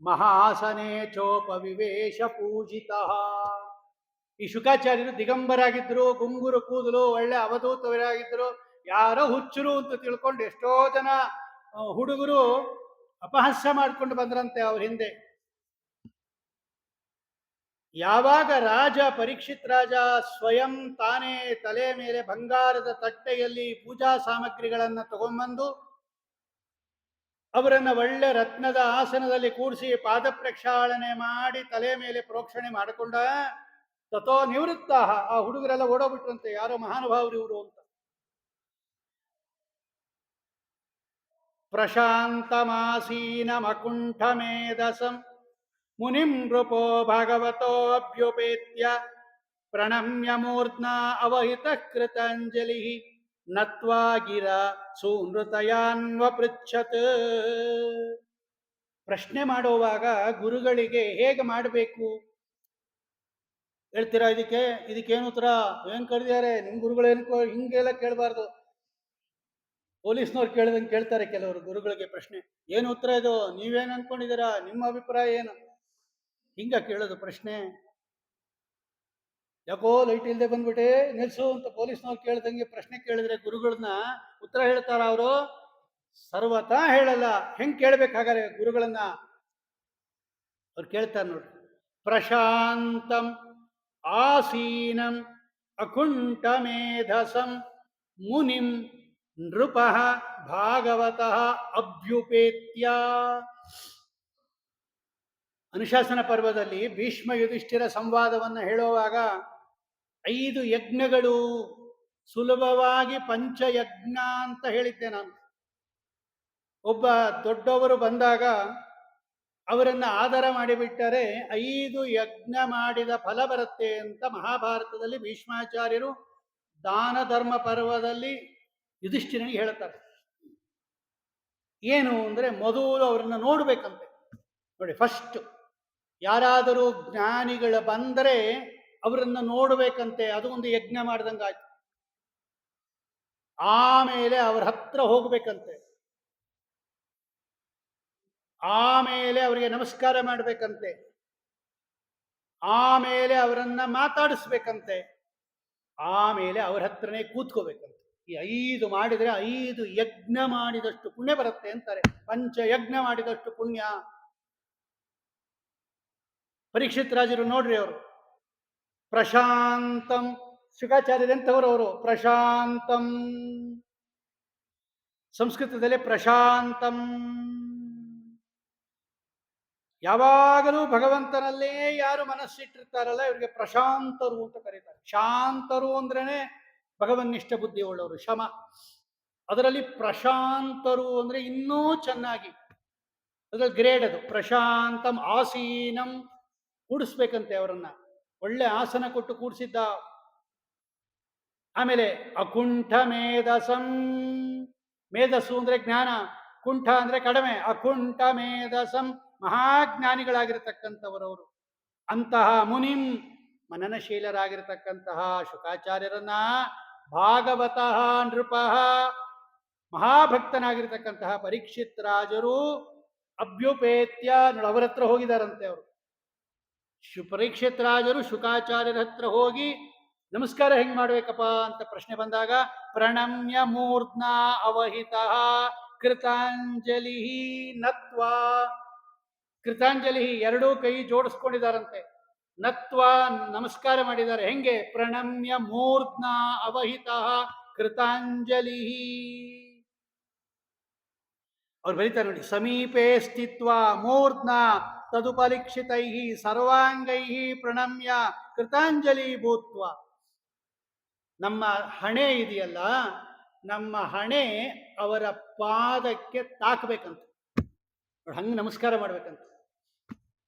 ಮಹಾಸನೆ ಚೋಪವಿವೇಶ ಪೂಜಿತ. ಈ ಶುಕಾಚಾರ್ಯರು ದಿಗಂಬರಾಗಿದ್ರು, ಗುಂಗುರು ಕೂದಲು, ಒಳ್ಳೆ ಅವಧೂತರಾಗಿದ್ರು. ಯಾರೋ ಹುಚ್ಚರು ಅಂತ ತಿಳ್ಕೊಂಡು ಎಷ್ಟೋ ಜನ ಹುಡುಗರು ಅಪಹಾಸ್ಯ ಮಾಡ್ಕೊಂಡು ಬಂದ್ರಂತೆ ಅವ್ರ ಹಿಂದೆ. ಯಾವಾಗ ರಾಜ ಪರೀಕ್ಷಿತ್ ರಾಜ ಸ್ವಯಂ ತಾನೇ ತಲೆ ಮೇಲೆ ಬಂಗಾರದ ತಟ್ಟೆಯಲ್ಲಿ ಪೂಜಾ ಸಾಮಗ್ರಿಗಳನ್ನು ತಗೊಂಡ್ಬಂದು ಅವರನ್ನ ಒಳ್ಳೆ ರತ್ನದ ಆಸನದಲ್ಲಿ ಕೂಡಿಸಿ ಪಾದ ಪ್ರಕ್ಷಾಳನೆ ಮಾಡಿ ತಲೆ ಮೇಲೆ ಪ್ರೋಕ್ಷಣೆ ಮಾಡಿಕೊಂಡ, ತಥೋ ನಿವೃತ್ತ, ಆ ಹುಡುಗರೆಲ್ಲ ಓಡೋಗ್ಬಿಟ್ರಂತೆ, ಯಾರೋ ಮಹಾನುಭಾವರು ಇವರು ಅಂತ. ಪ್ರಶಾಂತಮಾಸೀನ ಮಕುಂಠ ಮೇಧಸಂ ಮುನಿಂ ನೃಪೋ ಭಗವತೋ ಅಭ್ಯುಪೇತ್ಯ ಪ್ರಣಮ್ಯ ಮೂರ್ಧ್ನಾ ಅವಹಿತ ಕೃತಾಂಜಲಿ ನತ್ವಾ ಗಿರ ಸೂನೃತಯಾನ್ವಪೃಚ್ಛತ್. ಪ್ರಶ್ನೆ ಮಾಡುವಾಗ ಗುರುಗಳಿಗೆ ಹೇಗೆ ಮಾಡಬೇಕು ಹೇಳ್ತೀರಾ? ಇದಕ್ಕೇನು ಉತ್ತರ? ಏನ್ ಕರೆದಿದ್ದಾರೆ ನಿಮ್ ಗುರುಗಳು? ಏನಕ್ಕೋ ಹಿಂಗೆಲ್ಲ ಕೇಳಬಾರ್ದು. ಪೊಲೀಸ್ನವ್ರು ಕೇಳ್ದಂಗೆ ಕೇಳ್ತಾರೆ ಕೆಲವರು ಗುರುಗಳಿಗೆ ಪ್ರಶ್ನೆ. ಏನು ಉತ್ತರ ಇದು? ನೀವೇನು ಅನ್ಕೊಂಡಿದ್ದೀರಾ? ನಿಮ್ಮ ಅಭಿಪ್ರಾಯ ಏನು? ಹಿಂಗ ಕೇಳೋದು ಪ್ರಶ್ನೆ. ಯಾಕೋ ಲೈಟ್ ಇಲ್ಲದೆ ಬಂದ್ಬಿಟ್ಟೆ ನಿಲ್ಸು ಅಂತ ಪೊಲೀಸ್ನವ್ರು ಕೇಳ್ದಂಗೆ ಪ್ರಶ್ನೆ ಕೇಳಿದ್ರೆ ಗುರುಗಳನ್ನ ಉತ್ತರ ಹೇಳ್ತಾರ ಅವರು? ಸರ್ವತಾ ಹೇಳಲ್ಲ. ಹೆಂಗ್ ಕೇಳ್ಬೇಕಾಗಾರೆ ಗುರುಗಳನ್ನ? ಅವ್ರು ಕೇಳ್ತಾರೆ ನೋಡ್ರಿ. ಪ್ರಶಾಂತಂ ಆಸೀನಂ ಅಕುಂಠ ಮೇಧಸಂ ಮುನಿಂ ನೃಪಃ ಭಾಗವತಃ ಅಭ್ಯುಪೇತ್ಯ. ಅನುಶಾಸನ ಪರ್ವದಲ್ಲಿ ಭೀಷ್ಮ ಯುಧಿಷ್ಠಿರ ಸಂವಾದವನ್ನು ಹೇಳುವಾಗ 5 ಯಜ್ಞಗಳು ಸುಲಭವಾಗಿ ಪಂಚಯಜ್ಞ ಅಂತ ಹೇಳಿದ್ದೆ ನಾನು. ಒಬ್ಬ ದೊಡ್ಡವರು ಬಂದಾಗ ಅವರನ್ನ ಆದರ ಮಾಡಿಬಿಟ್ಟರೆ 5 ಯಜ್ಞ ಮಾಡಿದ ಫಲ ಬರುತ್ತೆ ಅಂತ ಮಹಾಭಾರತದಲ್ಲಿ ಭೀಷ್ಮಾಚಾರ್ಯರು ದಾನ ಧರ್ಮ ಪರ್ವದಲ್ಲಿ ಯುಧಿಷ್ಠಿರನಿಗೆ ಹೇಳ್ತಾರೆ. ಏನು ಅಂದ್ರೆ ಮೊದಲು ಅವರನ್ನ ನೋಡ್ಬೇಕಂತೆ. ನೋಡಿ, ಫಸ್ಟ್ ಯಾರಾದರೂ ಜ್ಞಾನಿಗಳ ಬಂದರೆ ಅವರನ್ನು ನೋಡ್ಬೇಕಂತೆ, ಅದು ಒಂದು ಯಜ್ಞ ಮಾಡ್ದಂಗಾಯ್ತು. ಆಮೇಲೆ ಅವರ ಹತ್ರ ಹೋಗ್ಬೇಕಂತೆ, ಆಮೇಲೆ ಅವರಿಗೆ ನಮಸ್ಕಾರ ಮಾಡ್ಬೇಕಂತೆ, ಆಮೇಲೆ ಅವರನ್ನ ಮಾತಾಡಿಸ್ಬೇಕಂತೆ, ಆಮೇಲೆ ಅವರ ಹತ್ರನೇ ಕೂತ್ಕೋಬೇಕಂತೆ. ಈ 5 ಮಾಡಿದರೆ 5 ಯಜ್ಞ ಮಾಡಿದಷ್ಟು ಪುಣ್ಯ ಬರುತ್ತೆ ಅಂತಾರೆ. ಪಂಚಯಜ್ಞ ಮಾಡಿದಷ್ಟು ಪುಣ್ಯ. ಪರೀಕ್ಷಿತ್ ರಾಜರು ನೋಡ್ರಿ, ಅವರು ಪ್ರಶಾಂತಂ, ಶುಕಾಚಾರ್ಯರೆಂಥವರು ಅವರು? ಪ್ರಶಾಂತಂ, ಸಂಸ್ಕೃತದಲ್ಲಿ ಪ್ರಶಾಂತಂ, ಯಾವಾಗಲೂ ಭಗವಂತನಲ್ಲೇ ಯಾರು ಮನಸ್ಸಿಟ್ಟಿರ್ತಾರಲ್ಲ ಇವರಿಗೆ ಪ್ರಶಾಂತರು ಅಂತ ಕರೀತಾರೆ. ಶಾಂತರು ಅಂದ್ರೇನೆ ಭಗವನ್ನಿಷ್ಠ ಬುದ್ಧಿ ಉಳ್ಳವರು, ಶಮ. ಅದರಲ್ಲಿ ಪ್ರಶಾಂತರು ಅಂದ್ರೆ ಇನ್ನೂ ಚೆನ್ನಾಗಿ, ಅದ್ರಲ್ಲಿ ಗ್ರೇಡ್ ಅದು. ಪ್ರಶಾಂತಂ ಆಸೀನಂ, ಕೂಡಿಸ್ಬೇಕಂತೆ ಅವರನ್ನ, ಒಳ್ಳೆ ಆಸನ ಕೊಟ್ಟು ಕೂಡಿಸಿದ್ದ. ಆಮೇಲೆ ಅಕುಂಠ ಮೇಧಸಂ, ಮೇಧಸ್ಸು ಅಂದ್ರೆ ಜ್ಞಾನ, ಕುಂಠ ಅಂದ್ರೆ ಕಡಿಮೆ. ಅಕುಂಠ ಮೇಧಸಂ, ಮಹಾಜ್ಞಾನಿಗಳಾಗಿರತಕ್ಕಂಥವರವರು. ಅಂತಹ ಮುನಿಂ, ಮನನಶೀಲರಾಗಿರತಕ್ಕಂತಹ ಶುಕಾಚಾರ್ಯರನ್ನ ಭಾಗವತಃ ನೃಪಃ, ಮಹಾಭಕ್ತನಾಗಿರ್ತಕ್ಕಂತಹ ಪರೀಕ್ಷಿತ್ ರಾಜರು ಅಭ್ಯುಪೇತ್ಯ, ಅವರ ಹತ್ರ ಹೋಗಿದಾರಂತೆ ಅವರು. ಪರೀಕ್ಷಿತ್ ರಾಜರು ಶುಕಾಚಾರ್ಯರ ಹತ್ರ ಹೋಗಿ ನಮಸ್ಕಾರ ಹೆಂಗ್ ಮಾಡ್ಬೇಕಪ್ಪ ಅಂತ ಪ್ರಶ್ನೆ ಬಂದಾಗ ಪ್ರಣಮ್ಯ ಮೂರ್ಧ್ನಾ ಅವಹಿತ ಕೃತಾಂಜಲಿ ನತ್ವಾ, ಕೃತಾಂಜಲಿ ಎರಡೂ ಕೈ ಜೋಡಿಸ್ಕೊಂಡಿದ್ದಾರಂತೆ, ನತ್ವಾ ನಮಸ್ಕಾರ ಮಾಡಿದ್ದಾರೆ. ಹೆಂಗೆ? ಪ್ರಣಮ್ಯ ಮೂರ್ಧ್ನಾ ಅವಹಿತ ಕೃತಾಂಜಲಿ. ಅವ್ರು ಬರೀತಾರೆ ನೋಡಿ, ಸಮೀಪೆ ಸ್ಥಿತ್ವ ಮೂರ್ಧ್ನ ತದುಪಲಿಕ್ಷಿತೈ ಸರ್ವಾಂಗೈ ಪ್ರಣಮ್ಯ ಕೃತಾಂಜಲಿ ಭೂತ್ವ. ನಮ್ಮ ಹಣೆ ಇದೆಯಲ್ಲ, ನಮ್ಮ ಹಣೆ ಅವರ ಪಾದಕ್ಕೆ ತಾಕಬೇಕಂತ, ಹಂಗೆ ನಮಸ್ಕಾರ ಮಾಡ್ಬೇಕಂತ.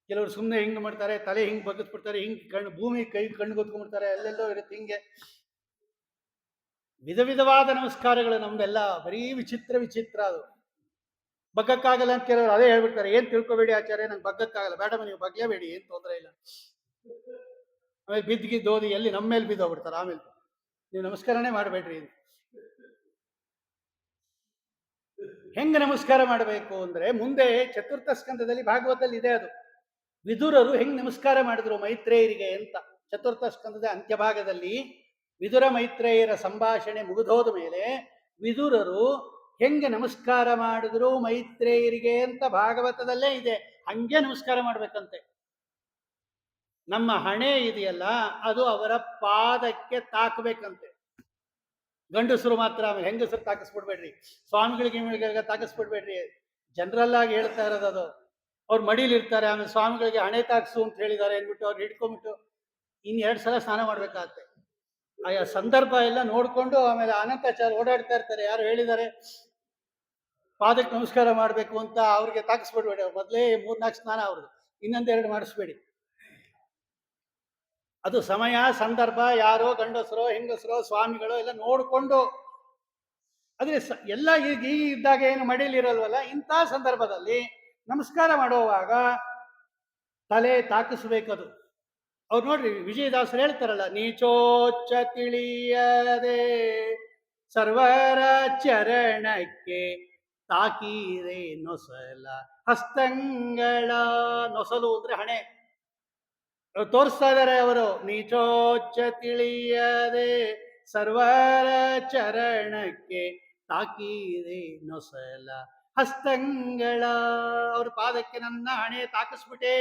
ಕೆಲವರು ಸುಮ್ಮನೆ ಹಿಂಗೆ ಮಾಡ್ತಾರೆ, ತಲೆ ಹಿಂಗೆ ಬಗ್ಗಿಸ್ಬಿಡ್ತಾರೆ, ಹಿಂಗೆ ಕಣ್ಣು ಭೂಮಿ ಕೈ ಕಣ್ಣು ಗೊತ್ಕೊಂಡ್ಬಿಡ್ತಾರೆ, ಅಲ್ಲೆಲ್ಲೋ ಇರುತ್ತೆ ಹಿಂಗೆ. ವಿಧ ವಿಧವಾದ ನಮಸ್ಕಾರಗಳು ನಮ್ದೆಲ್ಲ ಬರೀ ವಿಚಿತ್ರ ವಿಚಿತ್ರ. ಅದು ಬಗ್ಗಕ್ಕಾಗಲ್ಲ ಅಂತ ಕೆಲವರು ಅದೇ ಹೇಳ್ಬಿಡ್ತಾರೆ, ಏನ್ ತಿಳ್ಕೊಬೇಡಿ ಆಚಾರ್ಯ, ನಂಗೆ ಬಗ್ಗಕ್ಕಾಗಲ್ಲ. ಬೇಡಮ್ಮ ನೀವು ಬಗ್ಲೇಬೇಡಿ, ಏನ್ ತೊಂದರೆ ಇಲ್ಲ. ಆಮೇಲೆ ಬಿದ್ದಿದ್ದೋದಿ ಎಲ್ಲಿ ನಮ್ಮ ಮೇಲೆ ಬಿದ್ದೋಗ್ಬಿಡ್ತಾರೆ. ಆಮೇಲೆ ನೀವು ನಮಸ್ಕಾರನೇ ಮಾಡಬೇಡ್ರಿ. ಹೆಂಗೆ ನಮಸ್ಕಾರ ಮಾಡಬೇಕು ಅಂದ್ರೆ, ಮುಂದೆ ಚತುರ್ಥ ಸ್ಕಂದದಲ್ಲಿ ಭಾಗವತದಲ್ಲಿ ಇದೆ ಅದು. ವಿದುರರು ಹೆಂಗ್ ನಮಸ್ಕಾರ ಮಾಡಿದ್ರು ಮೈತ್ರೇಯರಿಗೆ ಅಂತ. ಚತುರ್ಥ ಸ್ಕಂದದ ಅಂತ್ಯಭಾಗದಲ್ಲಿ ವಿದುರ ಮೈತ್ರೇಯರ ಸಂಭಾಷಣೆ ಮುಗಿದೋದ ಮೇಲೆ ವಿದುರರು ಹೆಂಗೆ ನಮಸ್ಕಾರ ಮಾಡಿದ್ರು ಮೈತ್ರೇಯರಿಗೆ ಅಂತ ಭಾಗವತದಲ್ಲೇ ಇದೆ. ಹಂಗೆ ನಮಸ್ಕಾರ ಮಾಡ್ಬೇಕಂತೆ. ನಮ್ಮ ಹಣೆ ಇದೆಯಲ್ಲ, ಅದು ಅವರ ಪಾದಕ್ಕೆ ತಾಕಬೇಕಂತೆ. ಗಂಡಸರು ಮಾತ್ರ, ಆಮೇಲೆ ಹೆಂಗಸರು ತಾಕಿಸ್ಬಿಡ್ಬೇಡ್ರಿ, ಸ್ವಾಮಿಗಳಿಗೆ ತಾಕಿಸ್ಬಿಡ್ಬೇಡ್ರಿ. ಜನರಲ್ ಆಗಿ ಹೇಳ್ತಾ ಇರೋದು ಅದು. ಅವ್ರು ಮಡಿಲಿರ್ತಾರೆ, ಆಮೇಲೆ ಸ್ವಾಮಿಗಳಿಗೆ ಹಣೆ ತಾಕಿಸು ಅಂತ ಹೇಳಿದ್ದಾರೆ ಅಂದ್ಬಿಟ್ಟು ಅವ್ರು ಹಿಡ್ಕೊಂಡ್ಬಿಟ್ಟು 2 ಸಲ ಸ್ನಾನ ಮಾಡ್ಬೇಕಾಗತ್ತೆ. ಆಯಾ ಸಂದರ್ಭ ಎಲ್ಲ ನೋಡ್ಕೊಂಡು ಆಮೇಲೆ ಅನಂತಾಚಾರ್ಯ ಓಡಾಡ್ತಾ ಇರ್ತಾರೆ. ಯಾರು ಹೇಳಿದ್ದಾರೆ ಪಾದಕ್ಕೆ ನಮಸ್ಕಾರ ಮಾಡಬೇಕು ಅಂತ, ಅವ್ರಿಗೆ ತಾಕಿಸ್ಬಿಡ್ಬೇಡಿ. ಅವ್ರು ಮೊದಲೇ 3-4 ಸ್ನಾನ ಅವ್ರದ್ದು, ಇನ್ನೊಂದೆರಡು ಮಾಡಿಸ್ಬೇಡಿ. ಅದು ಸಮಯ ಸಂದರ್ಭ, ಯಾರೋ ಗಂಡಸರೋ ಹೆಂಗಸರೋ ಸ್ವಾಮಿಗಳೋ ಎಲ್ಲ ನೋಡಿಕೊಂಡು. ಆದರೆ ಎಲ್ಲ ಈಗ ಇದ್ದಾಗ ಏನು ಮಡಿಲಿರಲ್ವಲ್ಲ, ಇಂಥ ಸಂದರ್ಭದಲ್ಲಿ ನಮಸ್ಕಾರ ಮಾಡುವಾಗ ತಲೆ ತಾಕಿಸ್ಬೇಕದು. ಅವ್ರು ನೋಡ್ರಿ, ವಿಜಯದಾಸರು ಹೇಳ್ತಾರಲ್ಲ, ನೀಚೋಚ್ಚ ತಿಳಿಯದೆ ಸರ್ವರ ಚರಣಕ್ಕೆ ತಾಕೀರೆ ನೊಸಲ ಹಸ್ತಂಗಳ. ನೊಸಲು ಅಂದ್ರೆ ಹಣೆ. ತೋರಿಸ್ತಾ ಇದ್ದಾರೆ ಅವರು, ನೀಚೋಚ್ಚ ತಿಳಿಯದೆ ಸರ್ವರ ಚರಣಕ್ಕೆ ತಾಕೀರೆ ನೊಸಲ ಹಸ್ತಂಗಳ. ಅವ್ರ ಪಾದಕ್ಕೆ ನನ್ನ ಹಣೆ ತಾಕಿಸ್ಬಿಟ್ಟೆ.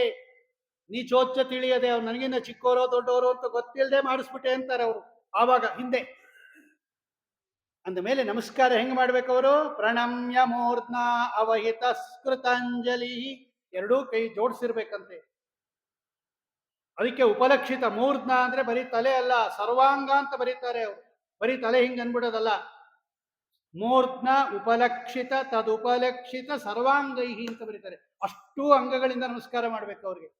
ನೀಚೋಚ್ಚ ತಿಳಿಯದೆ, ಅವ್ರು ನನಗಿನ್ನ ಚಿಕ್ಕೋರೋ ದೊಡ್ಡವರು ಅಂತ ಗೊತ್ತಿಲ್ಲದೆ ಮಾಡಿಸ್ಬಿಟ್ಟೆ ಅಂತಾರೆ ಅವರು. ಆವಾಗ ಹಿಂದೆ ಅಂದ ಮೇಲೆ ನಮಸ್ಕಾರ ಹೆಂಗ್ ಮಾಡ್ಬೇಕು ಅವರು? ಪ್ರಣಮ್ಯ ಮೂರ್ಧ್ನ ಅವಹಿತ ಕೃತಾಂಜಲಿ. ಎರಡೂ ಕೈ ಜೋಡಿಸಿರ್ಬೇಕಂತೆ. ಅದಕ್ಕೆ ಉಪಲಕ್ಷಿತ. ಮೂರ್ಧ್ನ ಅಂದ್ರೆ ಬರೀ ತಲೆ ಅಲ್ಲ, ಸರ್ವಾಂಗ ಅಂತ ಬರೀತಾರೆ ಅವರು. ಬರೀ ತಲೆ ಹಿಂಗ್ ಅನ್ಬಿಡೋದಲ್ಲ. ಮೂರ್ಧ್ನ ಉಪಲಕ್ಷಿತ ತದುಪಲಕ್ಷಿತ ಸರ್ವಾಂಗೈಹಿ ಅಂತ ಬರೀತಾರೆ. ಅಷ್ಟೂ ಅಂಗಗಳಿಂದ ನಮಸ್ಕಾರ ಮಾಡ್ಬೇಕು ಅವ್ರಿಗೆ.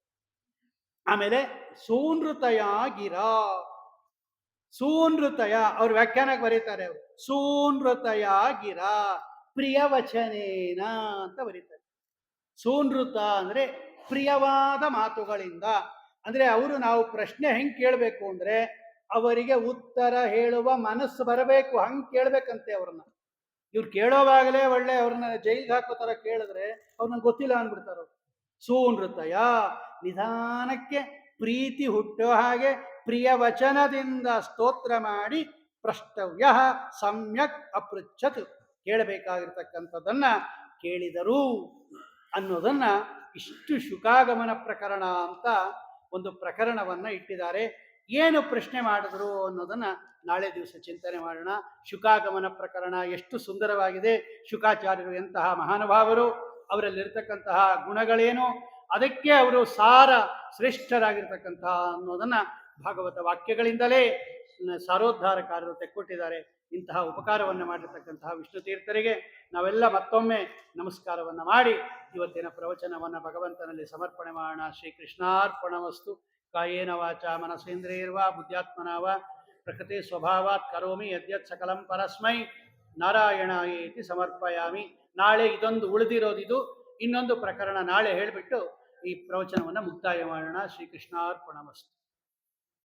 ಆಮೇಲೆ ಸೂನೃತಯ ಗಿರ. ಸೂನೃತಯ ಅವ್ರ ವ್ಯಾಖ್ಯಾನಕ್ಕೆ ಬರೀತಾರೆ ಅವರು. ಸೂನೃತಯ ಗಿರ ಪ್ರಿಯವಚನೇನ ಅಂತ ಬರೀತಾರೆ. ಸೂನೃತ ಅಂದ್ರೆ ಪ್ರಿಯವಾದ ಮಾತುಗಳಿಂದ. ಅಂದ್ರೆ ಅವರು, ನಾವು ಪ್ರಶ್ನೆ ಹೆಂಗ್ ಕೇಳಬೇಕು ಅಂದ್ರೆ ಅವರಿಗೆ ಉತ್ತರ ಹೇಳುವ ಮನಸ್ಸು ಬರಬೇಕು, ಹಂಗ್ ಕೇಳ್ಬೇಕಂತೆ ಅವ್ರನ್ನ. ಇವ್ರು ಕೇಳೋವಾಗಲೇ ಒಳ್ಳೆ ಅವ್ರನ್ನ ಜೈಲ್ಗೆ ಹಾಕೋ ತರ ಕೇಳಿದ್ರೆ ಅವ್ರನ್ನ ಗೊತ್ತಿಲ್ಲ ಅಂದ್ಬಿಡ್ತಾರ. ಸೂನೃತಯ ನಿಧಾನಕ್ಕೆ ಪ್ರೀತಿ ಹುಟ್ಟೋ ಹಾಗೆ ಪ್ರಿಯ ವಚನದಿಂದ ಸ್ತೋತ್ರ ಮಾಡಿ ಪ್ರಷ್ಟವ್ಯ ಸಮ್ಯಕ್ ಅಪೃಚ್ಛತ್, ಕೇಳಬೇಕಾಗಿರ್ತಕ್ಕಂಥದ್ದನ್ನ ಕೇಳಿದರು ಅನ್ನೋದನ್ನ ಇಷ್ಟು ಶುಕಾಗಮನ ಪ್ರಕರಣ ಅಂತ ಒಂದು ಪ್ರಕರಣವನ್ನ ಇಟ್ಟಿದ್ದಾರೆ. ಏನು ಪ್ರಶ್ನೆ ಮಾಡಿದ್ರು ಅನ್ನೋದನ್ನ ನಾಳೆ ದಿವಸ ಚಿಂತನೆ ಮಾಡೋಣ. ಶುಕಾಗಮನ ಪ್ರಕರಣ ಎಷ್ಟು ಸುಂದರವಾಗಿದೆ, ಶುಕಾಚಾರ್ಯರು ಎಂತಹ ಮಹಾನುಭಾವರು, ಅವರಲ್ಲಿರ್ತಕ್ಕಂತಹ ಗುಣಗಳೇನು, ಅದಕ್ಕೆ ಅವರು ಸಾರ ಶ್ರೇಷ್ಠರಾಗಿರ್ತಕ್ಕಂತಹ ಅನ್ನೋದನ್ನ ಭಾಗವತ ವಾಕ್ಯಗಳಿಂದಲೇ ಸಾರೋದ್ಧಾರಕಾರರು ತೆಕ್ಕೊಟ್ಟಿದ್ದಾರೆ. ಇಂತಹ ಉಪಕಾರವನ್ನು ಮಾಡಿರ್ತಕ್ಕಂತಹ ವಿಷ್ಣು ತೀರ್ಥರಿಗೆ ನಾವೆಲ್ಲ ಮತ್ತೊಮ್ಮೆ ನಮಸ್ಕಾರವನ್ನು ಮಾಡಿ ಇವತ್ತಿನ ಪ್ರವಚನವನ್ನು ಭಗವಂತನಲ್ಲಿ ಸಮರ್ಪಣೆ ಮಾಡೋಣ. ಶ್ರೀಕೃಷ್ಣಾರ್ಪಣಮಸ್ತು. ಕಾಯೇನ ವಾಚ ಮನಸೇಂದ್ರಿಯರ್ವಾ ಬುದ್ಧ್ಯಾತ್ಮನಾ ವಾ ಪ್ರಕೃತಿ ಸ್ವಭಾವಾತ್ ಕರೋಮಿ ಯದ್ಯತ್ ಸಕಲಂ ಪರಸ್ಮೈ ನಾರಾಯಣಾಯೇತಿ ಸಮರ್ಪಯಾಮಿ. ನಾಳೆ ಇದೊಂದು ಉಳಿದಿರೋದಿದು, ಇನ್ನೊಂದು ಪ್ರಕರಣ ನಾಳೆ ಹೇಳಿಬಿಟ್ಟು ಈ ಪ್ರವಚನವನ್ನು ಮುಕ್ತಾಯ ಮಾಡೋಣ. ಶ್ರೀಕೃಷ್ಣಾರ್ಪಣಮಸ್ತು.